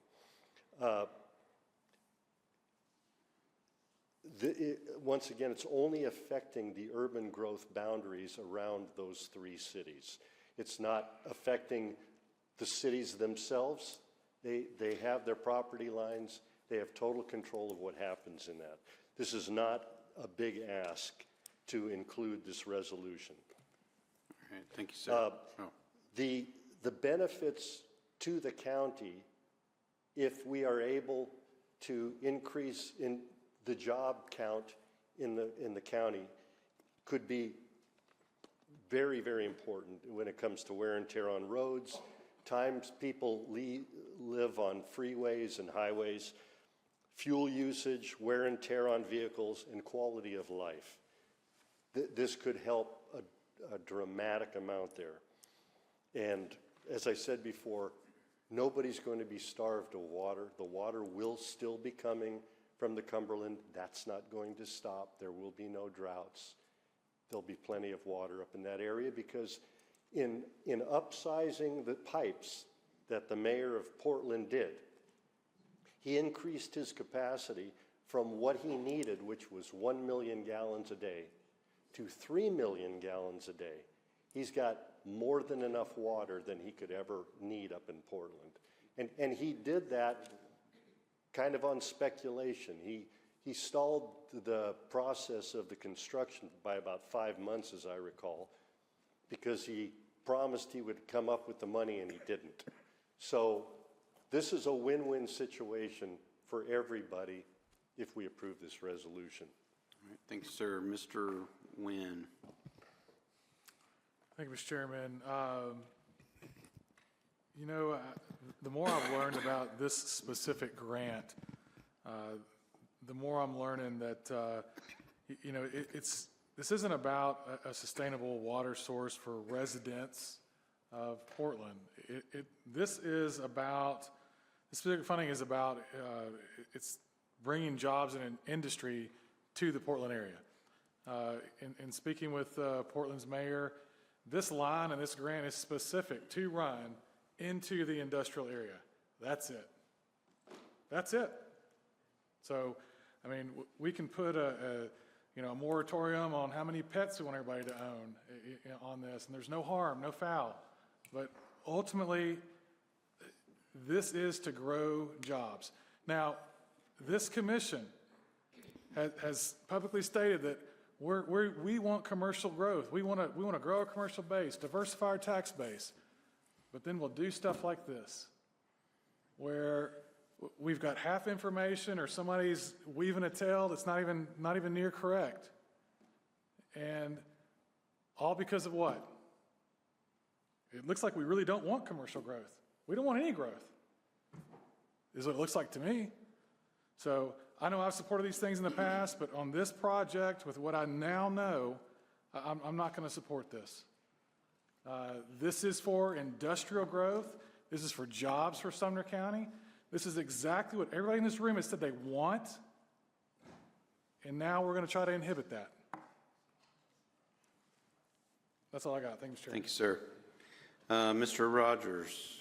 Once again, it's only affecting the urban growth boundaries around those three cities. It's not affecting the cities themselves. They have their property lines. They have total control of what happens in that. This is not a big ask to include this resolution. All right, thank you, sir. The benefits to the county, if we are able to increase in the job count in the county, could be very, very important when it comes to wear and tear on roads, times people live on freeways and highways, fuel usage, wear and tear on vehicles, and quality of life. This could help a dramatic amount there. And as I said before, nobody's going to be starved of water. The water will still be coming from the Cumberland. That's not going to stop. There will be no droughts. There'll be plenty of water up in that area because in upsizing the pipes that the mayor of Portland did, he increased his capacity from what he needed, which was 1 million gallons a day, to 3 million gallons a day. He's got more than enough water than he could ever need up in Portland. And he did that kind of on speculation. He stalled the process of the construction by about 5 months, as I recall, because he promised he would come up with the money and he didn't. So this is a win-win situation for everybody if we approve this resolution. All right, thank you, sir. Mr. Nguyen. Thank you, Mr. Chairman. You know, the more I've learned about this specific grant, the more I'm learning that, you know, this isn't about a sustainable water source for residents of Portland. This specific funding is about, it's bringing jobs and industry to the Portland area. In speaking with Portland's mayor, this line and this grant is specific to run into the industrial area. That's it. That's it. So, I mean, we can put a moratorium on how many pets we want everybody to own on this, and there's no harm, no foul. But ultimately, this is to grow jobs. Now, this commission has publicly stated that we want commercial growth. We want to grow our commercial base, diversify our tax base. But then we'll do stuff like this, where we've got half information or somebody's weaving a tale that's not even near correct. And all because of what? It looks like we really don't want commercial growth. We don't want any growth, is what it looks like to me. So I know I've supported these things in the past, but on this project, with what I now know, I'm not going to support this. This is for industrial growth. This is for jobs for Sumner County. This is exactly what everybody in this room has said they want, and now we're going to try to inhibit that. That's all I got. Thank you, Mr. Chairman. Thank you, sir. Mr. Rogers.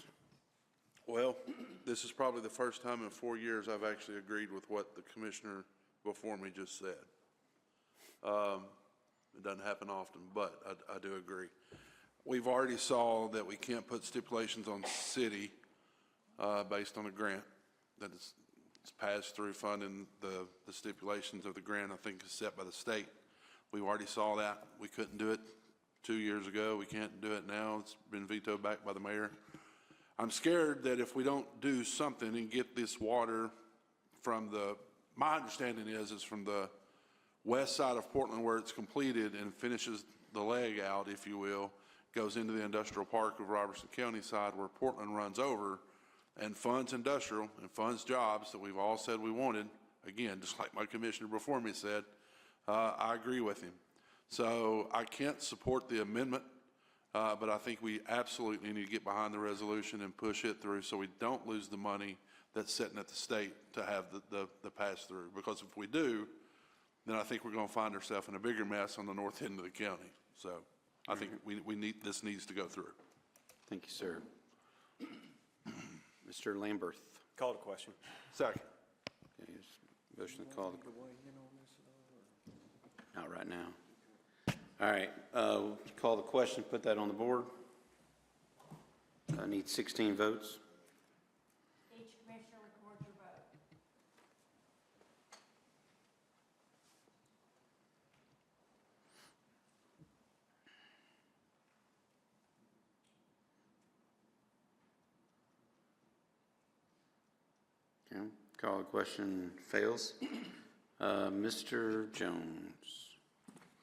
Well, this is probably the first time in 4 years I've actually agreed with what the commissioner before me just said. It doesn't happen often, but I do agree. We've already saw that we can't put stipulations on city based on a grant that is passed through funding. The stipulations of the grant, I think, is set by the state. We already saw that. We couldn't do it 2 years ago. We can't do it now. It's been vetoed back by the mayor. I'm scared that if we don't do something and get this water from my understanding is from the west side of Portland where it's completed and finishes the leg out, if you will, goes into the industrial park of Robertson County side where Portland runs over and funds industrial and funds jobs that we've all said we wanted. Again, just like my commissioner before me said, I agree with him. So I can't support the amendment, but I think we absolutely need to get behind the resolution and push it through so we don't lose the money that's sitting at the state to have the pass through. Because if we do, then I think we're going to find ourselves in a bigger mess on the north end of the county. So I think this needs to go through. Thank you, sir. Mr. Lamberth. Call to question. Second. Okay, motion to call. Not right now. All right, call the question, put that on the board. I need 16 votes. Each commissioner record your vote. Okay, call the question fails. Mr. Jones.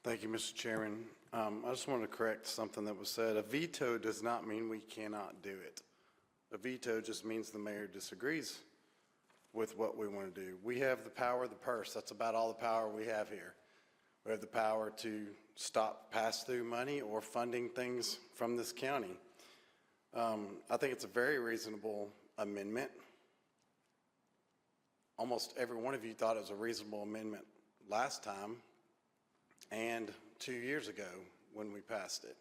Thank you, Mr. Chairman. I just wanted to correct something that was said. A veto does not mean we cannot do it. A veto just means the mayor disagrees with what we want to do. We have the power of the purse. That's about all the power we have here. We have the power to stop pass-through money or funding things from this county. I think it's a very reasonable amendment. Almost every one of you thought it was a reasonable amendment last time and 2 years ago when we passed it.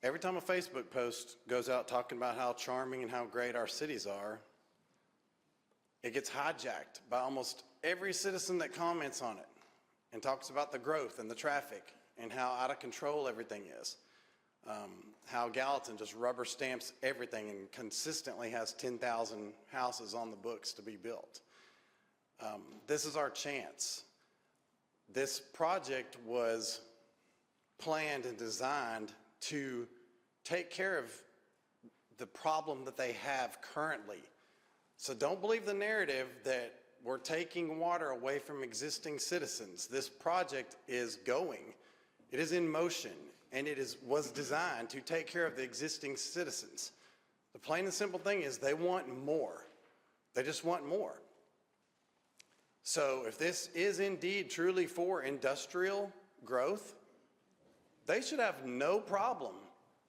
Every time a Facebook post goes out talking about how charming and how great our cities are, it gets hijacked by almost every citizen that comments on it and talks about the growth and the traffic and how out of control everything is. How Gallatin just rubber stamps everything and consistently has 10,000 houses on the books to be built. This is our chance. This project was planned and designed to take care of the problem that they have currently. So don't believe the narrative that we're taking water away from existing citizens. This project is going. It is in motion, and it was designed to take care of the existing citizens. The plain and simple thing is they want more. They just want more. So if this is indeed truly for industrial growth, they should have no problem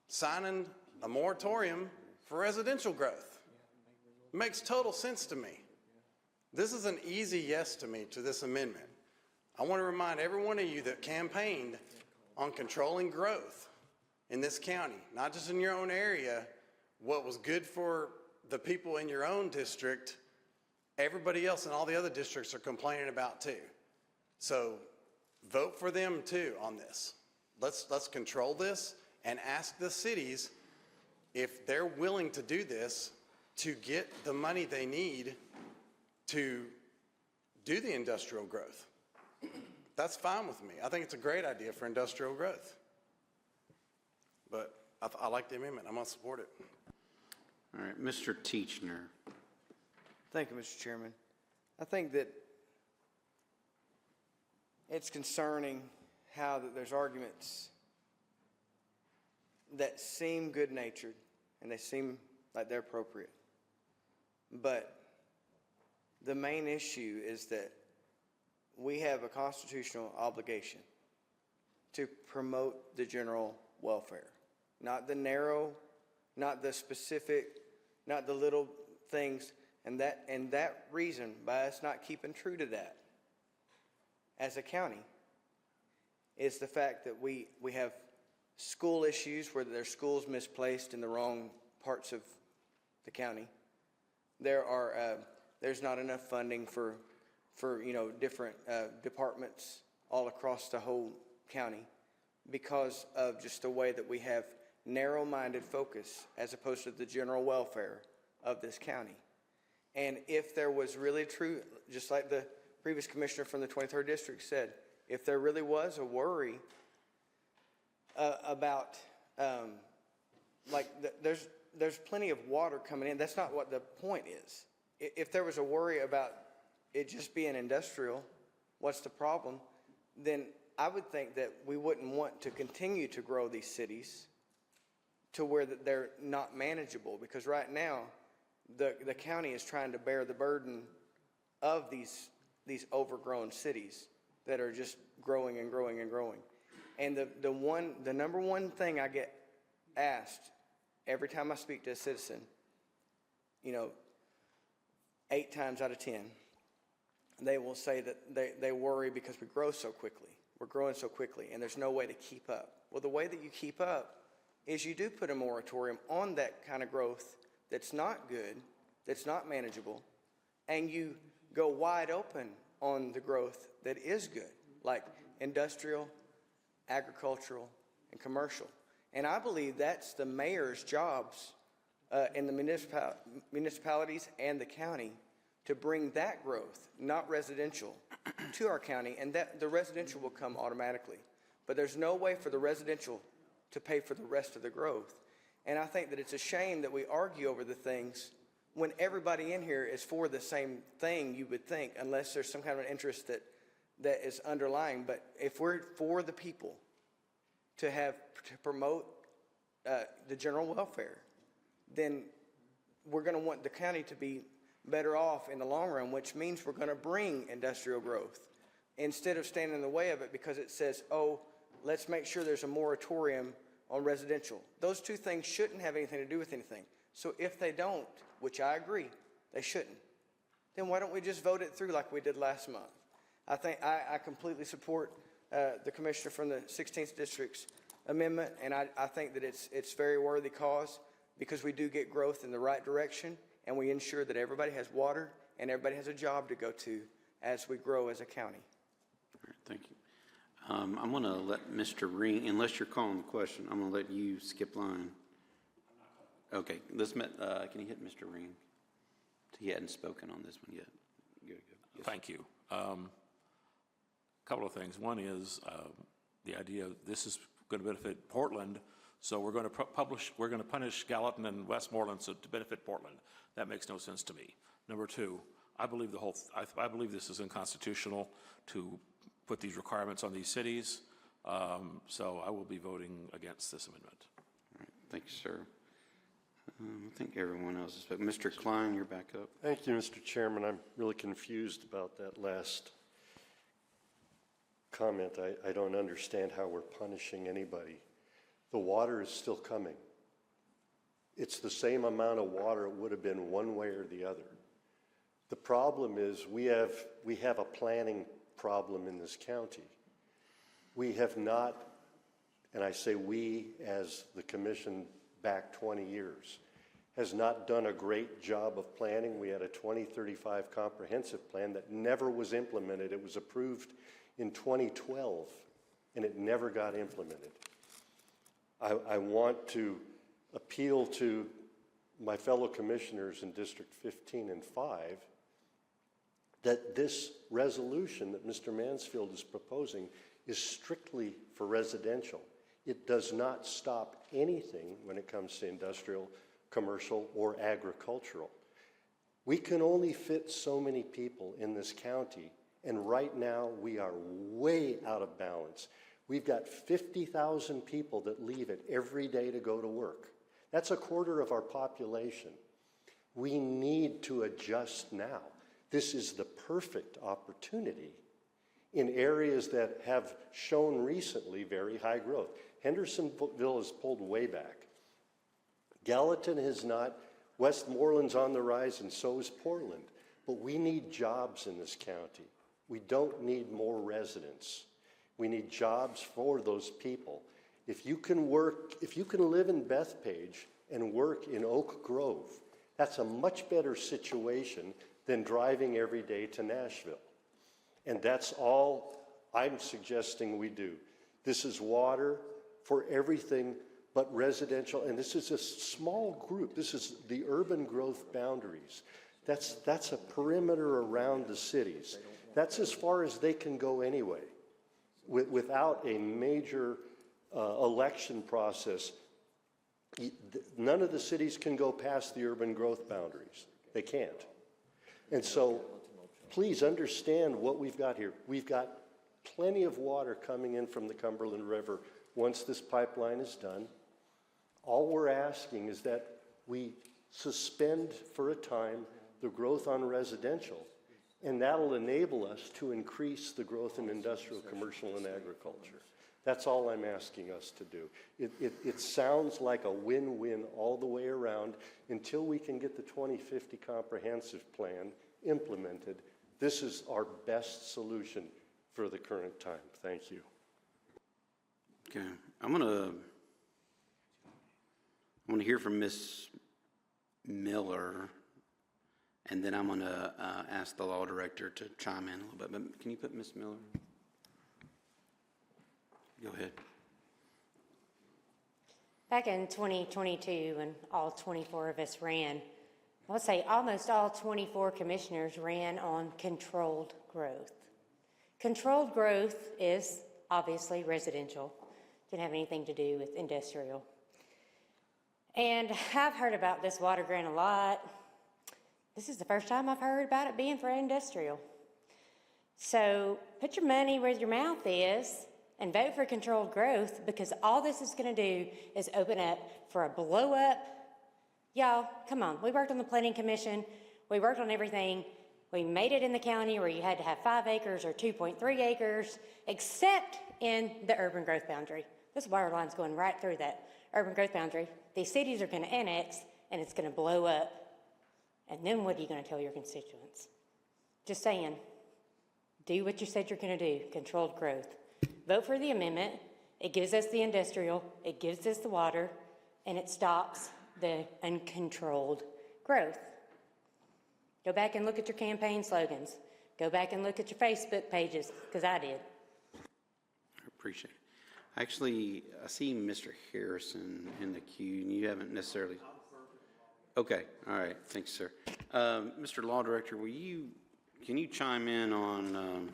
signing a moratorium for residential growth. It makes total sense to me. This is an easy yes to me to this amendment. I want to remind every one of you that campaigned on controlling growth in this county, not just in your own area, what was good for the people in your own district, everybody else in all the other districts are complaining about too. So vote for them too on this. Let's control this and ask the cities if they're willing to do this to get the money they need to do the industrial growth. That's fine with me. I think it's a great idea for industrial growth. But I like the amendment. I'm going to support it. All right, Mr. Teachner. Thank you, Mr. Chairman. I think that it's concerning how that there's arguments that seem good-natured and they seem like they're appropriate. But the main issue is that we have a constitutional obligation to promote the general welfare, not the narrow, not the specific, not the little things. And that reason, by us not keeping true to that as a county, is the fact that we have school issues where there's schools misplaced in the wrong parts of the county. There's not enough funding for different departments all across the whole county because of just the way that we have narrow-minded focus as opposed to the general welfare of this county. And if there was really true, just like the previous commissioner from the 23rd District said, if there really was a worry about, there's plenty of water coming in. That's not what the point is. If there was a worry about it just being industrial, what's the problem? Then I would think that we wouldn't want to continue to grow these cities to where that they're not manageable. Because right now, the county is trying to bear the burden of these overgrown cities that are just growing and growing and growing. And the number one thing I get asked every time I speak to a citizen, 8 times out of 10, they will say that they worry because we grow so quickly. We're growing so quickly, and there's no way to keep up. Well, the way that you keep up is you do put a moratorium on that kind of growth that's not good, that's not manageable, and you go wide open on the growth that is good, like industrial, agricultural, and commercial. And I believe that's the mayor's jobs in the municipalities and the county to bring that growth, not residential, to our county, and that the residential will come automatically. But there's no way for the residential to pay for the rest of the growth. And I think that it's a shame that we argue over the things when everybody in here is for the same thing, you would think, unless there's some kind of an interest that is underlying. But if we're for the people to promote the general welfare, then we're going to want the county to be better off in the long run, which means we're going to bring industrial growth instead of standing in the way of it because it says, oh, let's make sure there's a moratorium on residential. Those two things shouldn't have anything to do with anything. So if they don't, which I agree, they shouldn't, then why don't we just vote it through like we did last month? I think I completely support the commissioner from the 16th District's amendment, and I think that it's very worthy cause because we do get growth in the right direction, and we ensure that everybody has water and everybody has a job to go to as we grow as a county. All right, thank you. I'm going to let Mr. Ring, unless you're calling the question, I'm going to let you skip line. Okay, can you hit Mr. Ring? He hadn't spoken on this one yet. Good. Yes. Thank you. A couple of things. One is the idea this is going to benefit Portland, so we're going to punish Gallatin and Westmoreland to benefit Portland. That makes no sense to me. Number two, I believe I believe this is unconstitutional to put these requirements on these cities. So I will be voting against this amendment. All right, thank you, sir. I think everyone else is, but Mr. Klein, you're back up. Thank you, Mr. Chairman. I'm really confused about that last comment. I don't understand how we're punishing anybody. The water is still coming. It's the same amount of water it would have been one way or the other. The problem is we have a planning problem in this county. We have not, and I say we as the commission back 20 years, has not done a great job of planning. We had a 2035 comprehensive plan that never was implemented. It was approved in 2012, and it never got implemented. I want to appeal to my fellow commissioners in District 15 and 5 that this resolution that Mr. Mansfield is proposing is strictly for residential. It does not stop anything when it comes to industrial, commercial, or agricultural. We can only fit so many people in this county, and right now we are way out of balance. We've got 50,000 people that leave it every day to go to work. That's a quarter of our population. We need to adjust now. This is the perfect opportunity in areas that have shown recently very high growth. Hendersonville has pulled way back. Gallatin has not. Westmoreland's on the rise, and so is Portland. But we need jobs in this county. We don't need more residents. We need jobs for those people. If you can live in Bethpage and work in Oak Grove, that's a much better situation than driving every day to Nashville. And that's all I'm suggesting we do. This is water for everything but residential, and this is a small group. This is the urban growth boundaries. That's a perimeter around the cities. That's as far as they can go anyway, without a major election process. None of the cities can go past the urban growth boundaries. They can't. And so please understand what we've got here. We've got plenty of water coming in from the Cumberland River once this pipeline is done. All we're asking is that we suspend for a time the growth on residential, and that'll enable us to increase the growth in industrial, commercial, and agriculture. That's all I'm asking us to do. It sounds like a win-win all the way around until we can get the 2050 comprehensive plan implemented. This is our best solution for the current time. Thank you. Okay, I'm gonna hear from Ms. Miller, and then I'm gonna ask the law director to chime in a little bit. But can you put Ms. Miller? Go ahead. Back in 2022, when all 24 of us ran, I would say almost all 24 commissioners ran on controlled growth. Controlled growth is obviously residential. Didn't have anything to do with industrial. And I've heard about this water grant a lot. This is the first time I've heard about it being for industrial. So put your money where your mouth is and vote for controlled growth, because all this is going to do is open up for a blow up. Y'all, come on. We worked on the planning commission. We worked on everything. We made it in the county where you had to have 5 acres or 2.3 acres, except in the urban growth boundary. This water line's going right through that urban growth boundary. These cities are going to annex, and it's going to blow up. And then what are you going to tell your constituents? Just saying, do what you said you're going to do, controlled growth. Vote for the amendment. It gives us the industrial, it gives us the water, and it stops the uncontrolled growth. Go back and look at your campaign slogans. Go back and look at your Facebook pages, because I did. I appreciate it. Actually, I see Mr. Harrison in the queue, and you haven't necessarily. Okay, all right, thanks, sir. Mr. Law Director, can you chime in on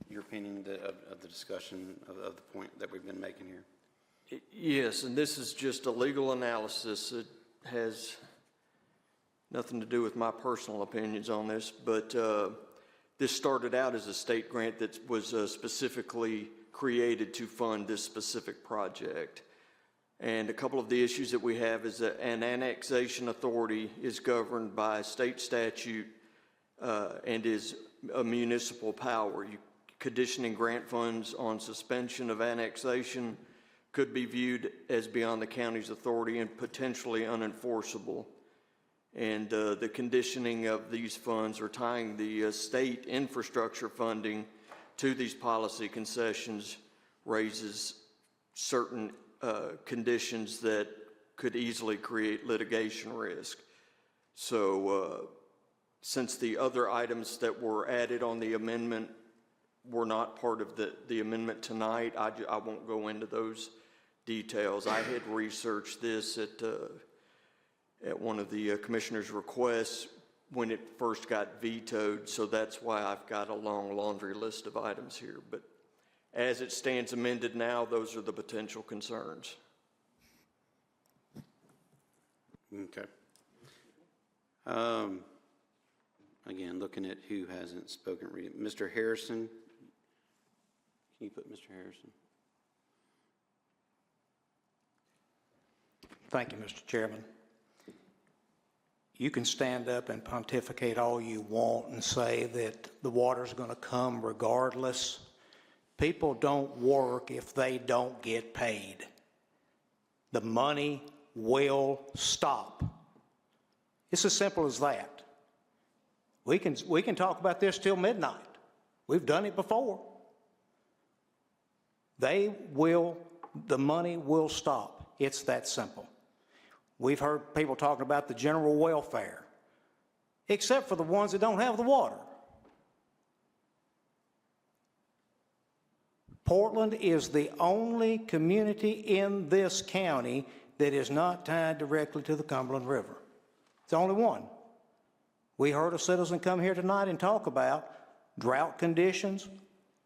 your opinion of the discussion of the point that we've been making here? Yes, and this is just a legal analysis. It has nothing to do with my personal opinions on this, but this started out as a state grant that was specifically created to fund this specific project. And a couple of the issues that we have is that an annexation authority is governed by state statute and is a municipal power. Conditioning grant funds on suspension of annexation could be viewed as beyond the county's authority and potentially unenforceable. And the conditioning of these funds or tying the state infrastructure funding to these policy concessions raises certain conditions that could easily create litigation risk. So since the other items that were added on the amendment were not part of the amendment tonight, I won't go into those details. I had researched this at one of the commissioner's requests when it first got vetoed, so that's why I've got a long laundry list of items here. But as it stands amended now, those are the potential concerns. Okay. Again, looking at who hasn't spoken, Mr. Harrison. Can you put Mr. Harrison? Thank you, Mr. Chairman. You can stand up and pontificate all you want and say that the water's going to come regardless. People don't work if they don't get paid. The money will stop. It's as simple as that. We can talk about this till midnight. We've done it before. The money will stop. It's that simple. We've heard people talking about the general welfare, except for the ones that don't have the water. Portland is the only community in this county that is not tied directly to the Cumberland River. It's the only one. We heard a citizen come here tonight and talk about drought conditions.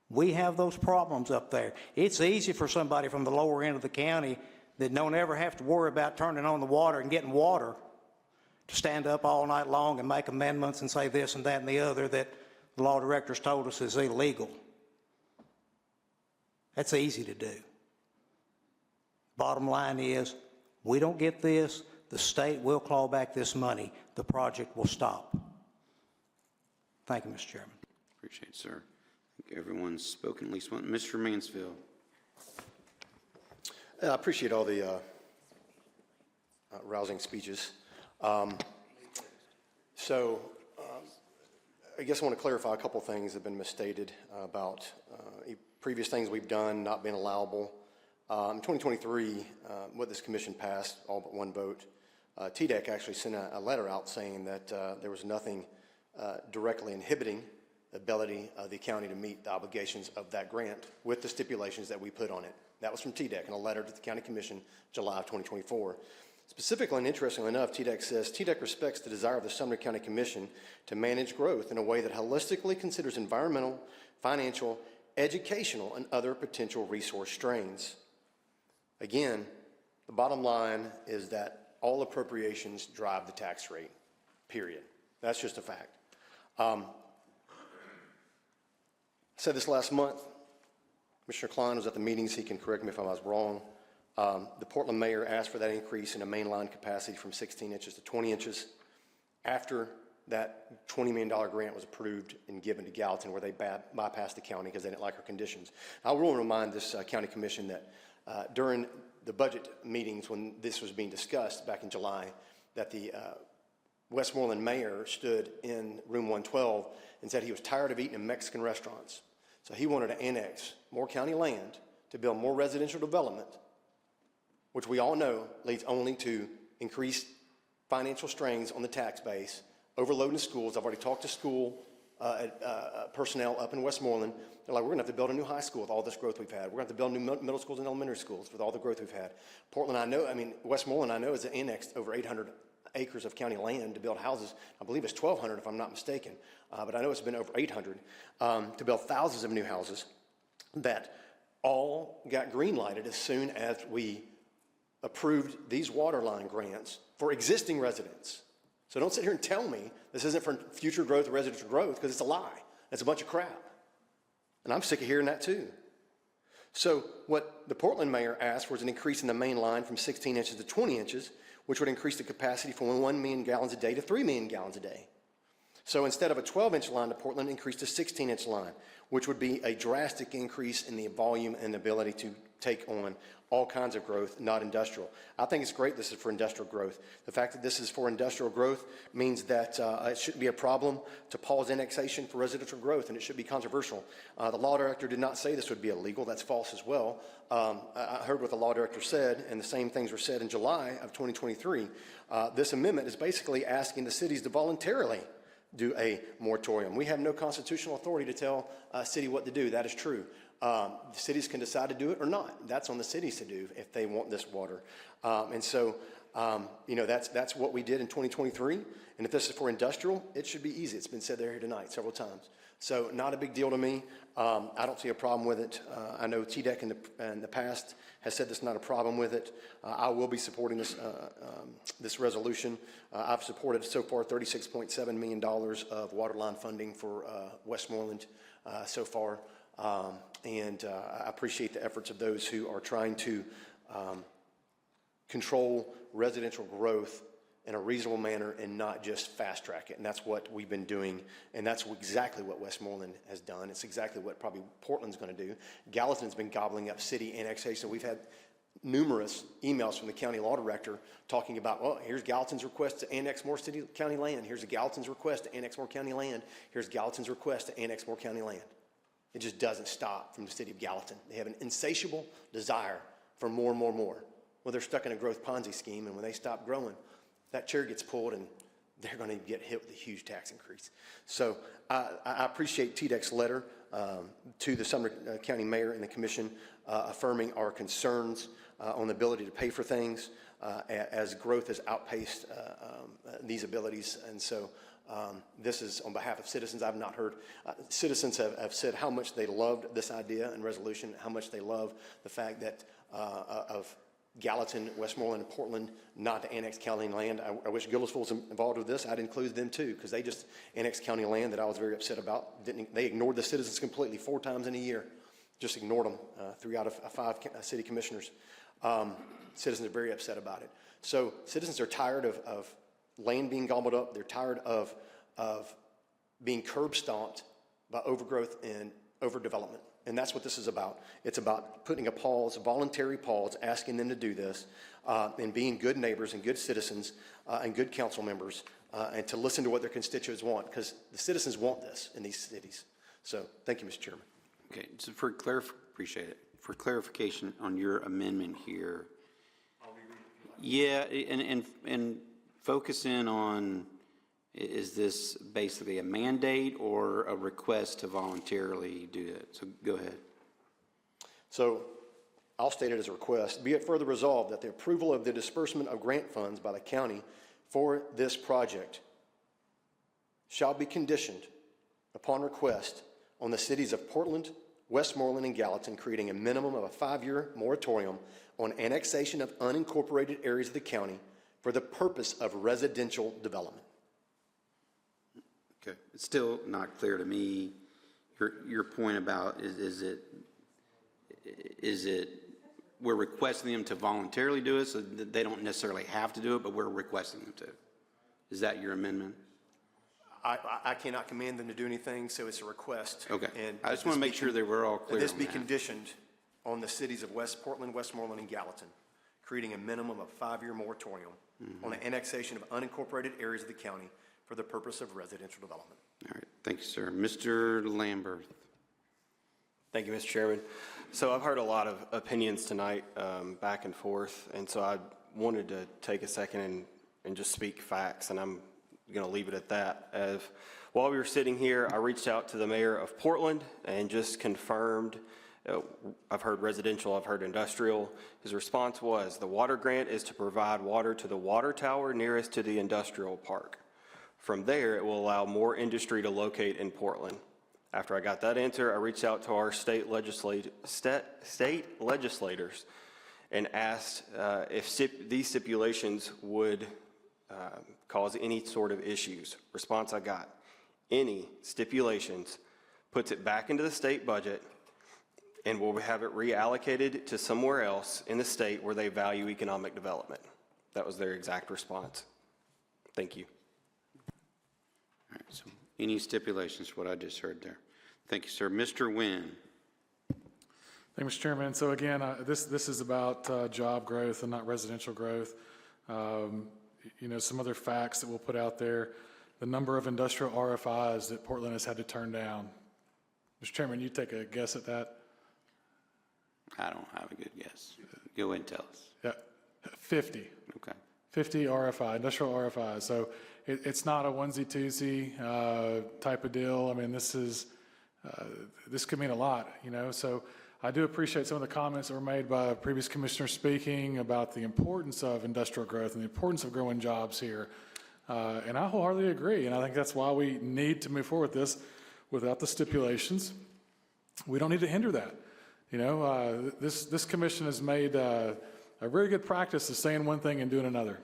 We have those problems up there. It's easy for somebody from the lower end of the county that don't ever have to worry about turning on the water and getting water to stand up all night long and make amendments and say this and that and the other that the law directors told us is illegal. That's easy to do. Bottom line is, we don't get this, the state will claw back this money. The project will stop. Thank you, Mr. Chairman. Appreciate it, sir. I think everyone's spoken at least one. Mr. Mansfield. I appreciate all the rousing speeches. I guess I want to clarify a couple things that have been misstated about previous things we've done not being allowable. In 2023, what this commission passed, all but one vote, TDEC actually sent a letter out saying that there was nothing directly inhibiting the ability of the county to meet the obligations of that grant with the stipulations that we put on it. That was from TDEC in a letter to the county commission, July of 2024. Specifically and interestingly enough, TDEC says, TDEC respects the desire of the Sumner County Commission to manage growth in a way that holistically considers environmental, financial, educational, and other potential resource strains. Again, the bottom line is that all appropriations drive the tax rate, period. That's just a fact. I said this last month. Commissioner Klein was at the meetings. He can correct me if I was wrong. The Portland mayor asked for that increase in a mainline capacity from 16 inches to 20 inches after that $20 million grant was approved and given to Gallatin, where they bypassed the county because they didn't like our conditions. I will remind this county commission that during the budget meetings when this was being discussed back in July, that the Westmoreland mayor stood in room 112 and said he was tired of eating in Mexican restaurants. So he wanted to annex more county land to build more residential development, which we all know leads only to increased financial strains on the tax base, overloading schools. I've already talked to school personnel up in Westmoreland. They're like, we're going to have to build a new high school with all this growth we've had. We're going to have to build new middle schools and elementary schools with all the growth we've had. Westmoreland, I know, is annexed over 800 acres of county land to build houses. I believe it's 1,200 if I'm not mistaken, but I know it's been over 800 to build thousands of new houses that all got green-lighted as soon as we approved these water line grants for existing residents. So don't sit here and tell me this isn't for future growth or residential growth, because it's a lie. It's a bunch of crap. And I'm sick of hearing that too. So what the Portland mayor asked was an increase in the main line from 16 inches to 20 inches, which would increase the capacity from 1 million gallons a day to 3 million gallons a day. So instead of a 12-inch line to Portland, increased to 16-inch line, which would be a drastic increase in the volume and ability to take on all kinds of growth, not industrial. I think it's great this is for industrial growth. The fact that this is for industrial growth means that it shouldn't be a problem to pause annexation for residential growth, and it should be controversial. The law director did not say this would be illegal. That's false as well. I heard what the law director said, and the same things were said in July of 2023. This amendment is basically asking the cities to voluntarily do a moratorium. We have no constitutional authority to tell a city what to do. That is true. The cities can decide to do it or not. That's on the cities to do if they want this water. That's what we did in 2023. And if this is for industrial, it should be easy. It's been said there here tonight several times. So not a big deal to me. I don't see a problem with it. I know TDEC in the past has said there's not a problem with it. I will be supporting this resolution. I've supported so far $36.7 million of waterline funding for Westmoreland so far. And I appreciate the efforts of those who are trying to control residential growth in a reasonable manner and not just fast track it. And that's what we've been doing. And that's exactly what Westmoreland has done. It's exactly what probably Portland's going to do. Gallatin's been gobbling up city annexation. We've had numerous emails from the county law director talking about, well, here's Gallatin's request to annex more county land. Here's Gallatin's request to annex more county land. Here's Gallatin's request to annex more county land. It just doesn't stop from the city of Gallatin. They have an insatiable desire for more and more and more. Well, they're stuck in a growth Ponzi scheme, and when they stop growing, that chair gets pulled, and they're going to get hit with a huge tax increase. So I appreciate TDEC's letter to the Sumner County Mayor and the Commission affirming our concerns on the ability to pay for things as growth has outpaced these abilities. And so this is on behalf of citizens. I've not heard, citizens have said how much they loved this idea and resolution, how much they love the fact that of Gallatin, Westmoreland, and Portland not to annex county land. I wish Gillisville was involved with this. I'd include them too, because they just annexed county land that I was very upset about. They ignored the citizens completely 4 times in a year. Just ignored them, 3 out of 5 city commissioners. Citizens are very upset about it. So citizens are tired of land being gobbled up. They're tired of being curb stomped by overgrowth and overdevelopment. And that's what this is about. It's about putting a pause, a voluntary pause, asking them to do this, and being good neighbors and good citizens and good council members and to listen to what their constituents want, because the citizens want this in these cities. So thank you, Mr. Chairman. Okay, so appreciate it. For clarification on your amendment here. Yeah, and focus in on, is this basically a mandate or a request to voluntarily do that? So go ahead. So I'll state it as a request. Be it further resolved that the approval of the disbursement of grant funds by the county for this project shall be conditioned upon request on the cities of Portland, Westmoreland, and Gallatin, creating a minimum of a 5-year moratorium on annexation of unincorporated areas of the county for the purpose of residential development. Okay, it's still not clear to me, your point about, is it we're requesting them to voluntarily do it, so that they don't necessarily have to do it, but we're requesting them to? Is that your amendment? I cannot command them to do anything, so it's a request. Okay. And I just want to make sure that we're all clear this on be that. conditioned on the cities of Portland, Westmoreland, and Gallatin, creating a minimum of 5-year moratorium on the annexation of unincorporated areas of the county for the purpose of residential development. All right, thank you, sir. Mr. Lambert. Thank you, Mr. Chairman. So I've heard a lot of opinions tonight, back and forth, and so I wanted to take a second and just speak facts, and I'm going to leave it at that. While we were sitting here, I reached out to the mayor of Portland and just confirmed, I've heard residential, I've heard industrial. His response was, the water grant is to provide water to the water tower nearest to the industrial park. From there, it will allow more industry to locate in Portland. After I got that answer, I reached out to our state legislators and asked if these stipulations would cause any sort of issues. Response I got, any stipulations puts it back into the state budget and we'll have it reallocated to somewhere else in the state where they value economic development. That was their exact response. Thank you. All right, so any stipulations, what I just heard there. Thank you, sir. Mr. Nguyen. Thank you, Mr. Chairman. So again, this is about job growth and not residential growth. Some other facts that we'll put out there. The number of industrial RFIs that Portland has had to turn down. Mr. Chairman, you take a guess at that? I don't have a good guess. Go ahead and tell us. Yeah, 50. Okay. 50 industrial RFIs. So it's not a onesie-twosie type of deal. I mean, this could mean a lot, So I do appreciate some of the comments that were made by previous commissioners speaking about the importance of industrial growth and the importance of growing jobs here. And I wholeheartedly agree. And I think that's why we need to move forward with this without the stipulations. We don't need to hinder that. This commission has made a very good practice of saying one thing and doing another.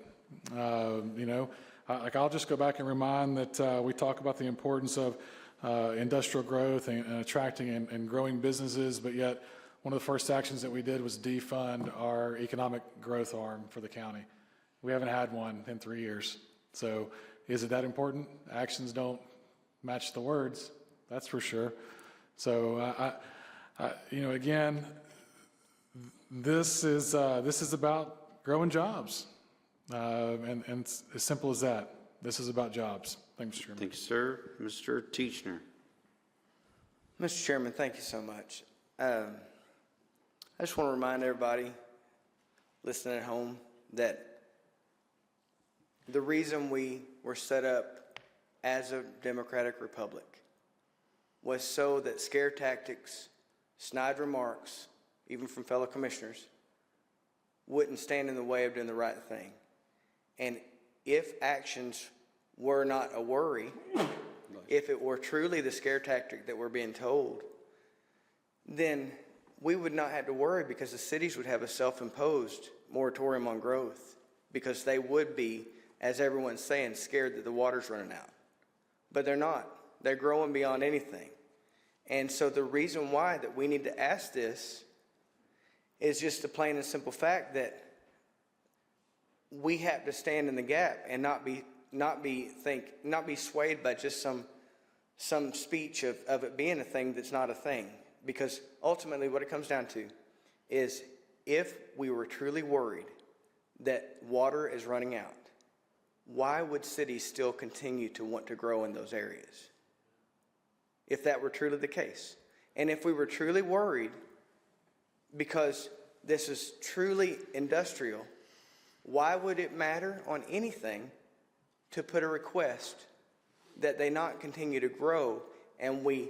I'll just go back and remind that we talk about the importance of industrial growth and attracting and growing businesses, but yet one of the first actions that we did was defund our economic growth arm for the county. We haven't had one in 3 years. So is it that important? Actions don't match the words, that's for sure. So, again, this is about growing jobs, and it's as simple as that. This is about jobs. Thanks, Mr. Chairman. Thank you, sir. Mr. Teachner. Mr. Chairman, thank you so much. I just want to remind everybody listening at home that the reason we were set up as a democratic republic was so that scare tactics, snide remarks, even from fellow commissioners, wouldn't stand in the way of doing the right thing. And if actions were not a worry, if it were truly the scare tactic that we're being told, then we would not have to worry, because the cities would have a self-imposed moratorium on growth, because they would be, as everyone's saying, scared that the water's running out. But they're not. They're growing beyond anything. And so the reason why that we need to ask this is just the plain and simple fact that we have to stand in the gap and not be swayed by just some speech of it being a thing that's not a thing. Because ultimately what it comes down to is, if we were truly worried that water is running out, why would cities still continue to want to grow in those areas? If that were truly the case. And if we were truly worried because this is truly industrial, why would it matter on anything to put a request that they not continue to grow, and we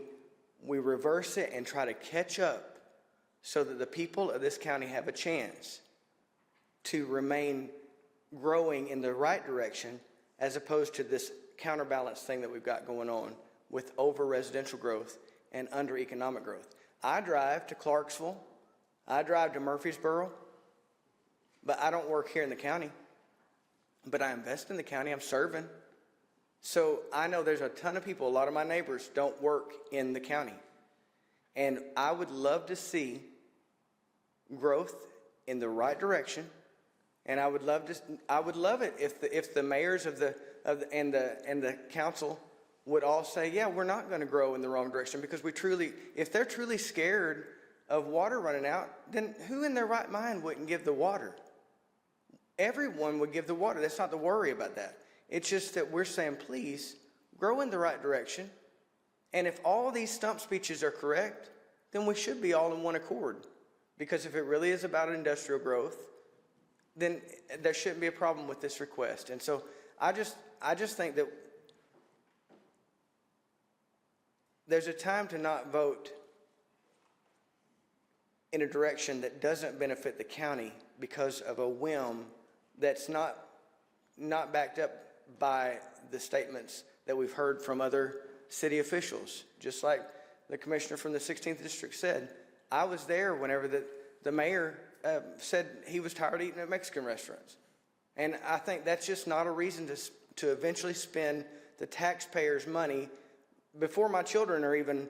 reverse it and try to catch up so that the people of this county have a chance to remain growing in the right direction, as opposed to this counterbalance thing that we've got going on with over residential growth and under economic growth. I drive to Clarksville, I drive to Murfreesboro, but I don't work here in the county. But I invest in the county, I'm serving. So I know there's a ton of people, a lot of my neighbors don't work in the county. And I would love to see growth in the right direction. And I would love it if the mayors and the council would all say, yeah, we're not going to grow in the wrong direction, because if they're truly scared of water running out, then who in their right mind wouldn't give the water? Everyone would give the water. That's not the worry about that. It's just that we're saying, please, grow in the right direction. And if all these stump speeches are correct, then we should be all in one accord. Because if it really is about industrial growth, then there shouldn't be a problem with this request. And so I just think that there's a time to not vote in a direction that doesn't benefit the county because of a whim that's not backed up by the statements that we've heard from other city officials. Just like the commissioner from the 16th district said, I was there whenever the mayor said he was tired of eating at Mexican restaurants. And I think that's just not a reason to eventually spend the taxpayers' money before my children are even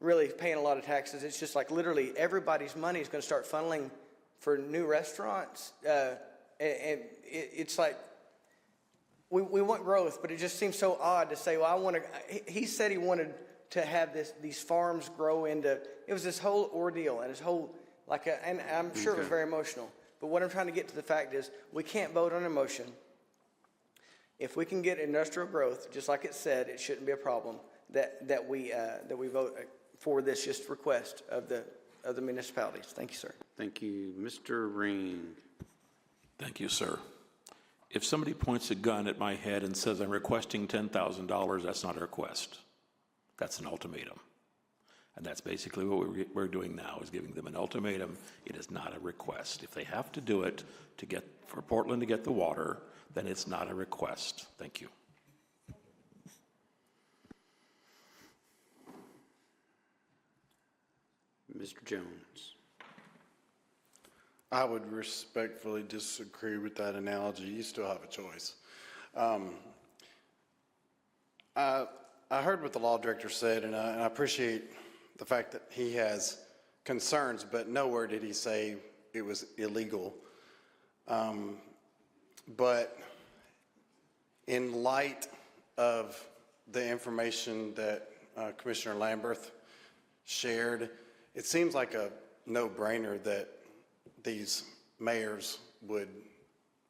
really paying a lot of taxes. It's just like literally everybody's money is going to start funneling for new restaurants. And it's like we want growth, but it just seems so odd to say, well, he said he wanted to have these farms grow into, it was this whole ordeal and this whole, and I'm sure it was very emotional. But what I'm trying to get to the fact is we can't vote on emotion. If we can get industrial growth, just like it said, it shouldn't be a problem that we vote for this just request of the municipalities. Thank you, sir. Thank you. Mr. Ring. Thank you, sir. If somebody points a gun at my head and says I'm requesting $10,000, that's not a request. That's an ultimatum. And that's basically what we're doing now, is giving them an ultimatum. It is not a request. If they have to do it for Portland to get the water, then it's not a request. Thank you. Mr. Jones. I would respectfully disagree with that analogy. You still have a choice. I heard what the law director said, and I appreciate the fact that he has concerns, but nowhere did he say it was illegal. But in light of the information that Commissioner Lamberth shared, it seems like a no-brainer that these mayors would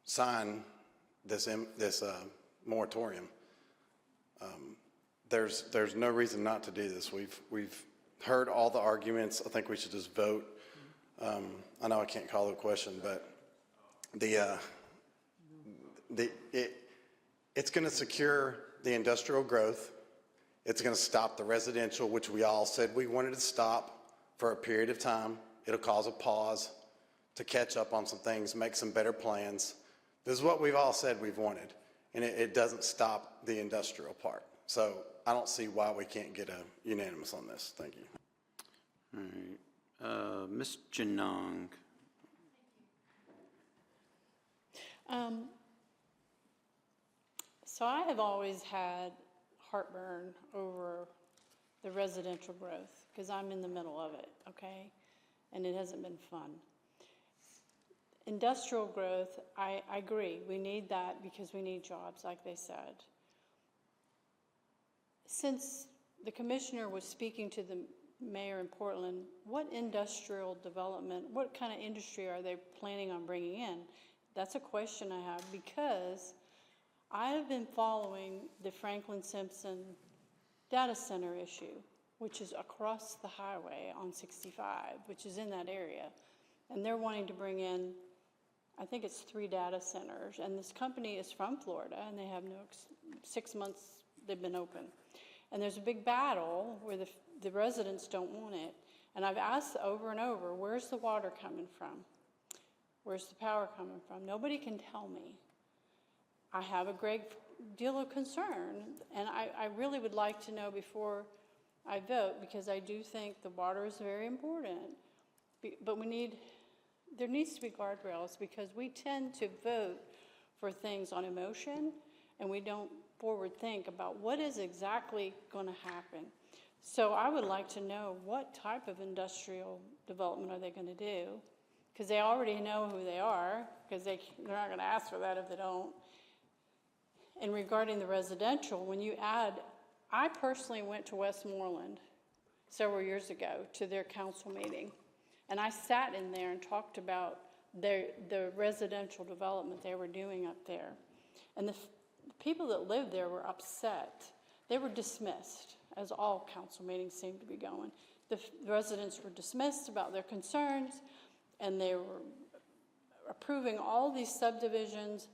sign this moratorium. There's no reason not to do this. We've heard all the arguments. I think we should just vote. I know I can't call the question, but it's going to secure the industrial growth. It's going to stop the residential, which we all said we wanted to stop for a period of time. It'll cause a pause to catch up on some things, make some better plans. This is what we've all said we've wanted, and it doesn't stop the industrial part. So I don't see why we can't get a unanimous on this. Thank you. All right. Ms. Janong. So I have always had heartburn over the residential growth because I'm in the middle of it, okay? And it hasn't been fun. Industrial growth, I agree. We need that because we need jobs, like they said. Since the commissioner was speaking to the mayor in Portland, what industrial development, what kind of industry are they planning on bringing in? That's a question I have, because I have been following the Franklin Simpson data center issue, which is across the highway on 65, which is in that area. And they're wanting to bring in, I think it's 3 data centers. And this company is from Florida, and they have 6 months they've been open. And there's a big battle where the residents don't want it. And I've asked over and over, where's the water coming from? Where's the power coming from? Nobody can tell me. I have a great deal of concern, and I really would like to know before I vote, because I do think the water is very important. But there needs to be guardrails, because we tend to vote for things on emotion, and we don't forward think about what is exactly going to happen. So I would like to know what type of industrial development are they going to do, because they already know who they are, because they're not going to ask for that if they don't. And regarding the residential, when you add, I personally went to Westmoreland several years ago to their council meeting, and I sat in there and talked about the residential development they were doing up there. And the people that lived there were upset. They were dismissed, as all council meetings seem to be going. The residents were dismissed about their concerns, and they were approving all these subdivisions,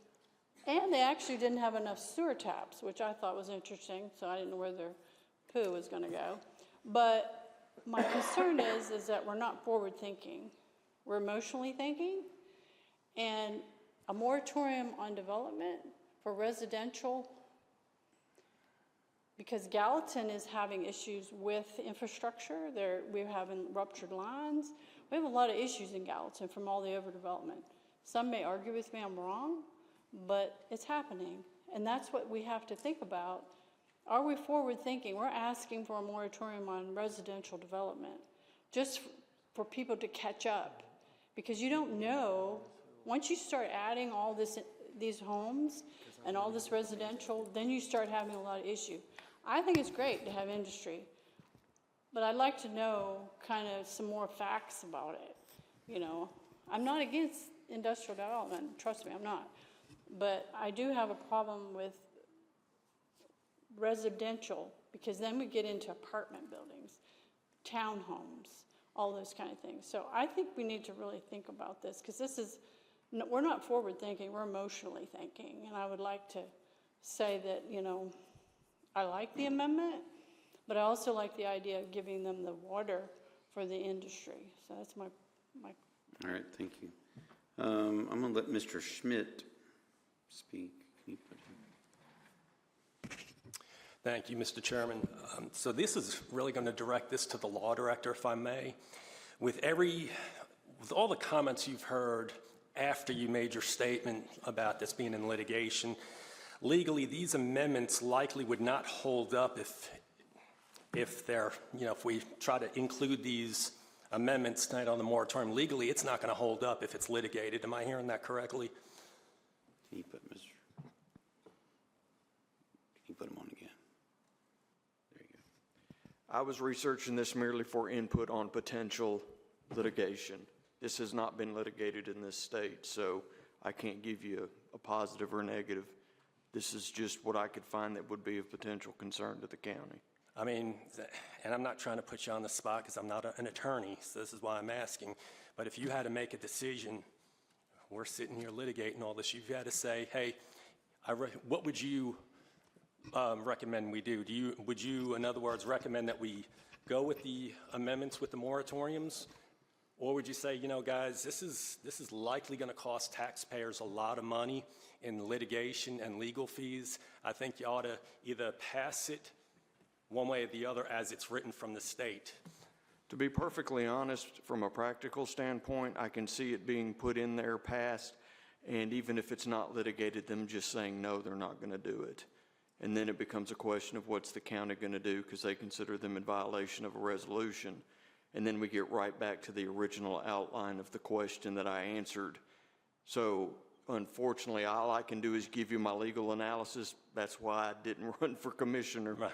and they actually didn't have enough sewer taps, which I thought was interesting, so I didn't know where their poo was going to go. But my concern is that we're not forward thinking. We're emotionally thinking, and a moratorium on development for residential, because Gallatin is having issues with infrastructure. We're having ruptured lines. We have a lot of issues in Gallatin from all the overdevelopment. Some may argue with me I'm wrong, but it's happening. And that's what we have to think about. Are we forward thinking? We're asking for a moratorium on residential development just for people to catch up, because you don't know, once you start adding all these homes and all this residential, then you start having a lot of issues. I think it's great to have industry, but I'd like to know kind of some more facts about it. You know, I'm not against industrial development, trust me, I'm not. But I do have a problem with residential, because then we get into apartment buildings, townhomes, all those kind of things. So I think we need to really think about this, because we're not forward thinking, we're emotionally thinking. And I would like to say that, you know, I like the amendment, but I also like the idea of giving them the water for the industry. So that's my. All right, thank you. I'm going to let Mr. Schmidt speak. Can you put him? Thank you, Mr. Chairman. So this is really going to direct this to the law director, if I may. With all the comments you've heard after you made your statement about this being in litigation, legally, these amendments likely would not hold up if we try to include these amendments tonight on the moratorium. Legally, it's not going to hold up if it's litigated. Am I hearing that correctly? Can you put him on again? There you go. I was researching this merely for input on potential litigation. This has not been litigated in this state, so I can't give you a positive or negative. This is just what I could find that would be of potential concern to the county. I mean, and I'm not trying to put you on the spot because I'm not an attorney, so this is why I'm asking. But if you had to make a decision, we're sitting here litigating all this, you've got to say, hey, what would you recommend we do? Would you, in other words, recommend that we go with the amendments with the moratoriums? Or would you say, you know, guys, this is likely going to cost taxpayers a lot of money in litigation and legal fees. I think you ought to either pass it one way or the other as it's written from the state. To be perfectly honest, from a practical standpoint, I can see it being put in there, passed, and even if it's not litigated, them just saying, no, they're not going to do it. And then it becomes a question of what's the county going to do, because they consider them in violation of a resolution. And then we get right back to the original outline of the question that I answered. So unfortunately, all I can do is give you my legal analysis. That's why I didn't run for commissioner. Right.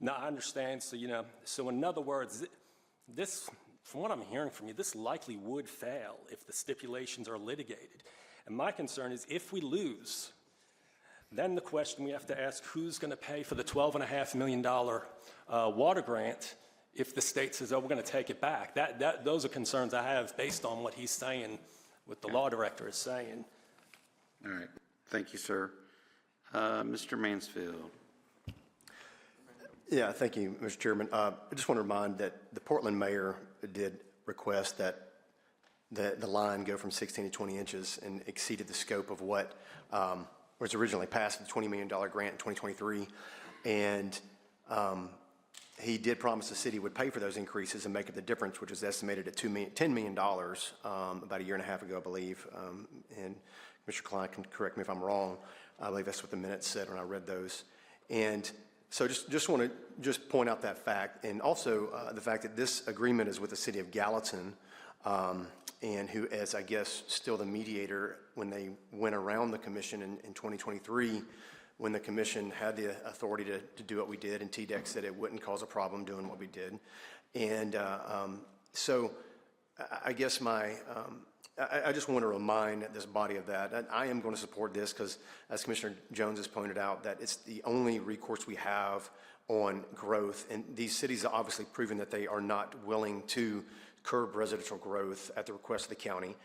No, I understand. So, so in other words, this, from what I'm hearing from you, this likely would fail if the stipulations are litigated. And my concern is if we lose, Then the question we have to ask, who's going to pay for the $12.5 million water grant if the state says, oh, we're going to take it back? Those are concerns I have based on what he's saying, what the law director is saying. All right. Thank you, sir. Mr. Mansfield. Yeah, thank you, Mr. Chairman. I just want to remind that the Portland mayor did request that the line go from 16 to 20 inches and exceeded the scope of what was originally passed, the $20 million grant in 2023. And he did promise the city would pay for those increases and make up the difference, which is estimated at $10 million about a year and a half ago, I believe. And Mr. Klein can correct me if I'm wrong. I believe that's what the minutes said when I read those. And so just want to point out that fact, and also the fact that this agreement is with the city of Gallatin, and who is, I guess, still the mediator when they went around the commission in 2023, when the commission had the authority to do what we did, and TDEC said it wouldn't cause a problem doing what we did. And so I guess I just want to remind this body of that. I am going to support this because, as Commissioner Jones has pointed out, that it's the only recourse we have on growth. And these cities are obviously proven that they are not willing to curb residential growth at the request of the county.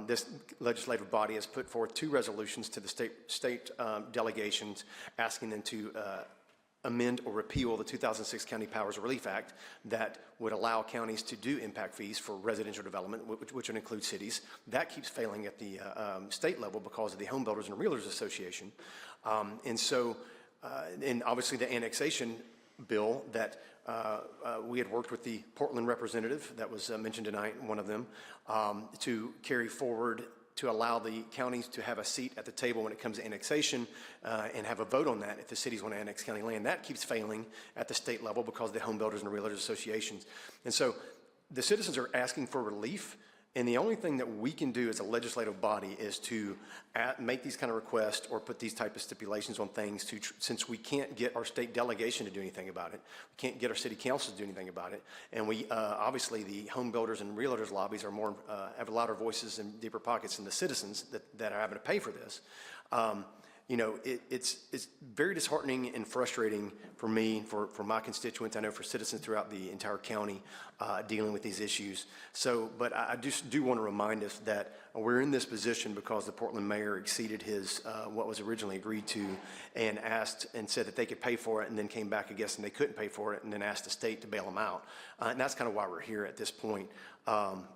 This legislative body has put forth 2 resolutions to the state delegations asking them to amend or repeal the 2006 County Powers of Relief Act that would allow counties to do impact fees for residential development, which would include cities. That keeps failing at the state level because of the Home Builders and Realtors Association. And so, and obviously the annexation bill that we had worked with the Portland representative that was mentioned tonight, one of them, to carry forward to allow the counties to have a seat at the table when it comes to annexation and have a vote on that if the cities want to annex county land. That keeps failing at the state level because of the Home Builders and Realtors Associations. And so the citizens are asking for relief, and the only thing that we can do as a legislative body is to make these kind of requests or put these type of stipulations on things since we can't get our state delegation to do anything about it. We can't get our city council to do anything about it. And we, obviously the home builders and realtors lobbies are more, have louder voices and deeper pockets than the citizens that are having to pay for this. You know, it's very disheartening and frustrating for me, for my constituents, I know for citizens throughout the entire county dealing with these issues. So, but I just do want to remind us that we're in this position because the Portland mayor exceeded his, what was originally agreed to, and asked and said that they could pay for it, and then came back, I guess, and they couldn't pay for it, and then asked the state to bail them out. And that's kind of why we're here at this point.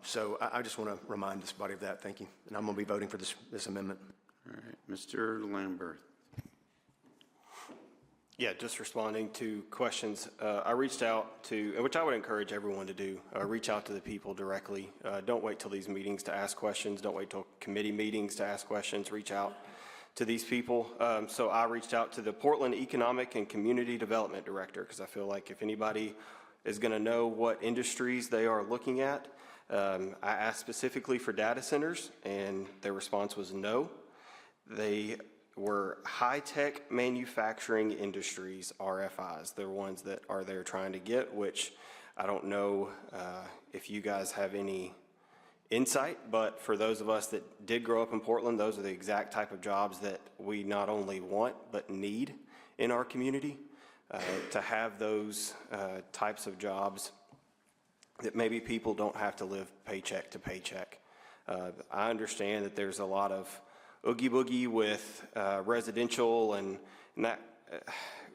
So I just want to remind this body of that. Thank you. And I'm going to be voting for this amendment. All right, Mr. Lambert. Yeah, just responding to questions. I reached out to, which I would encourage everyone to do, reach out to the people directly. Don't wait till these meetings to ask questions. Don't wait till committee meetings to ask questions. Reach out to these people. So I reached out to the Portland Economic and Community Development Director because I feel like if anybody is going to know what industries they are looking at, I asked specifically for data centers, and their response was no. They were high-tech manufacturing industries, RFIs. They're ones that are there trying to get, which I don't know if you guys have any insight, but for those of us that did grow up in Portland, those are the exact type of jobs that we not only want but need in our community. To have those types of jobs that maybe people don't have to live paycheck to paycheck. I understand that there's a lot of oogie boogie with residential and that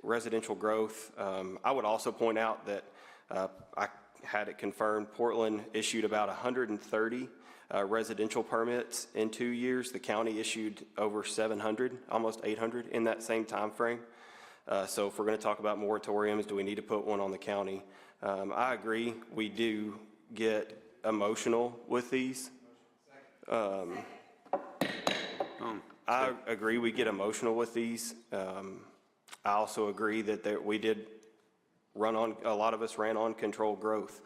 residential growth. I would also point out that I had it confirmed Portland issued about 130 residential permits in 2 years. The county issued over 700, almost 800 in that same time frame. So if we're going to talk about moratoriums, do we need to put one on the county? I agree. We do get emotional with these. I agree we get emotional with these. I also agree that we did run on, a lot of us ran on controlled growth.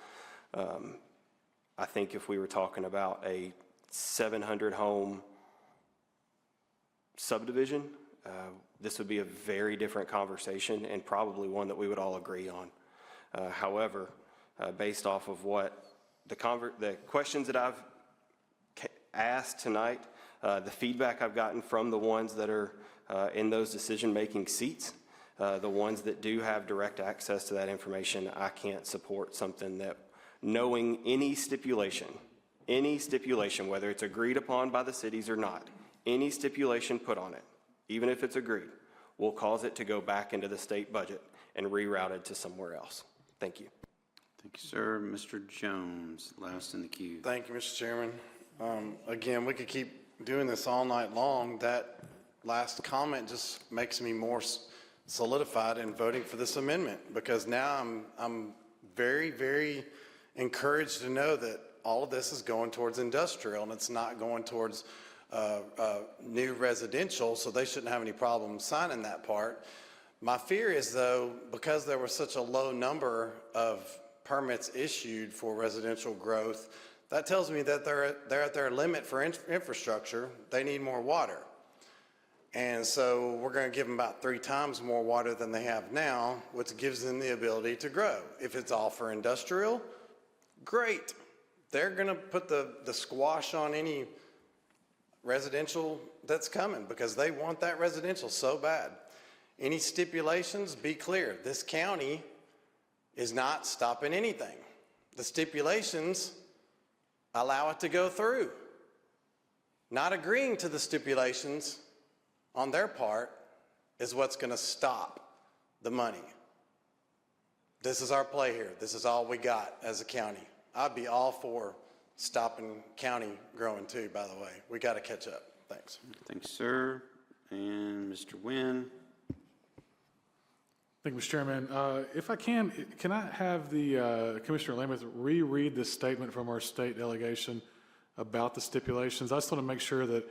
I think if we were talking about a 700 home subdivision, this would be a very different conversation and probably one that we would all agree on. However, based off of what the questions that I've asked tonight, the feedback I've gotten from the ones that are in those decision-making seats. The ones that do have direct access to that information, I can't support something that, knowing any stipulation, whether it's agreed upon by the cities or not, any stipulation put on it, even if it's agreed, will cause it to go back into the state budget and rerouted to somewhere else. Thank you. Thank you, sir. Mr. Jones, last in the queue. Thank you, Mr. Chairman. Again, we could keep doing this all night long. That last comment just makes me more solidified in voting for this amendment, because now I'm very, very encouraged to know that all of this is going towards industrial and it's not going towards new residential, so they shouldn't have any problem signing that part. My fear is, though, because there was such a low number of permits issued for residential growth, that tells me that they're at their limit for infrastructure. They need more water. And so we're going to give them about 3 times more water than they have now, which gives them the ability to grow. If it's all for industrial, great. They're going to put the squash on any residential that's coming because they want that residential so bad. Any stipulations, be clear. This county is not stopping anything. The stipulations allow it to go through. Not agreeing to the stipulations on their part is what's going to stop the money. This is our play here. This is all we got as a county. I'd be all for stopping county growing too, by the way. We got to catch up. Thanks. Thanks, sir. And Mr. Nguyen. Thank you, Mr. Chairman. If I can I have the Commissioner Lambert reread the statement from our state delegation about the stipulations? I just want to make sure that,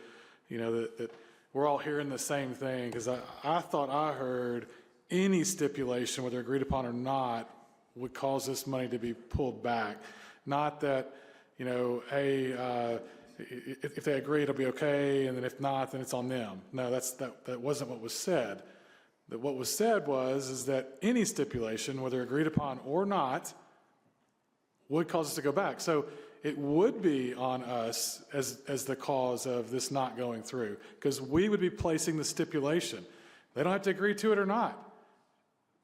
that we're all hearing the same thing, because I thought I heard any stipulation, whether agreed upon or not, would cause this money to be pulled back. Not that, hey, if they agree, it'll be okay, and then if not, then it's on them. No, that wasn't what was said. That what was said is that any stipulation, whether agreed upon or not, would cause us to go back. So it would be on us as the cause of this not going through, because we would be placing the stipulation. They don't have to agree to it or not,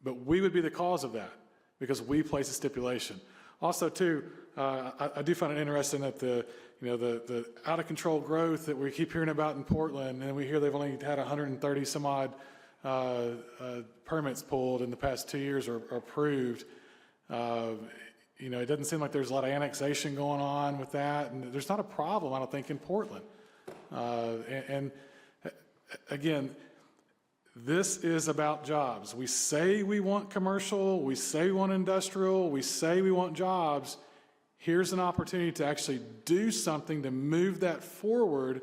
but we would be the cause of that because we place a stipulation. Also, too, I do find it interesting that the out of control growth that we keep hearing about in Portland, and we hear they've only had 130 some odd permits pulled in the past 2 years or approved. It doesn't seem like there's a lot of annexation going on with that, and there's not a problem, I don't think, in Portland. And again, this is about jobs. We say we want commercial, we say we want industrial, we say we want jobs. Here's an opportunity to actually do something to move that forward,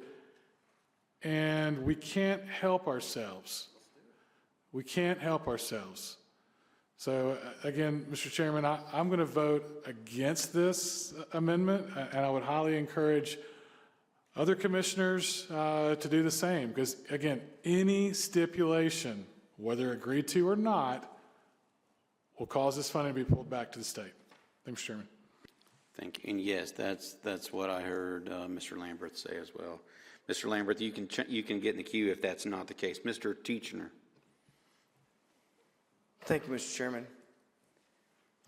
and we can't help ourselves. We can't help ourselves. So again, Mr. Chairman, I'm going to vote against this amendment, and I would highly encourage other commissioners to do the same, because again, any stipulation, whether agreed to or not, will cause this funding to be pulled back to the state. Thank you, Mr. Chairman. Thank you. And yes, that's what I heard Mr. Lambert say as well. Mr. Lambert, you can get in the queue if that's not the case. Mr. Teachner. Thank you, Mr. Chairman.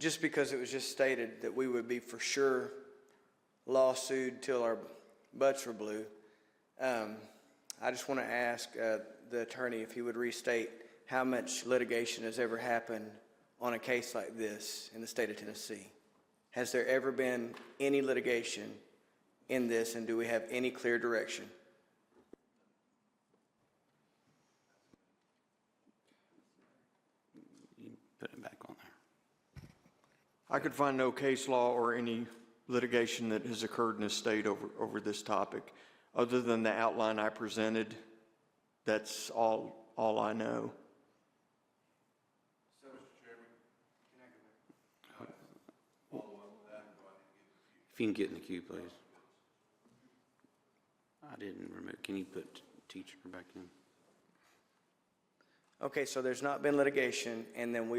Just because it was just stated that we would be for sure lawsued till our butts were blue, I just want to ask the attorney if he would restate how much litigation has ever happened on a case like this in the state of Tennessee. Has there ever been any litigation in this, and do we have any clear direction? Put it back on there. I could find no case law or any litigation that has occurred in this state over this topic. Other than the outline I presented, that's all I know. So, Mr. Chairman, can I go back? Follow up with that and go ahead and get in the queue. If you can get in the queue, please. I didn't remember. Can you put teacher back in? Okay, so there's not been litigation, and then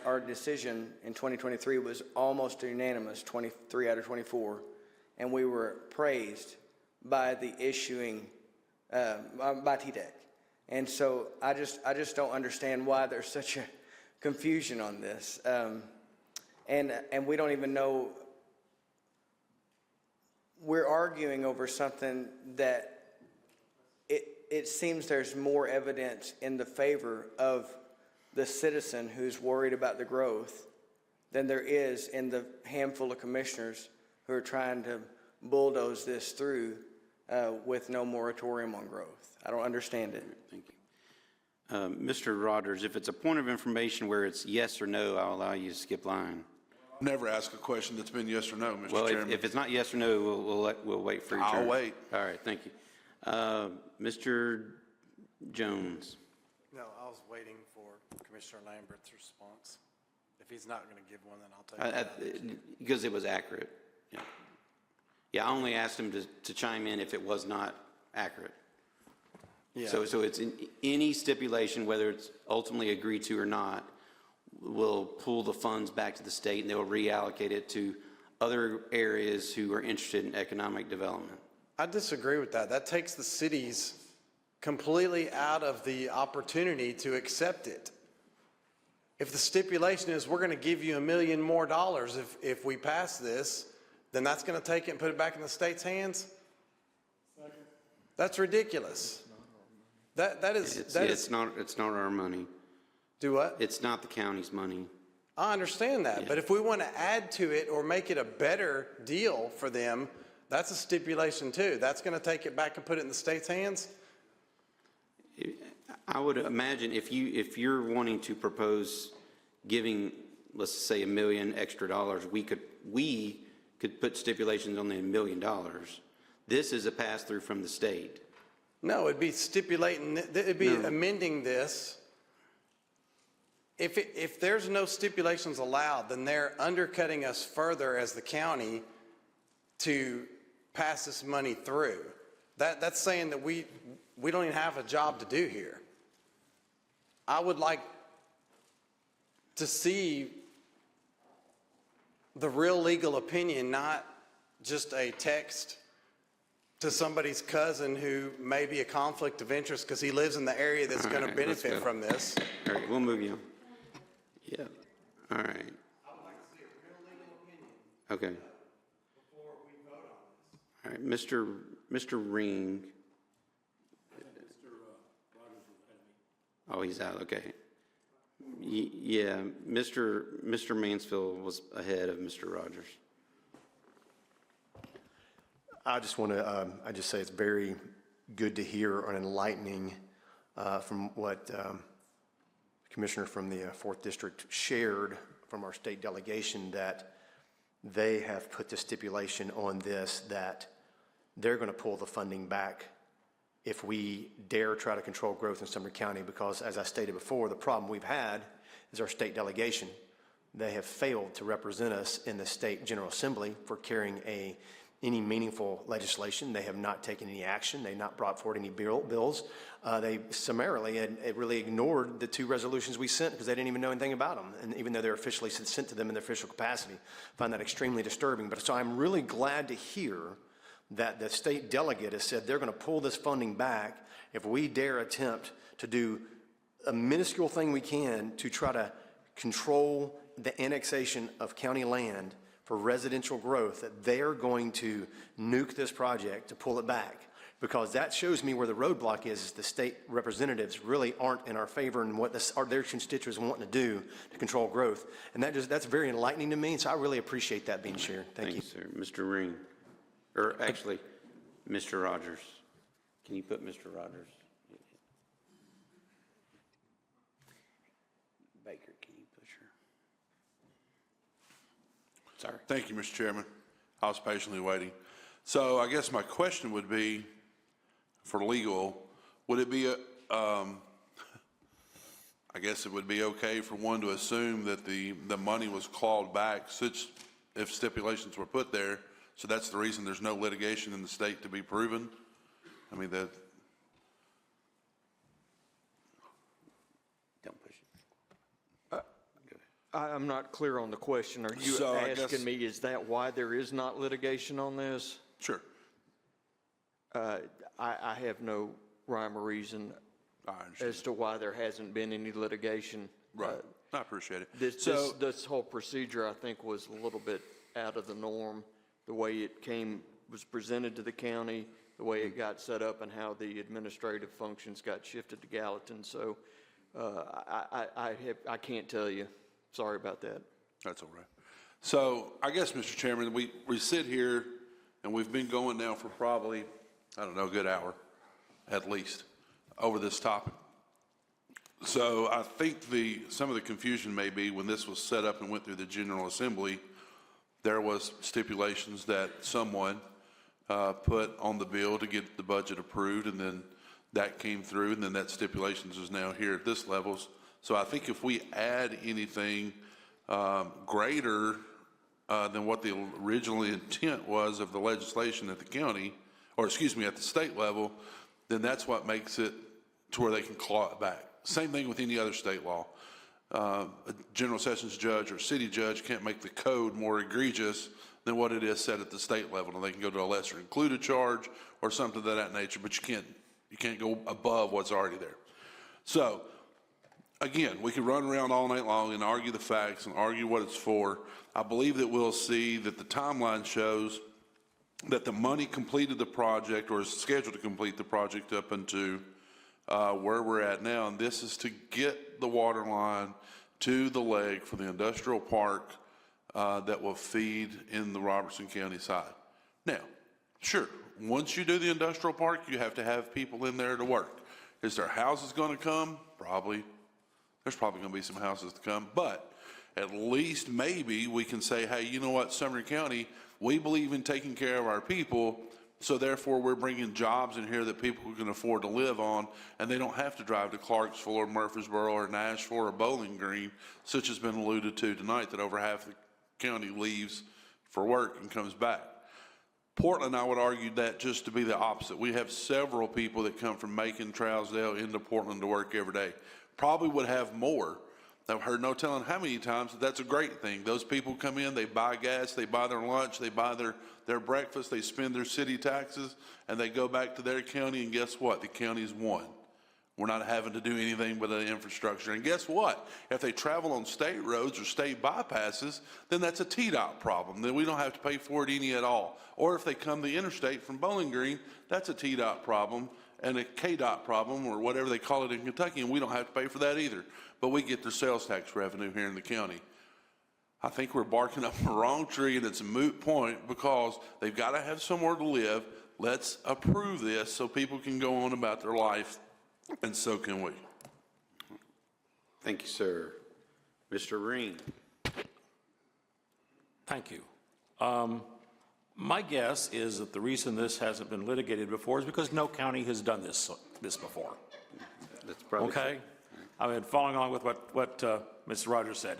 our decision in 2023 was almost unanimous, 23 out of 24, and we were praised by the issuing, by TDEC. And so I just don't understand why there's such a confusion on this. And we don't even know, we're arguing over something that it seems there's more evidence in the favor of the citizen who's worried about the growth than there is in the handful of commissioners who are trying to bulldoze this through with no moratorium on growth. I don't understand it. Thank you. Mr. Rogers, if it's a point of information where it's yes or no, I'll allow you to skip line. Never ask a question that's been yes or no, Mr. Well, Chairman. if it's not yes or no, we'll wait for your turn. I'll wait. All right, thank you. Mr. Jones. No, I was waiting for Commissioner Lambert's response. If he's not going to give one, then I'll take it. Because it was accurate. Yeah. Yeah, I only asked him to chime in if it was not accurate. Yeah. So it's in any stipulation, whether it's ultimately agreed to or not, will pull the funds back to the state and they will reallocate it to other areas who are interested in economic development. I disagree with that. That takes the cities completely out of the opportunity to accept it. If the stipulation is we're going to give you $1 million more if we pass this, then that's going to take it and put it back in the state's hands? That's ridiculous. It's not our money. Do what? It's not the county's money. I understand that, but if we want to add to it or make it a better deal for them, that's a stipulation too. That's going to take it back and put it in the state's hands? I would imagine if you're wanting to propose giving, let's say, $1 million extra, we could put stipulations on the $1 million. This is a pass-through from the state. No, it'd be stipulating, it'd be amending this. If there's no stipulations allowed, then they're undercutting us further as the county to pass this money through. That's saying that we don't even have a job to do here. I would like to see the real legal opinion, not just a text to somebody's cousin who may be a conflict of interest because he lives in the area that's going to benefit from this. All right, we'll move you on. Yeah. All right. I would like to see a real legal opinion. Okay. Before we vote on this. All right, Mr. Ring. Oh, he's out, okay. Yeah, Mr. Mansfield was ahead of Mr. Rogers. I just want to, I just say it's very good to hear or enlightening from what the Commissioner from the 4th District shared from our state delegation, that they have put the stipulation on this that they're going to pull the funding back if we dare try to control growth in Sumner County, because as I stated before, the problem we've had is our state delegation. They have failed to represent us in the state General Assembly for carrying any meaningful legislation. They have not taken any action. They've not brought forward any bills. They summarily had really ignored the 2 resolutions we sent because they didn't even know anything about them. And even though they're officially sent to them in their official capacity, I find that extremely disturbing. But so I'm really glad to hear that the state delegate has said they're going to pull this funding back if we dare attempt to do a minuscule thing we can to try to control the annexation of county land for residential growth, that they're going to nuke this project to pull it back. Because that shows me where the roadblock is the state representatives really aren't in our favor in what their constituents want to do to control growth. And that's very enlightening to me, so I really appreciate that being shared. Thank you. Sir. Mr. Ring, or actually, Mr. Rogers. Can you put Mr. Rogers? Baker, can you push her? Sorry. Thank you, Mr. Chairman. I was patiently waiting. So I guess my question would be, for legal, would it be, I guess it would be okay for one to assume that the money was clawed back such if stipulations were put there, so that's the reason there's no litigation in the state to be proven? I mean, that. Don't push it. I'm not clear on the question. Are you asking me, is that why there is not litigation on this? Sure. I have no rhyme or reason as to why there hasn't been any litigation. Right. I appreciate it. This whole procedure, I think, was a little bit out of the norm, the way it was presented to the county, the way it got set up, and how the administrative functions got shifted to Gallatin. So I can't tell you. Sorry about that. That's all right. So I guess, Mr. Chairman, we sit here, and we've been going now for probably, I don't know, a good hour, at least, over this topic. So I think some of the confusion may be when this was set up and went through the General Assembly, there was stipulations that someone put on the bill to get the budget approved, and then that came through, and then that stipulations is now here at this level. So I think if we add anything greater than what the original intent was of the legislation at the county, or excuse me, at the state level, then that's what makes it to where they can claw it back. Same thing with any other state law. A general sessions judge or city judge can't make the code more egregious than what it is set at the state level, and they can go to a lesser included charge or something of that nature, but you can't go above what's already there. So again, we could run around all night long and argue the facts and argue what it's for. I believe that we'll see that the timeline shows that the money completed the project or is scheduled to complete the project up into where we're at now, and this is to get the water line to the lake for the industrial park that will feed in the Robertson County side. Now, sure, once you do the industrial park, you have to have people in there to work. Is there houses going to come? Probably. There's probably going to be some houses to come, but at least maybe we can say, hey, you know what, Sumner County, we believe in taking care of our people, so therefore we're bringing jobs in here that people can afford to live on, and they don't have to drive to Clarksville or Murfreesboro or Nashville or Bowling Green, such has been alluded to tonight, that over half the county leaves for work and comes back. Portland, I would argue that just to be the opposite. We have several people that come from Macon, Trousdale into Portland to work every day. Probably would have more. I've heard no telling how many times that's a great thing. Those people come in, they buy gas, they buy their lunch, they buy their breakfast, they spend their city taxes, and they go back to their county, and guess what? The county's won. We're not having to do anything but the infrastructure. And guess what? If they travel on state roads or state bypasses, then that's a TDOT problem. Then we don't have to pay for it any at all. Or if they come the interstate from Bowling Green, that's a TDOT problem and a KDOT problem, or whatever they call it in Kentucky, and we don't have to pay for that either. But we get their sales tax revenue here in the county. I think we're barking up the wrong tree, and it's a moot point because they've got to have somewhere to live. Let's approve this so people can go on about their life, and so can we. Thank you, sir. Mr. Reen. Thank you. My guess is that the reason this hasn't been litigated before is because no county has done this before. That's probably okay. I've been following along with what Mr. Rogers said,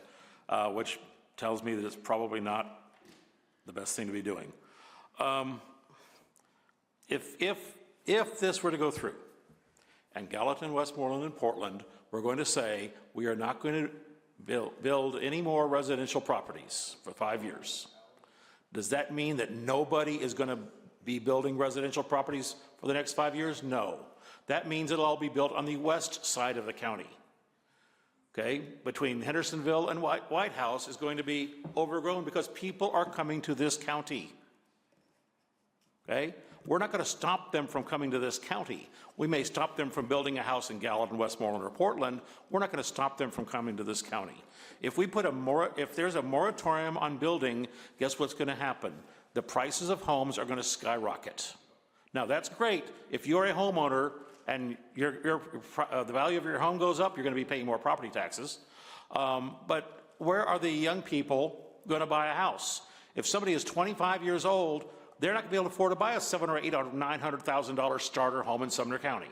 which tells me that it's probably not the best thing to be doing. If this were to go through, and Gallatin, Westmoreland, and Portland were going to say we are not going to build any more residential properties for 5 years, does that mean that nobody is going to be building residential properties for the next 5 years? No. That means it'll all be built on the west side of the county. Okay? Between Hendersonville and White House is going to be overgrown because people are coming to this county. Okay? We're not going to stop them from coming to this county. We may stop them from building a house in Gallatin, Westmoreland, or Portland. We're not going to stop them from coming to this county. If there's a moratorium on building, guess what's going to happen? The prices of homes are going to skyrocket. Now, that's great. If you're a homeowner and the value of your home goes up, you're going to be paying more property taxes. But where are the young people going to buy a house? If somebody is 25 years old, they're not going to be able to afford to buy a $700,000 or $800,000 or $900,000 starter home in Sumner County.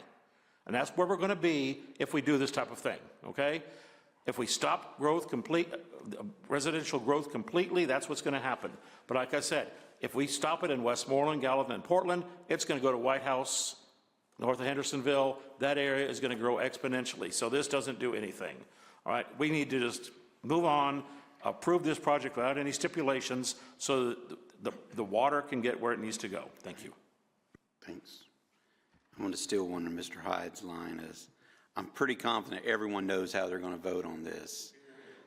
And that's where we're going to be if we do this type of thing, okay? If we stop residential growth completely, that's what's going to happen. But like I said, if we stop it in Westmoreland, Gallatin, and Portland, it's going to go to White House, north of Hendersonville. That area is going to grow exponentially. So this doesn't do anything, all right? We need to just move on, approve this project without any stipulations so that the water can get where it needs to go. Thank you. Thanks. I'm going to steal one of Mr. Hyde's line as I'm pretty confident everyone knows how they're going to vote on this.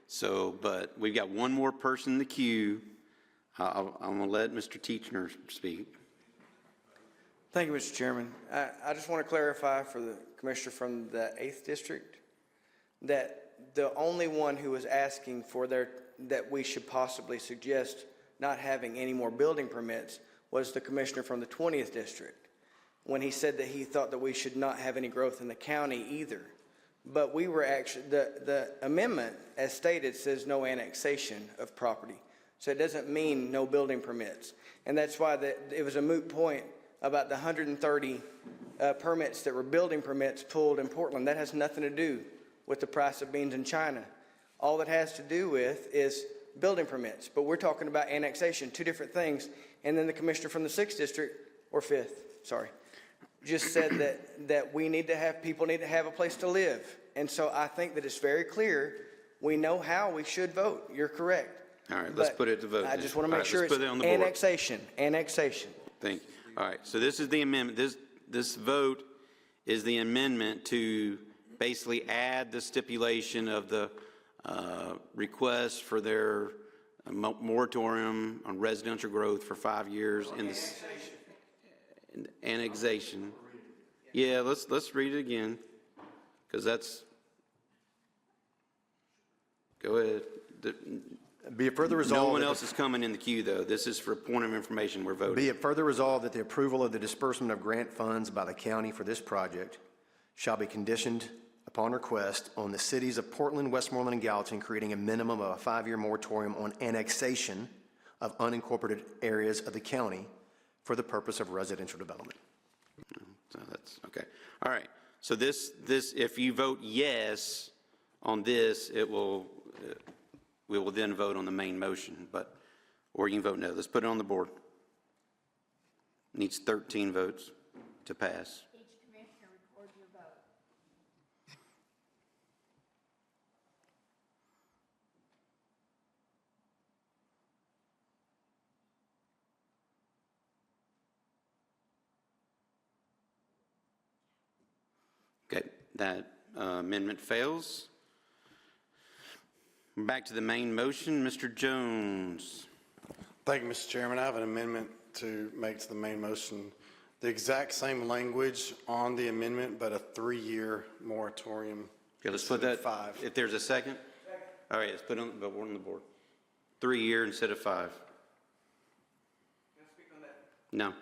So, but we've got one more person in the queue. I'm going to let Mr. Teachner speak. Thank you, Mr. Chairman. I just want to clarify for the commissioner from the 8th District that the only one who was asking for that we should possibly suggest not having any more building permits was the commissioner from the 20th District, when he said that he thought that we should not have any growth in the county either. But we were actually, the amendment, as stated, says no annexation of property. So it doesn't mean no building permits. And that's why it was a moot point about the 130 permits that were building permits pulled in Portland. That has nothing to do with the price of beans in China. All that has to do with is building permits. But we're talking about annexation, two different things. And then the commissioner from the 6th District, or 5th, sorry, just said that people need to have a place to live. And so I think that it's very clear. We know how we should vote. You're correct. All right, let's put it to vote. I just want to make sure it's annexation. Thank you. All right, so this is the amendment. This vote is the amendment to basically add the stipulation of the request for their moratorium on residential growth for 5 years in the annexation. Yeah, let's read it again, because that's, go ahead. Be it further resolved. No one else is coming in the queue, though. This is for point of information. We're voting. Be it further resolved that the approval of the disbursement of grant funds by the county for this project shall be conditioned upon request on the cities of Portland, Westmoreland, and Gallatin creating a minimum of a 5-year moratorium on annexation of unincorporated areas of the county for the purpose of residential development. So that's okay. All right. So this, if you vote yes on this, we will then vote on the main motion, or you can vote no. Let's put it on the board. Needs 13 votes to pass. Each commissioner record your vote. Okay, that amendment fails. Back to the main motion, Mr. Jones. Thank you, Mr. Chairman. I have an amendment to make to the main motion. The exact same language on the amendment, but a 3-year moratorium. Okay, let's put that, 5. If there's a second? All right, let's put it on the board. 3-year instead of 5. Can I speak on that? No.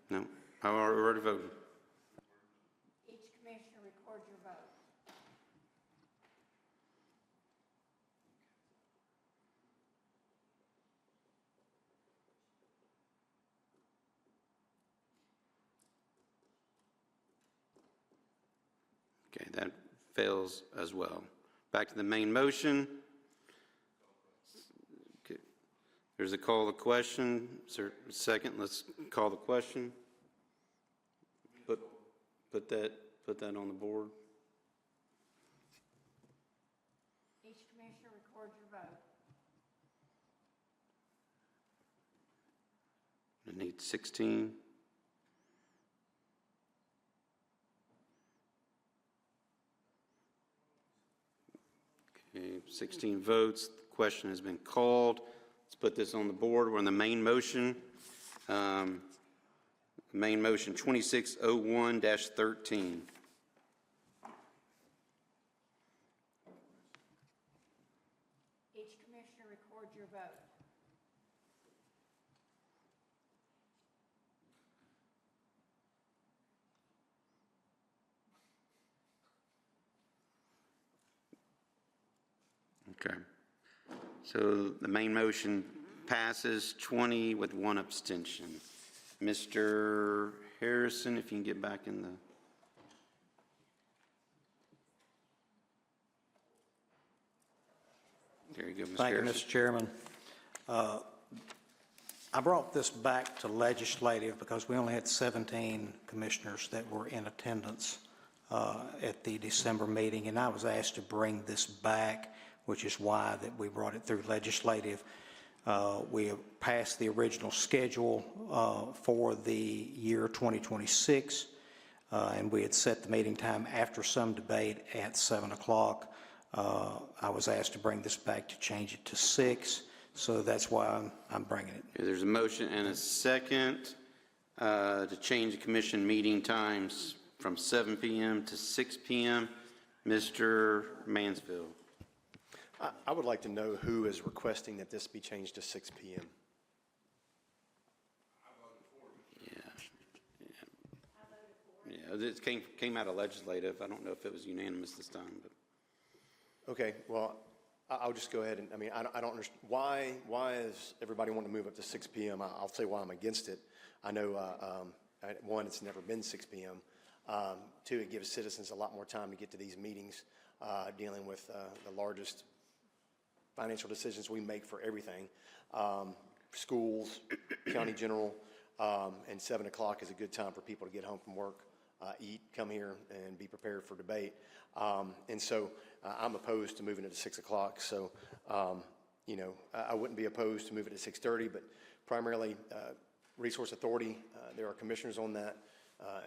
No. I already voted. Each commissioner record your vote. Okay, that fails as well. Back to the main motion. Okay. There's a call to question. Is there a second? Let's call the question. Put that on the board. Each commissioner record your vote. It needs 16. Okay, 16 votes. The question has been called. Let's put this on the board. We're on the main motion. Main motion 2601-13. Each commissioner record your vote. Okay. So the main motion passes 20 with 1 abstention. Mr. Harrison, if you can get back in the... There you go, Mr. Harrison. Thank you, Mr. Chairman. I brought this back to legislative because we only had 17 commissioners that were in attendance at the December meeting, and I was asked to bring this back, which is why that we brought it through legislative. We have passed the original schedule for the year 2026. and we had set the meeting time after some debate at 7 o'clock. I was asked to bring this back to change it to 6, so that's why I'm bringing it. There's a motion and a second to change the commission meeting times from 7 p.m. to 6 p.m. Mr. Mansfield. I would like to know who is requesting that this be changed to 6 p.m. Yeah, this came out of legislative. I don't know if it was unanimous this time, but. Okay, well, I'll just go ahead and, I don't understand, why is everybody wanting to move up to 6 p.m.? I'll say why I'm against it. I know, one, it's never been 6 p.m. Two, it gives citizens a lot more time to get to these meetings, dealing with the largest financial decisions we make for everything. Schools, county general, and 7 o'clock is a good time for people to get home from work, eat, come here, and be prepared for debate. And so I'm opposed to moving it to 6 o'clock. So, I wouldn't be opposed to moving it to 6:30, but primarily Resource Authority, there are commissioners on that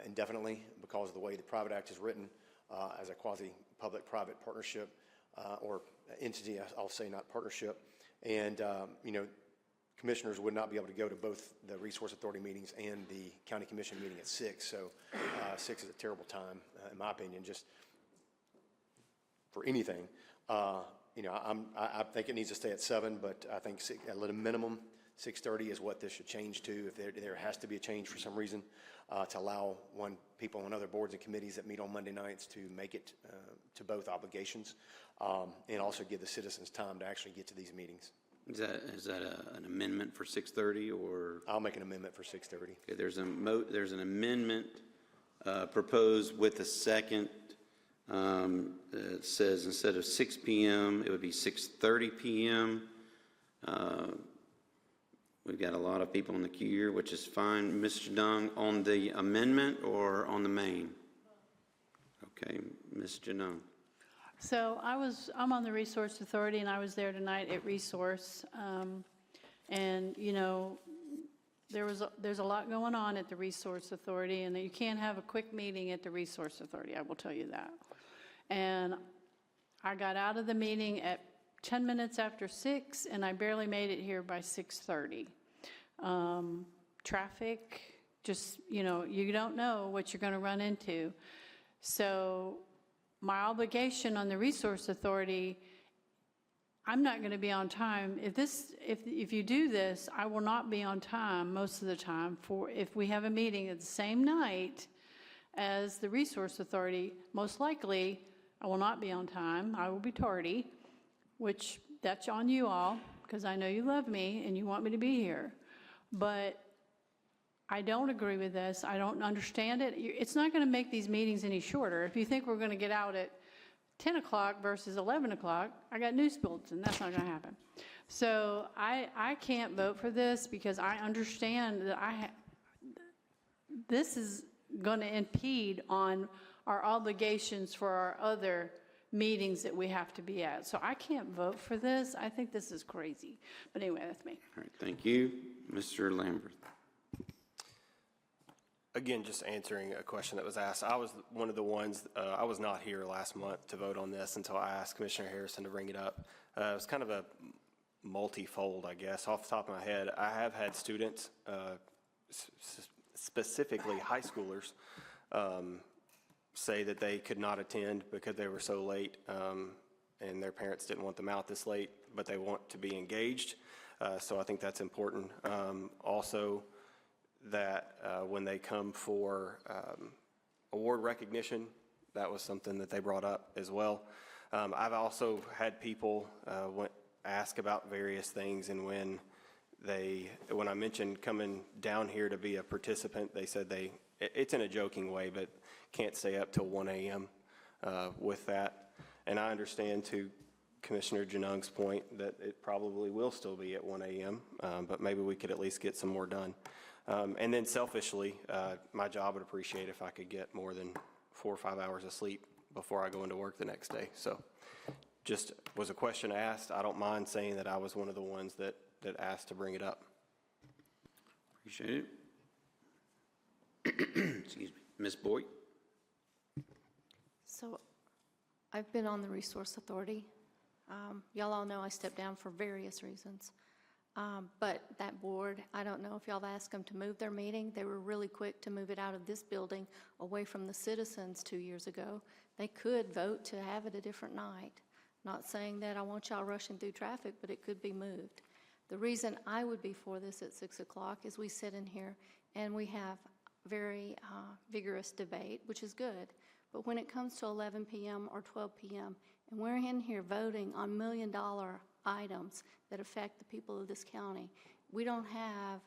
indefinitely because of the way the Private Act is written as a quasi-public-private partnership or entity, I'll say, not partnership. And, commissioners would not be able to go to both the Resource Authority meetings and the County Commission meeting at 6. So 6 is a terrible time, in my opinion, just for anything. I think it needs to stay at 7, but I think a little minimum 6:30 is what this should change to. If there has to be a change for some reason, to allow people on other boards and committees that meet on Monday nights to make it to both obligations, and also give the citizens time to actually get to these meetings. Is that an amendment for 6:30 or? I'll make an amendment for 6:30. Okay, there's an amendment proposed with a second. It says instead of 6 p.m., it would be 6:30 p.m. We've got a lot of people in the queue here, which is fine. Ms. Jadong, on the amendment or on the main? Okay, Ms. Jadong. So I'm on the Resource Authority, and I was there tonight at Resource. And, there's a lot going on at the Resource Authority, and you can't have a quick meeting at the Resource Authority, I will tell you that. And I got out of the meeting at 10 minutes after 6, and I barely made it here by 6:30. Traffic, just, you don't know what you're going to run into. So my obligation on the Resource Authority, I'm not going to be on time. If you do this, I will not be on time most of the time if we have a meeting at the same night as the Resource Authority. Most likely, I will not be on time. I will be tardy, which that's on you all, because I know you love me and you want me to be here. But I don't agree with this. I don't understand it. It's not going to make these meetings any shorter. If you think we're going to get out at 10 o'clock versus 11 o'clock, I got news bulletin. That's not going to happen. So I can't vote for this because I understand that this is going to impede on our obligations for our other meetings that we have to be at. So I can't vote for this. I think this is crazy. But anyway, that's me. All right, thank you. Mr. Lambert. Again, just answering a question that was asked. I was one of the ones, I was not here last month to vote on this until I asked Commissioner Harrison to bring it up. It was kind of a multi-fold, I guess. Off the top of my head, I have had students, specifically high schoolers, say that they could not attend because they were so late and their parents didn't want them out this late, but they want to be engaged. So I think that's important. Also, that when they come for award recognition, that was something that they brought up as well. I've also had people ask about various things, and when I mentioned coming down here to be a participant, they said it's in a joking way, but can't stay up till 1 a.m. With that. And I understand, to Commissioner Janung's point, that it probably will still be at 1 a.m., but maybe we could at least get some more done. And then selfishly, my job would appreciate if I could get more than 4 or 5 hours of sleep before I go into work the next day. So just was a question asked. I don't mind saying that I was one of the ones that asked to bring it up. Appreciate it. Excuse me. Ms. Boyd? So I've been on the Resource Authority. Y'all all know I stepped down for various reasons. But that board, I don't know if y'all have asked them to move their meeting. They were really quick to move it out of this building away from the citizens 2 years ago. They could vote to have it a different night. Not saying that I want y'all rushing through traffic, but it could be moved. The reason I would be for this at 6 o'clock is we sit in here and we have very vigorous debate, which is good. But when it comes to 11 p.m. or 12 p.m., and we're in here voting on million-dollar items that affect the people of this county, we don't have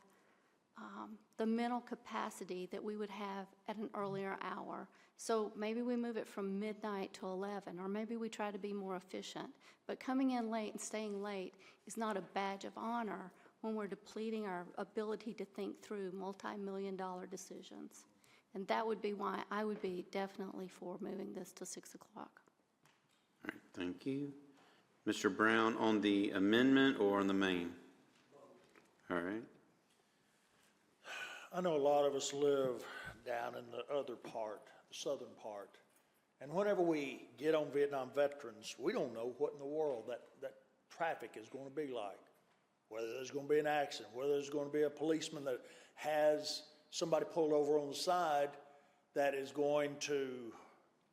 the mental capacity that we would have at an earlier hour. So maybe we move it from midnight to 11, or maybe we try to be more efficient. But coming in late and staying late is not a badge of honor when we're depleting our ability to think through multi-million-dollar decisions. And that would be why I would be definitely for moving this to 6 o'clock. All right, thank you. Mr. Brown, on the amendment or on the main? All right. I know a lot of us live down in the other part, the southern part, and whenever we get on Vietnam veterans, we don't know what in the world that traffic is going to be like. Whether there's going to be an accident, whether there's going to be a policeman that has somebody pulled over on the side that is going to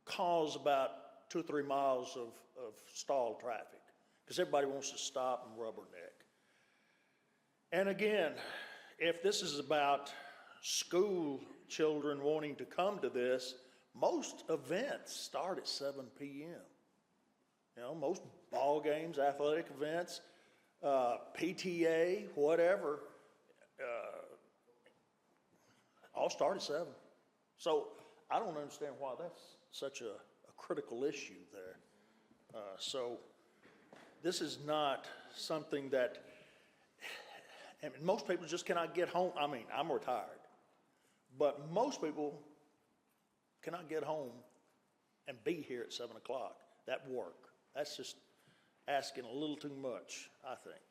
cause about 2 or 3 miles of stalled traffic, because everybody wants to stop and rubberneck. And again, if this is about school children wanting to come to this, most events start at 7 p.m. You know, most ball games, athletic events, PTA, whatever, all start at 7. So I don't understand why that's such a critical issue there. So this is not something that, I mean, most people just cannot get home. I mean, I'm retired, but most people cannot get home and be here at 7 o'clock. That work. That's just asking a little too much, I think.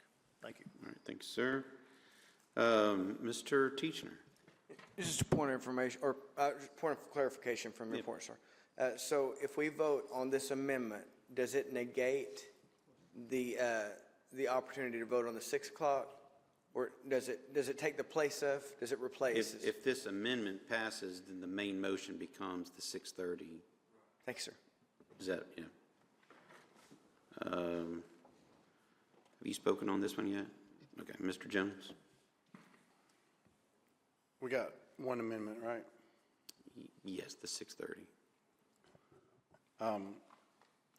Thank you. All right, thank you, sir. Mr. Teachner. This is a point of information, or point of clarification from your point, sir. So if we vote on this amendment, does it negate the opportunity to vote on the 6 o'clock? Or does it take the place of, does it replace? If this amendment passes, then the main motion becomes the 6:30. Thank you, sir. Is that, yeah. Have you spoken on this one yet? Okay, Mr. Jones? We got one amendment, right? Yes, the 6:30.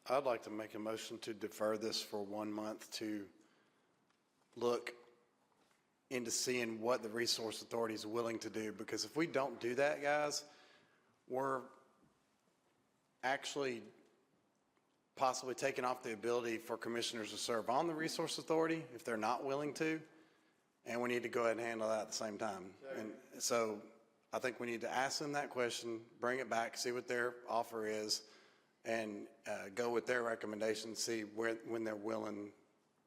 I'd like to make a motion to defer this for 1 month to look into seeing what the Resource Authority is willing to do, because if we don't do that, guys, we're actually possibly taking off the ability for commissioners to serve on the Resource Authority if they're not willing to, and we need to go ahead and handle that at the same time. And so I think we need to ask them that question, bring it back, see what their offer is, and go with their recommendation, see when they're willing,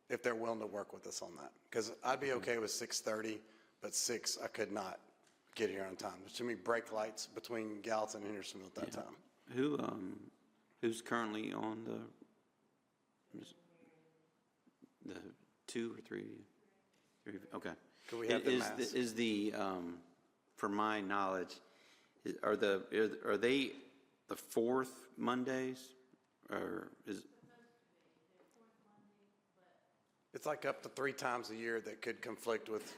if they're willing to work with us on that. Because I'd be okay with 6:30, but 6, I could not get here on time. There's too many brake lights between Gallatin and Hendersonville at that time. Who's currently on the 2 or 3? Okay. Could we have them ask? Is the for my knowledge, are they the 4th Mondays, or is? It's like up to 3 times a year that could conflict with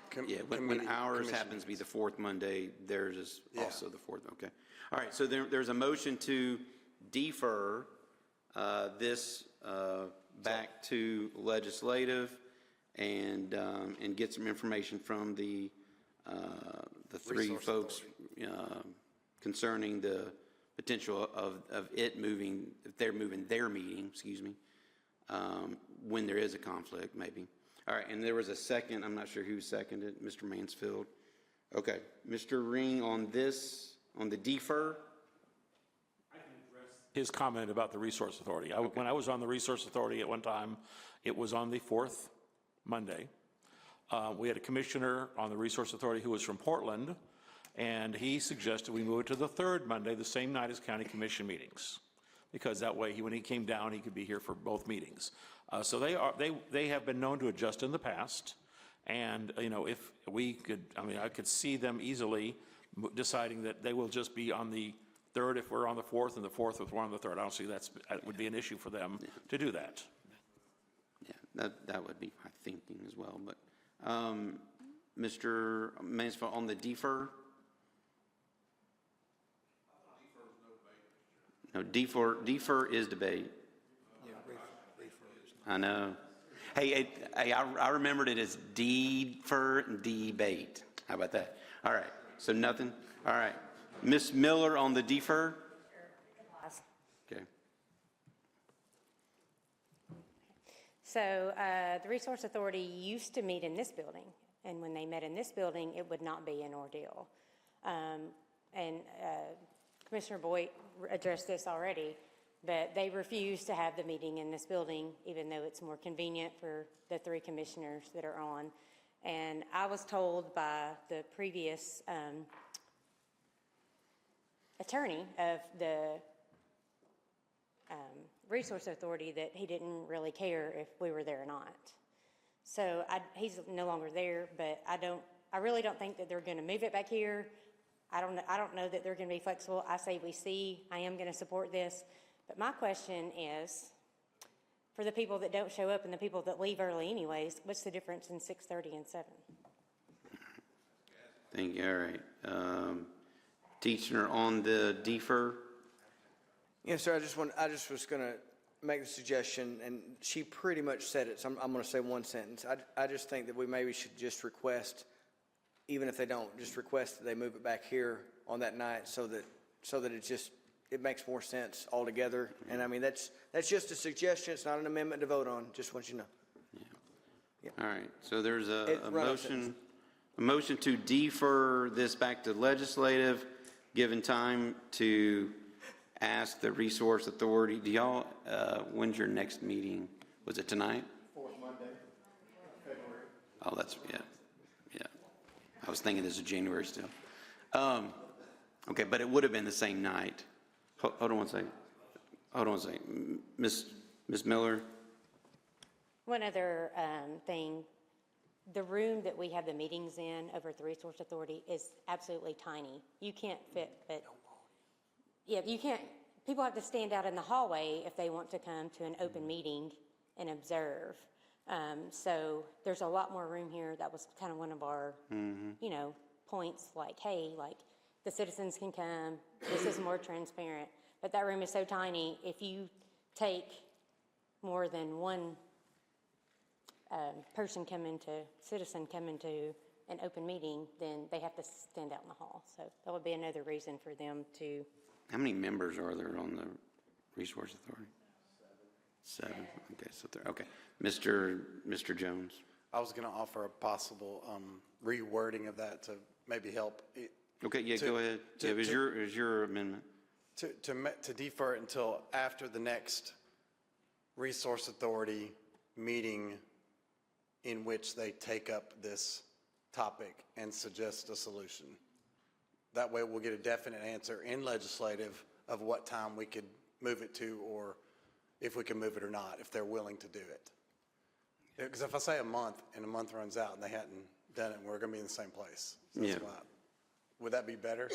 when ours happens to be the 4th Monday, theirs is also the 4th. Okay. All right. So there's a motion to defer this back to legislative and get some information from the 3 Resource folks concerning the potential of it moving, if they're moving their meeting, when there is a conflict, maybe. All right, and there was a second. I'm not sure who seconded, Mr. Mansfield. Okay, Mr. Ring, on this, on the defer? His comment about the Resource Authority. When I was on the Resource Authority at one time, it was on the 4th Monday. We had a commissioner on the Resource Authority who was from Portland, and he suggested we move it to the 3rd Monday, the same night as county commission meetings. because that way, when he came down, he could be here for both meetings. So they have been known to adjust in the past, and, you know, if we could, I mean, I could see them easily deciding that they will just be on the 3rd if we're on the 4th, and the 4th if we're on the 3rd. I don't see that would be an issue for them to do that. Yeah, that would be my thinking as well, but, Mr. Mansfield, on the defer? No, defer is debate. I know. Hey, I remembered it as defer and debate. How about that? All right, so nothing? All right. Ms. Miller on the defer? Okay. So the Resource Authority used to meet in this building, and when they met in this building, it would not be an ordeal. And Commissioner Boyd addressed this already, but they refused to have the meeting in this building, even though it's more convenient for the 3 commissioners that are on. And I was told by the previous attorney of the Resource Authority that he didn't really care if we were there or not. So he's no longer there, but I really don't think that they're going to move it back here. I don't know that they're going to be flexible. I say I am going to support this. But my question is, for the people that don't show up and the people that leave early anyways, what's the difference in 6:30 and 7? Thank you. All right. Teacher on the defer? Yes, sir. I just was going to make the suggestion, and she pretty much said it, so I'm going to say one sentence. I just think that we maybe should just request, even if they don't, just request that they move it back here on that night so that it makes more sense altogether. And I mean, that's just a suggestion. It's not an amendment to vote on. Just want you to know. Yeah. All right. So there's a motion to defer this back to legislative, given time to ask the Resource Authority. Do y'all, when's your next meeting? Was it tonight? 4th Monday, February. Oh, that's, yeah. I was thinking this is January still. Okay, but it would have been the same night. Hold on one second. Ms. Miller? One other thing, the room that we have the meetings in over at the Resource Authority is absolutely tiny. You can't fit, but yeah, you can't, people have to stand out in the hallway if they want to come to an open meeting and observe. So there's a lot more room here. That was kind of one of our, points, like, hey, like, the citizens can come, this is more transparent. But that room is so tiny, if you take more than one citizen come into an open meeting, then they have to stand out in the hall. So that would be another reason for them to. How many members are there on the Resource Authority? 7. Okay, so there. Okay, Mr. Jones. I was going to offer a possible rewording of that to maybe help. Okay, yeah, go ahead. Is your amendment? To defer it until after the next Resource Authority meeting in which they take up this topic and suggest a solution. That way we'll get a definite answer in legislative of what time we could move it to, or if we can move it or not, if they're willing to do it. Because if I say a month and a month runs out and they hadn't done it, we're going to be in the same place. So that's why. Would that be better?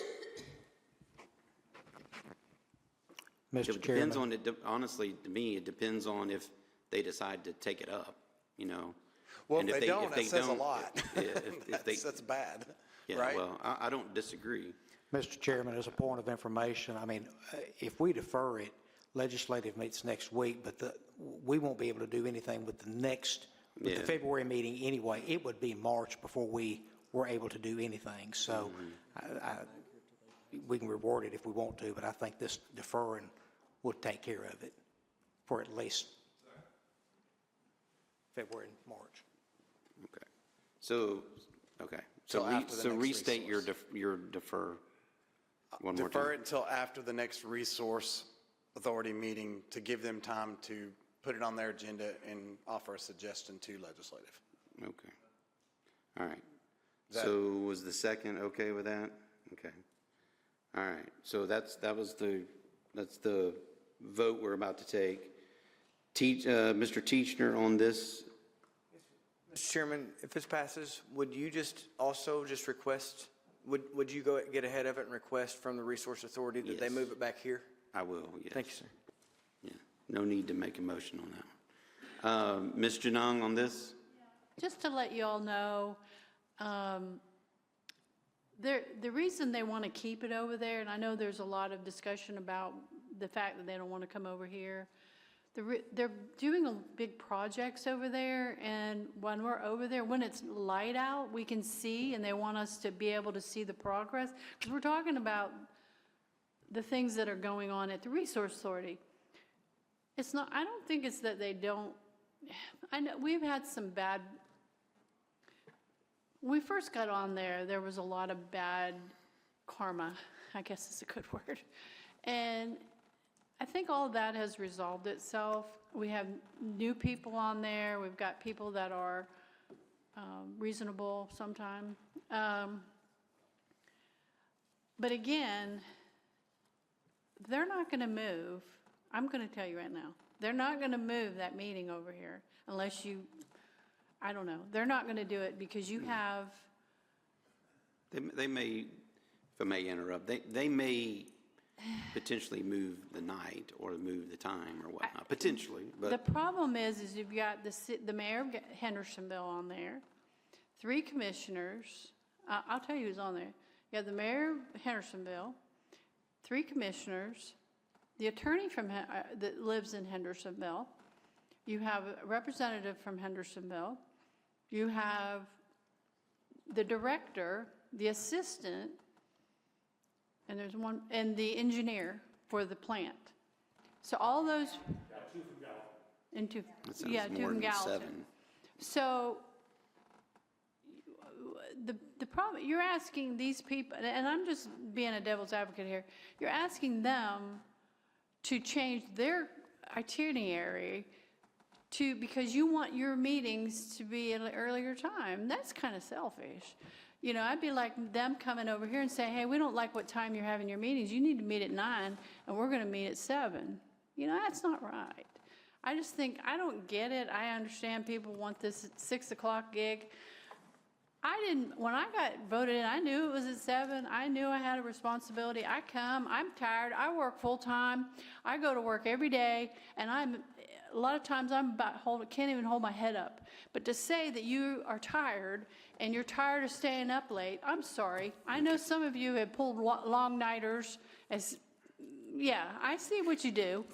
Mr. It depends on it. Honestly, to me, it depends on if they decide to take it up, Well, and if they don't, that says a lot. That's bad, yeah, right? Well, I don't disagree. Mr. Chairman, as a point of information, I mean, if we defer it, legislative meets next week, but we won't be able to do anything with the February meeting anyway. It would be March before we were able to do anything. So we can reward it if we want to, but I think this deferring would take care of it for at least February and March. Okay. So restate your defer one more time. Defer it until after the next Resource Authority meeting to give them time to put it on their agenda and offer a suggestion to legislative. Okay. All right. So was the second okay with that? Okay. All right. So that's the vote we're about to take. Mr. Teachner, on this, Mr. Chairman, if this passes, would you just also just request, would you go get ahead of it and request from the Resource Authority that they Yes. move it back here? I will, yes. Thank you, sir. Yeah, no need to make a motion on that. Ms. Janung, on this? Just to let you all know, the reason they want to keep it over there, and I know there's a lot of discussion about the fact that they don't want to come over here. They're doing big projects over there, and when we're over there, when it's light out, we can see, and they want us to be able to see the progress. Because we're talking about the things that are going on at the Resource Authority. It's not, I don't think it's that they don't, I know we've had some bad, when we first got on there was a lot of bad karma, I guess is a good word. And I think all of that has resolved itself. We have new people on there. We've got people that are reasonable sometimes. But again, they're not going to move. I'm going to tell you right now. They're not going to move that meeting over here unless you, I don't know. They're not going to do it because you have. They may, if I may interrupt, they may potentially move the night or move the time or whatnot, potentially. But The problem is you've got the mayor of Hendersonville on there, 3 commissioners. I'll tell you who's on there. You have the mayor of Hendersonville, 3 commissioners, the attorney that lives in Hendersonville. You have a representative from Hendersonville. You have the director, the assistant, and there's one, and the engineer for the plant. So all those. Got 2 from Gallup. And 2, that sounds yeah, 2 more from than Gallatin. 7. So the problem, you're asking these people, and I'm just being a devil's advocate here, you're asking them to change their itinerary because you want your meetings to be at an earlier time. That's kind of selfish. You know, I'd be like them coming over here and saying, hey, we don't like what time you're having your meetings. You need to meet at 9, and we're going to meet at 7. You know, that's not right. I just think, I don't get it. I understand people want this 6 o'clock gig. When I got voted in, I knew it was at 7. I knew I had a responsibility. I come, I'm tired, I work full time. I go to work every day, and a lot of times can't even hold my head up. But to say that you are tired and you're tired of staying up late, I'm sorry. I know some of you have pulled long nighters. Yeah, I see what you do.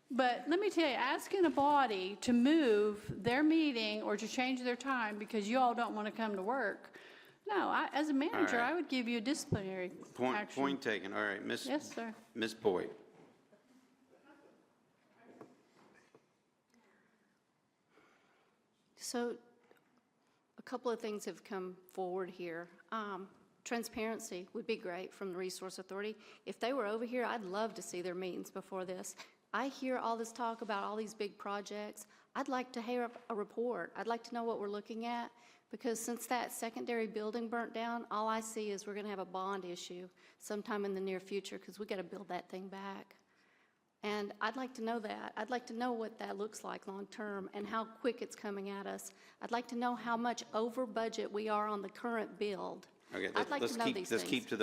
But let me tell you, asking a body to move their meeting or to change their time because you all don't want to come to work, no, as a manager, right. I would give you a disciplinary action. Point taken. All right, Ms. Yes, sir. Ms. Boyd. So a couple of things have come forward here. Transparency would be great from the Resource Authority. If they were over here, I'd love to see their meetings before this. I hear all this talk about all these big projects. I'd like to hear a report. I'd like to know what we're looking at, because since that secondary building burnt down, all I see is we're going to have a bond issue sometime in the near future because we got to build that thing back. And I'd like to know that. I'd like to know what that looks like long term and how quick it's coming at us. I'd like to know how much over budget we are on the current build. Okay, I'd like to know these things. keep to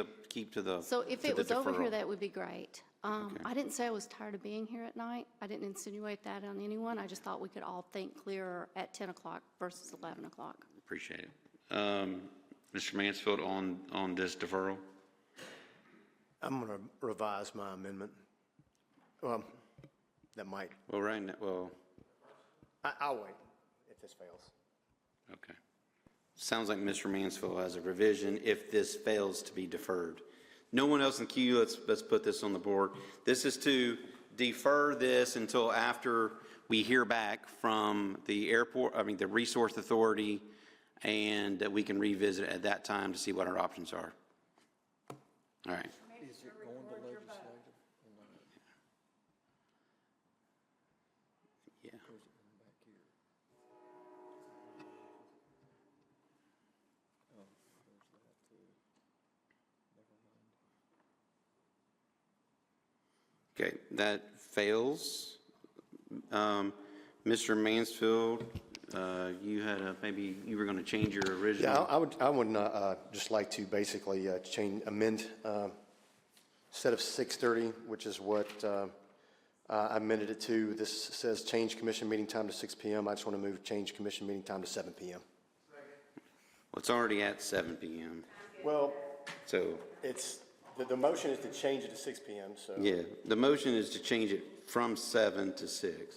the. So if it was over here, deferral. that would be great. I didn't say I was tired of being here at night. I didn't insinuate that on anyone. I just thought we could all think clearer at 10 o'clock versus 11 o'clock. Appreciate it. Mr. Mansfield, on this deferral? I'm going to revise my amendment. Well, that might. Well, right now, I'll wait if this fails. okay. Sounds like Mr. Mansfield has a revision if this fails to be deferred. No one else in queue, let's put this on the board. This is to defer this until after we hear back from the the Resource Authority, and that we can revisit at that time to see what our options are. All right. Is it going to legislative? Yeah. Okay, that fails. Mr. Mansfield, you had maybe you were going to change your original. Yeah, I would just like to basically amend, instead of 6:30, which is what I amended it to. This says change commission meeting time to 6 p.m. I just want to move change commission meeting time to 7 p.m. Well, it's already at 7 p.m. Well, So, it's, the motion is to change it to 6 p.m., so. yeah, the motion is to change it from 7 to 6.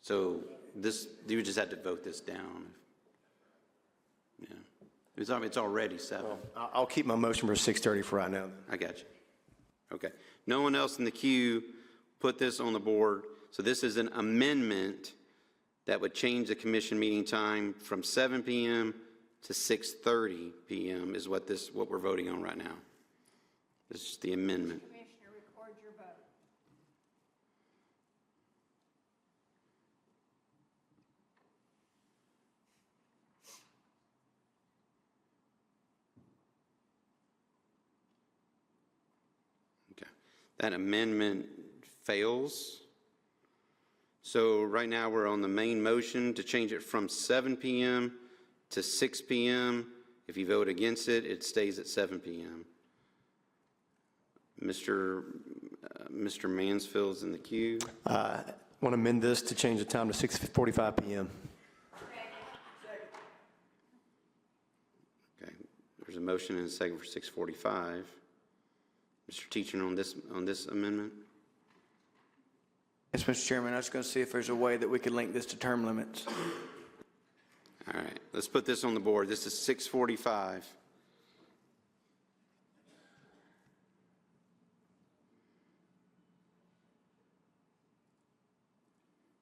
So this, you just had to vote this down. Yeah, it's already 7. I'll keep my motion for 6:30 for right now. I got you. Okay. No one else in the queue put this on the board. So this is an amendment that would change the commission meeting time from 7 p.m. to 6:30 p.m. is what we're voting on right now. This is the amendment. Commissioner, record your vote. Okay. That amendment fails. So right now we're on the main motion to change it from 7 p.m. to 6 p.m. If you vote against it, it stays at 7 p.m. Mr. Mansfield's in the queue. I want to amend this to change the time to 6:45 p.m. Okay. There's a motion and a second for 6:45. Mr. Teacher, on this amendment? Yes, Mr. Chairman, I was going to see if there's a way that we could link this to term limits. All right. Let's put this on the board. This is 6:45.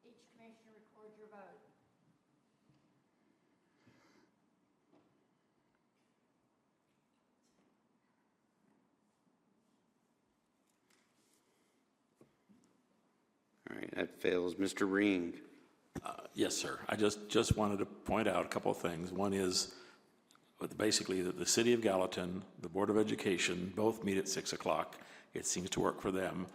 Each commissioner record your vote. All right. That fails. Mr. Ring. Yes, sir. I just wanted to point out a couple of things. One is basically that the City of Gallatin, the Board of Education, both meet at 6 o'clock. It seems to work for them.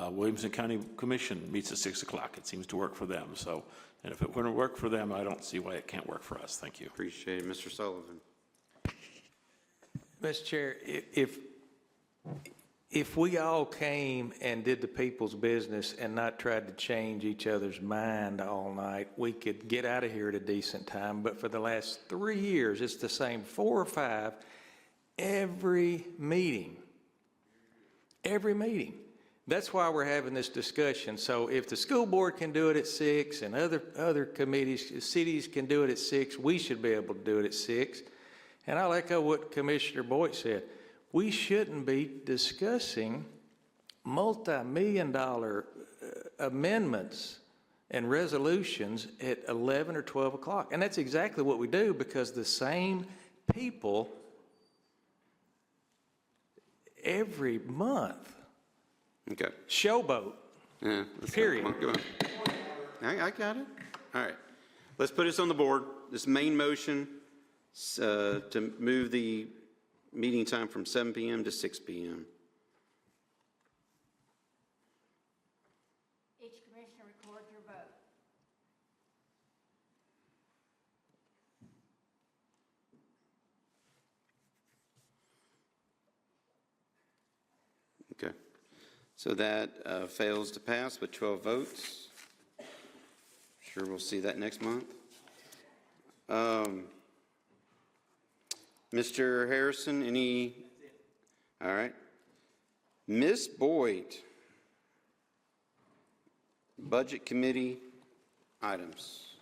Williamson County Commission meets at 6 o'clock. It seems to work for them. So, and if it wouldn't work for them, I don't see why it can't work for us. Thank you. Appreciate it. Mr. Sullivan. Mr. Chair, if we all came and did the people's business and not tried to change each other's mind all night, we could get out of here at a decent time. But for the last 3 years, it's the same 4 or 5 every meeting. Every meeting. That's why we're having this discussion. So if the school board can do it at 6 and other committees, cities can do it at 6, we should be able to do it at 6. And I'll echo what Commissioner Boyd said. We shouldn't be discussing multi-million-dollar amendments and resolutions at 11 or 12 o'clock. And that's exactly what we do, because the same people every month showboat. Yeah, period. Come on. I got it. All right. Let's put this on the board. This main motion to move the meeting time from 7 p.m. to 6 p.m. Each commissioner record your vote. Okay. So that fails to pass with 12 votes. Sure, we'll see that next month. Mr. Harrison, any? All right. Ms. Boyd, Budget Committee items.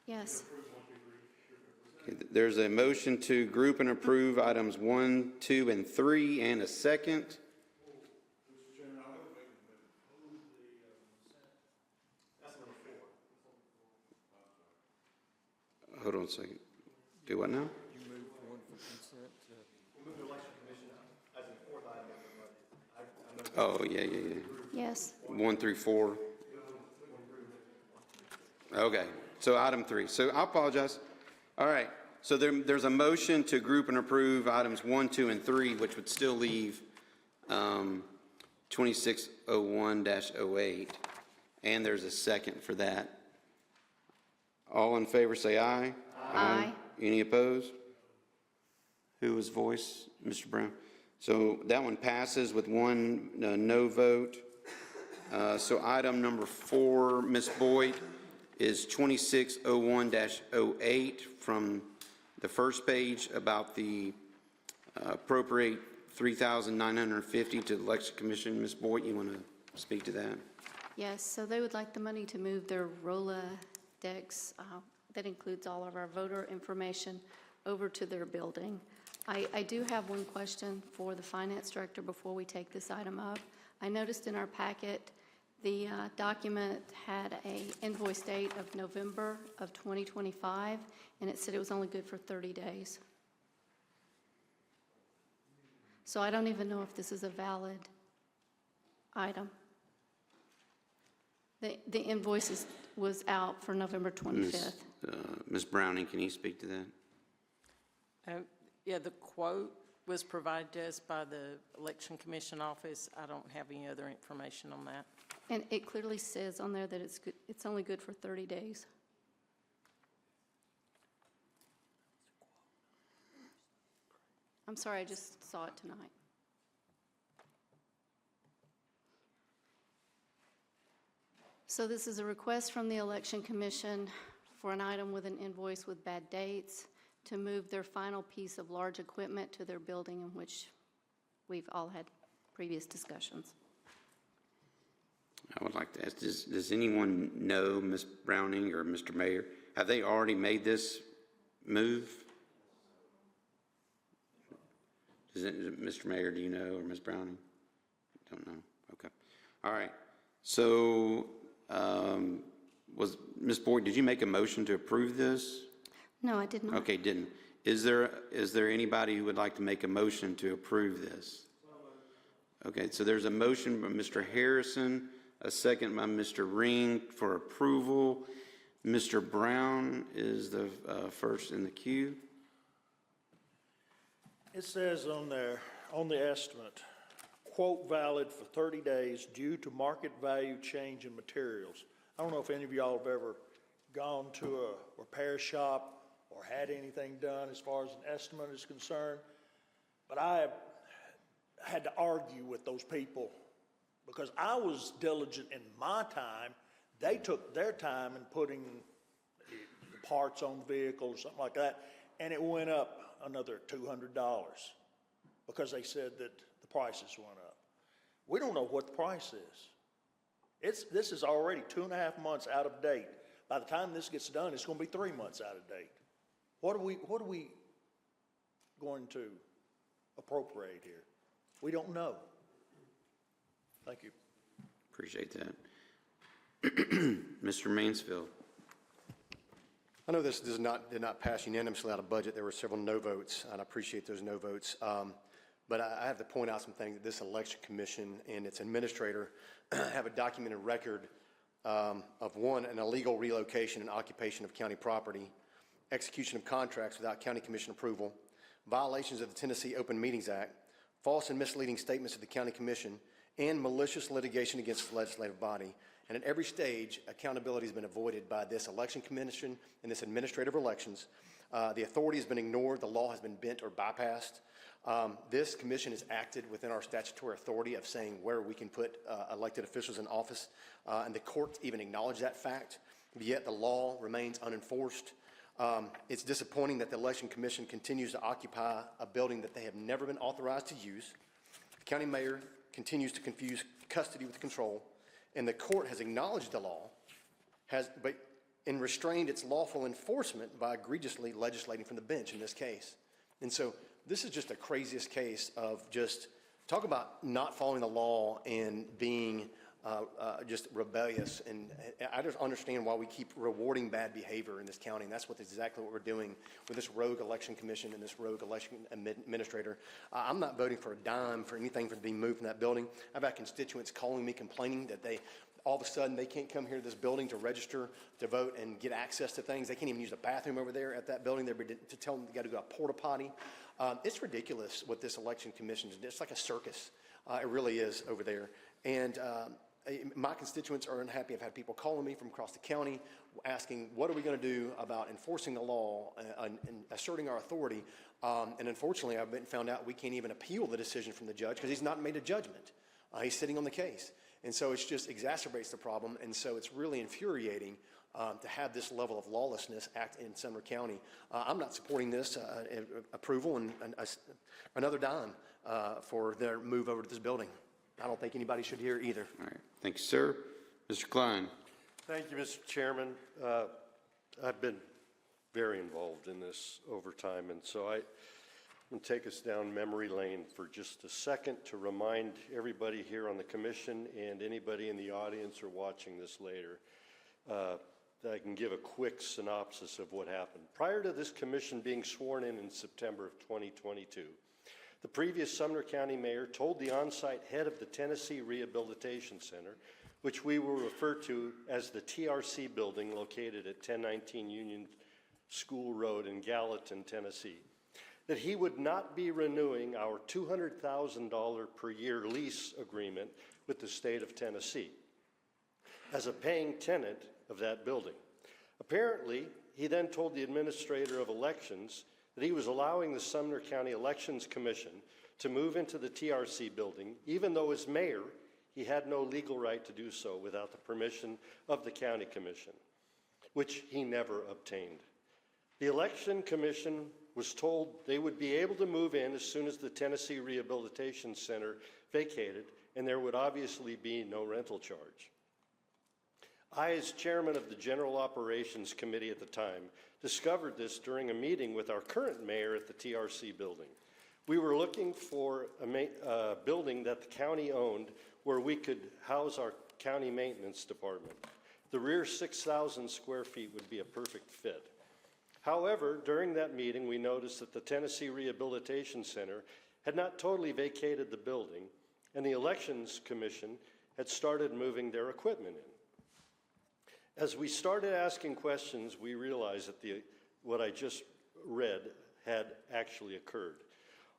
Yes. Okay, there's a motion to group and approve items 1, 2, and 3, and a second. Hold on a second. Do what now? You moved one for consent to... We'll move the election commission as a 4th item of the budget. Oh, yeah. Yes. 1 through 4. Okay, so item 3. So I apologize. All right, So there's a motion to group and approve items 1, 2, and 3, which would still leave 2601-08, and there's a second for that. All in favor say aye. Aye. Any opposed? Who was voice? Mr. Brown. So that one passes with one no vote. So item number 4, Ms. Boyd, is 2601-08 from the first page about the appropriate $3,950 to the Election Commission. Ms. Boyd, you want to speak to that? Yes, so they would like the money to move their Rolodex, that includes all of our voter information, over to their building. I do have one question for the finance director before we take this item up. I noticed in our packet, the document had an invoice date of November of 2025, and it said it was only good for 30 days. So I don't even know if this is a valid item. The invoice was out for November 25th. Ms. Browning, can you speak to that? Yeah, the quote was provided to us by the Election Commission office. I don't have any other information on that. And it clearly says on there that it's good, it's only good for 30 days. I'm sorry, I just saw it tonight. So this is a request from the Election Commission for an item with an invoice with bad dates to move their final piece of large equipment to their building, in which we've all had previous discussions. I would like to ask, does anyone know, Ms. Browning or Mr. Mayor, have they already made this move? Mr. Mayor, do you know, or Ms. Browning? Don't know. Okay. All right. So, was Ms. Boyd, did you make a motion to approve this? No, I did not. Okay, didn't. Is there anybody who would like to make a motion to approve this? Okay, so there's a motion by Mr. Harrison, a second by Mr. Ring for approval. Mr. Brown is the first in the queue. It says on there, on the estimate, quote valid for 30 days due to market value change in materials. I don't know if any of y'all have ever gone to a repair shop or had anything done as far as an estimate is concerned, but I had to argue with those people because I was diligent in my time. They took their time in putting the parts on the vehicle or something like that, and it went up another $200 because they said that the prices went up. We don't know what the price is. This is already 2.5 months out of date. By the time this gets done, it's going to be 3 months out of date. What are we going to appropriate here? We don't know. Thank you. Appreciate that. Mr. Mansfield. I know this did not pass unanimously out of budget. There were several no votes, and I appreciate those no votes. But I have to point out some things that this election commission and its administrator have a documented record of one, an illegal relocation and occupation of county property, execution of contracts without county commission approval, violations of the Tennessee Open Meetings Act, false and misleading statements of the county commission, and malicious litigation against the legislative body. And at every stage, accountability has been avoided by this election commission and this administrative elections. The authority has been ignored. The law has been bent or bypassed. This commission has acted within our statutory authority of saying where we can put elected officials in office, and the courts even acknowledge that fact, yet the law remains unenforced. It's disappointing that the Election Commission continues to occupy a building that they have never been authorized to use. The county mayor continues to confuse custody with control, and the court has acknowledged the law, but restrained its lawful enforcement by egregiously legislating from the bench in this case. And so this is just the craziest case of just talk about not following the law and being just rebellious. And I just understand why we keep rewarding bad behavior in this county. And that's exactly what we're doing with this rogue election commission and this rogue election administrator. I'm not voting for a dime for anything for being moved from that building. I've had constituents calling me complaining that all of a sudden they can't come here to this building to register to vote and get access to things. They can't even use the bathroom over there at that building. They're to tell them they got to go to a porta potty. It's ridiculous what this election commission is. It's like a circus. It really is over there. And my constituents are unhappy. I've had people calling me from across the county asking, what are we going to do about enforcing the law and asserting our authority? And unfortunately, I've found out we can't even appeal the decision from the judge because he's not made a judgment. He's sitting on the case. And so it just exacerbates the problem. And so it's really infuriating to have this level of lawlessness act in Sumner County. I'm not supporting this approval and another dime for their move over to this building. I don't think anybody should hear either. All right. Thank you, sir. Mr. Klein. Thank you, Mr. Chairman. I've been very involved in this over time, and so I'm going to take us down memory lane for just a second to remind everybody here on the commission and anybody in the audience or watching this later that I can give a quick synopsis of what happened. Prior to this commission being sworn in September of 2022, the previous Sumner County mayor told the on-site head of the Tennessee Rehabilitation Center, which we will refer to as the TRC building located at 1019 Union School Road in Gallatin, Tennessee, that he would not be renewing our $200,000 per year lease agreement with the state of Tennessee as a paying tenant of that building. Apparently, he then told the administrator of elections that he was allowing the Sumner County Elections Commission to move into the TRC building, even though as mayor, he had no legal right to do so without the permission of the county commission, which he never obtained. The election commission was told they would be able to move in as soon as the Tennessee Rehabilitation Center vacated, and there would obviously be no rental charge. I, as chairman of the General Operations Committee at the time, discovered this during a meeting with our current mayor at the TRC building. We were looking for a building that the county owned where we could house our county maintenance department. The rear 6,000 square feet would be a perfect fit. However, during that meeting, we noticed that the Tennessee Rehabilitation Center had not totally vacated the building, and the Elections Commission had started moving their equipment in. As we started asking questions, we realized that what I just read had actually occurred.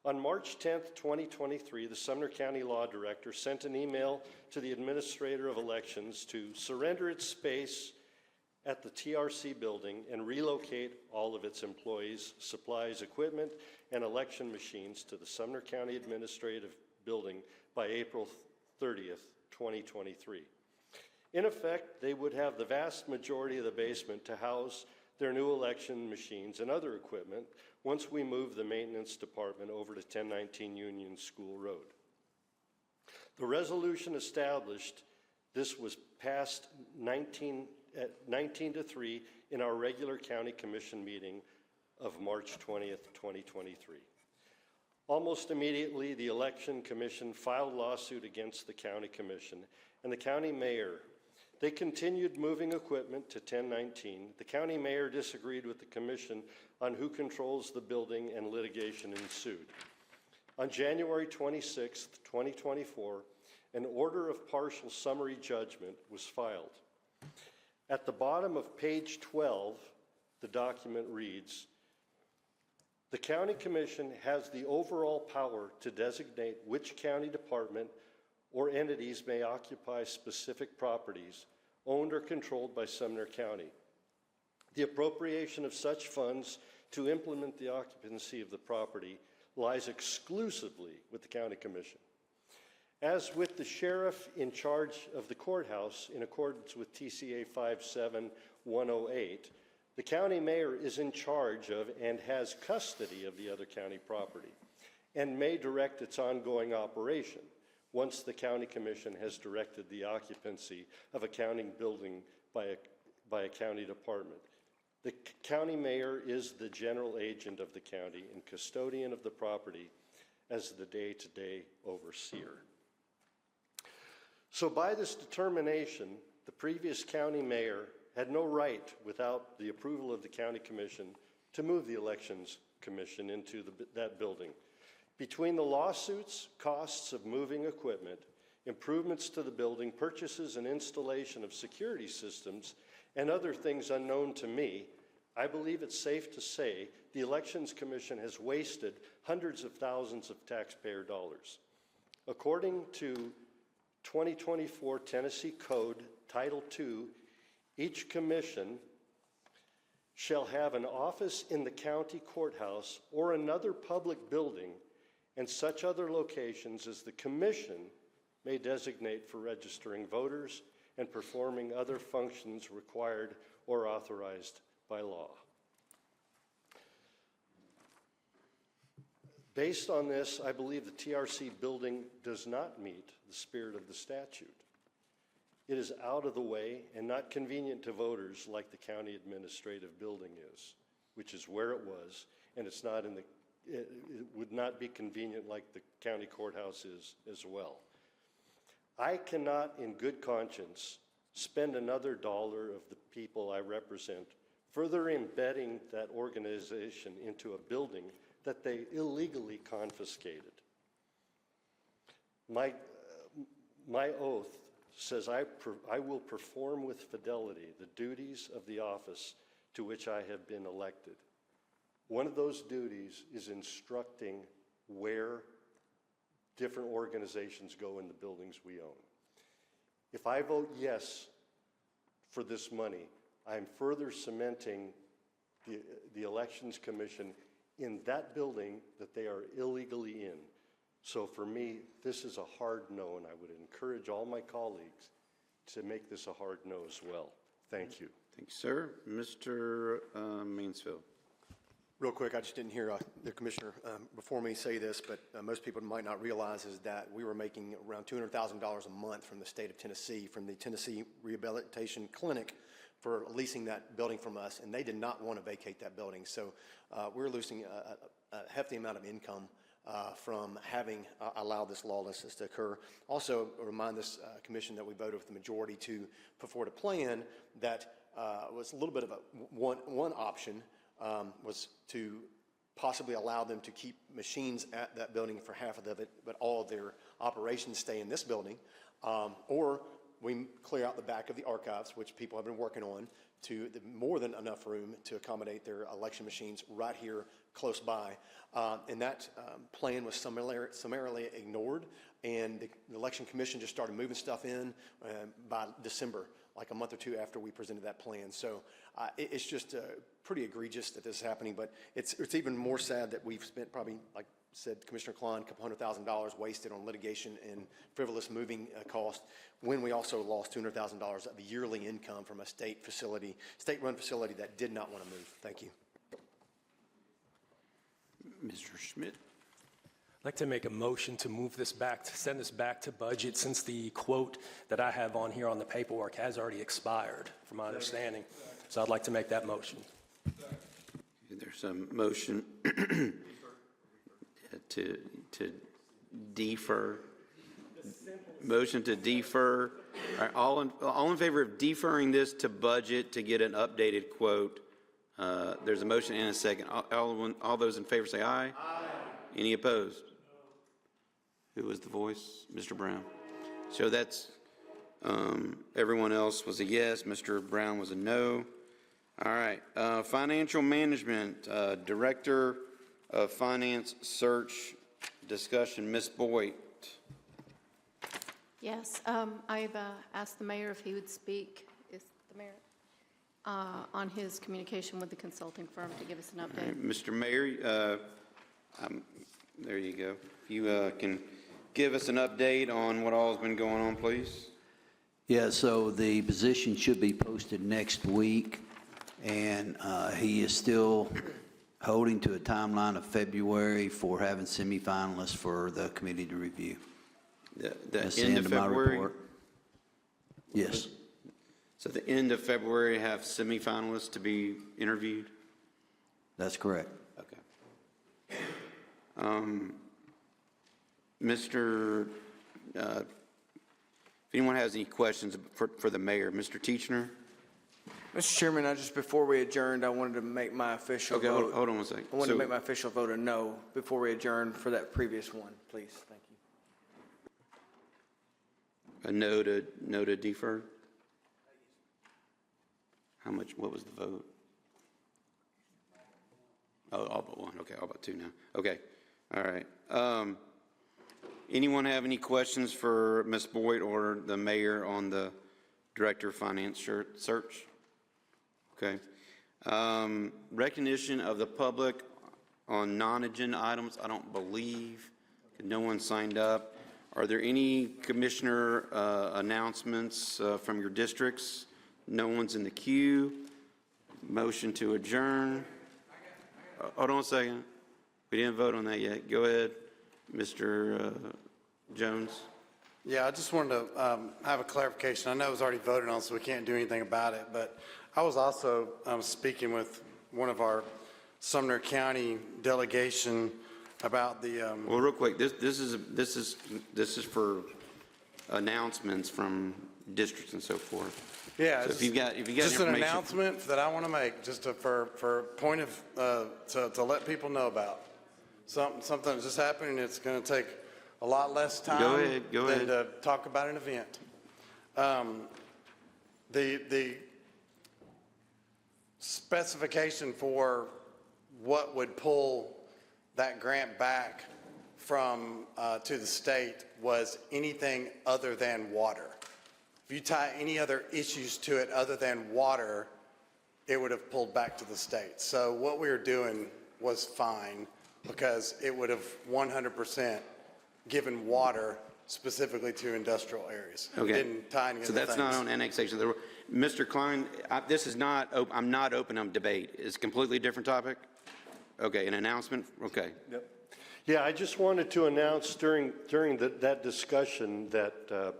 On March 10th, 2023, the Sumner County Law Director sent an email to the Administrator of Elections to surrender its space at the TRC building and relocate all of its employees, supplies, equipment, and election machines to the Sumner County Administrative Building by April 30th, 2023. In effect, they would have the vast majority of the basement to house their new election machines and other equipment once we move the maintenance department over to 1019 Union School Road. The resolution established this was passed 19 to 3 in our regular county commission meeting of March 20th, 2023. Almost immediately, the election commission filed a lawsuit against the county commission and the county mayor. They continued moving equipment to 1019. The county mayor disagreed with the commission on who controls the building, and litigation ensued. On January 26, 2024, an order of partial summary judgment was filed. At the bottom of page 12, the document reads, "The county commission has the overall power to designate which county department or entities may occupy specific properties owned or controlled by Sumner County. The appropriation of such funds to implement the occupancy of the property lies exclusively with the county commission. As with the sheriff in charge of the courthouse in accordance with TCA 57108, the county mayor is in charge of and has custody of the other county property and may direct its ongoing operation once the county commission has directed the occupancy of a county building by a county department. The county mayor is the general agent of the county and custodian of the property as the day-to-day overseer." So by this determination, the previous county mayor had no right, without the approval of the county commission, to move the elections commission into that building. Between the lawsuits, costs of moving equipment, improvements to the building, purchases and installation of security systems, and other things unknown to me, I believe it's safe to say the Elections Commission has wasted hundreds of thousands of taxpayer dollars. According to 2024 Tennessee Code, Title II, each commission shall have an office in the county courthouse or another public building and such other locations as the commission may designate for registering voters and performing other functions required or authorized by law. Based on this, I believe the TRC building does not meet the spirit of the statute. It is out of the way and not convenient to voters like the county administrative building is, which is where it was, and it's not in the, it would not be convenient like the county courthouse is as well. I cannot in good conscience spend another dollar of the people I represent further embedding that organization into a building that they illegally confiscated. My oath says I will perform with fidelity the duties of the office to which I have been elected. One of those duties is instructing where different organizations go in the buildings we own. If I vote yes for this money, I'm further cementing the Elections Commission in that building that they are illegally in. So for me, this is a hard no, and I would encourage all my colleagues to make this a hard no as well. Thank you. Thank you, sir. Mr. Mansfield. Real quick, I just didn't hear the commissioner before me say this, but most people might not realize is that we were making around $200,000 a month from the state of Tennessee, from the Tennessee Rehabilitation Clinic, for leasing that building from us, and they did not want to vacate that building. So we're losing a hefty amount of income from having allowed this lawlessness to occur. Also, remind this commission that we voted with the majority to put forward a plan that was a little bit of a one option, was to possibly allow them to keep machines at that building for half of it, but all of their operations stay in this building, or we clear out the back of the archives, which people have been working on, to more than enough room to accommodate their election machines right here close by. And that plan was summarily ignored, and the Election Commission just started moving stuff in by December, like a month or two after we presented that plan. So it's just pretty egregious that this is happening, but it's even more sad that we've spent probably, like said Commissioner Klein, a couple $100,000 wasted on litigation and frivolous moving costs, when we also lost $200,000 of the yearly income from a state-run facility that did not want to move. Thank you. Mr. Schmidt. I'd like to make a motion to move this back, to send this back to budget, since the quote that I have on here on the paperwork has already expired, from my understanding. So I'd like to make that motion. There's a motion to defer. Motion to defer. All right, all in favor of deferring this to budget to get an updated quote? There's a motion and a second. All those in favor say aye. Aye. Any opposed? Who was the voice? Mr. Brown. So that's everyone else was a yes. Mr. Brown was a no. All right. Financial management, Director of Finance Search Discussion, Ms. Boyd. Yes, I've asked the mayor if he would speak, is the mayor, on his communication with the consulting firm to give us an update. Right, Mr. Mayor, there you go. If you can give us an update on what all has been going on, please. Yeah, so the position should be posted next week, and he is still holding to a timeline of February for having semifinalists for the committee to review. The end of February? Yes. So the end of February have semifinalists to be interviewed? That's correct. Okay. Mr. If anyone has any questions for the mayor, Mr. Teachner? Mr. Chairman, before we adjourned, I wanted to make my official vote. Hold on one second. I wanted to make my official vote a no before we adjourn for that previous one, please. Thank you. A no to defer? How much, what was the vote? Oh, all but one, okay, all but two now. Okay, all right. Anyone have any questions for Ms. Boyd or the mayor on the Director of Finance search? Okay. Recognition of the public on non-agenda items, I don't believe. No one signed up. Are there any commissioner announcements from your districts? No one's in the queue. Motion to adjourn. Hold on a second. We didn't vote on that yet. Go ahead, Mr. Jones. Yeah, I just wanted to have a clarification. I know it was already voted on, so we can't do anything about it, but I was also speaking with one of our Sumner County delegation about the. Well, real quick, this is for announcements from districts and so forth. Yeah, so if you got just an announcement that I want to make, just for point of to let people know about something that just happened. And it's going to take a lot less time Go than ahead. to talk about an event. The specification for what would pull that grant back from to the state was anything other than water. If you tie any other issues to it other than water, it would have pulled back to the state. So what we were doing was fine because it would have 100% given water specifically to industrial areas. Okay. It didn't tie any So other that's things. not on annexation. Mr. Klein, this is not, I'm not open on debate. It's a completely different topic? Okay, an announcement? Okay. Yep. Yeah, I just wanted to announce during that discussion that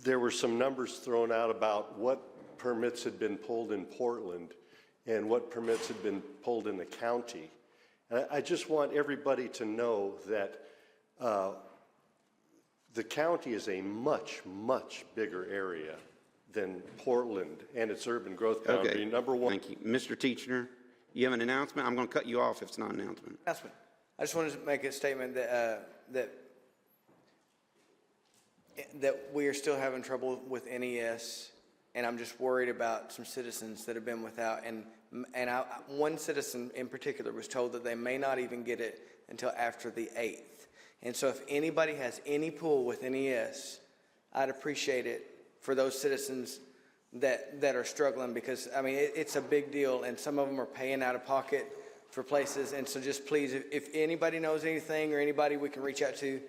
there were some numbers thrown out about what permits had been pulled in Portland and what permits had been pulled in the county. And I just want everybody to know that the county is a much, much bigger area than Portland and its urban growth boundary. Okay. Number one. Thank you. Mr. Teacher, you have an announcement? I'm going to cut you off if it's not an announcement. Announcement. I just wanted to make a statement that we are still having trouble with NES, and I'm just worried about some citizens that have been without. And one citizen in particular was told that they may not even get it until after the 8th. And so if anybody has any pull with NES, I'd appreciate it for those citizens that are struggling, because, I mean, it's a big deal, and some of them are paying out of pocket for places. And so just please, if anybody knows anything or anybody we can reach out to,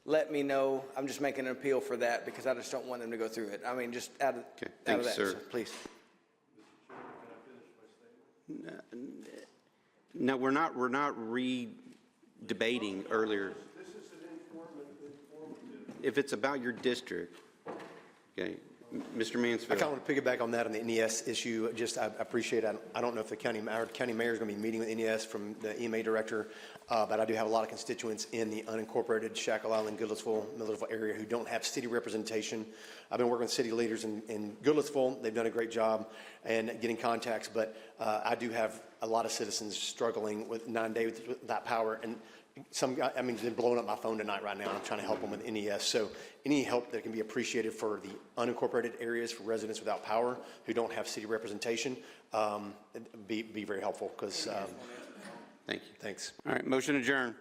let me know. I'm just making an appeal for that because I just don't want them to go through it. I mean, just out of Thanks, that, sir. so please. No, we're not re-debating earlier. This is an informative. If it's about your district, okay. Mr. I Mansfield. kind of want to piggyback on that on the NES issue. Just, I appreciate it. I don't know if the county mayor is going to be meeting with NES from the EMA director, but I do have a lot of constituents in the unincorporated Shackle Island, Goodlettsville, Millersville area who don't have city representation. I've been working with city leaders in Goodlettsville. They've done a great job and getting contacts, but I do have a lot of citizens struggling with 9 days without power. And some guy, I mean, they're blowing up my phone tonight right now. I'm trying to help them with NES. So any help that can be appreciated for the unincorporated areas, for residents without power who don't have city representation, be very helpful because. Thank you. Thanks. All right, motion adjourned.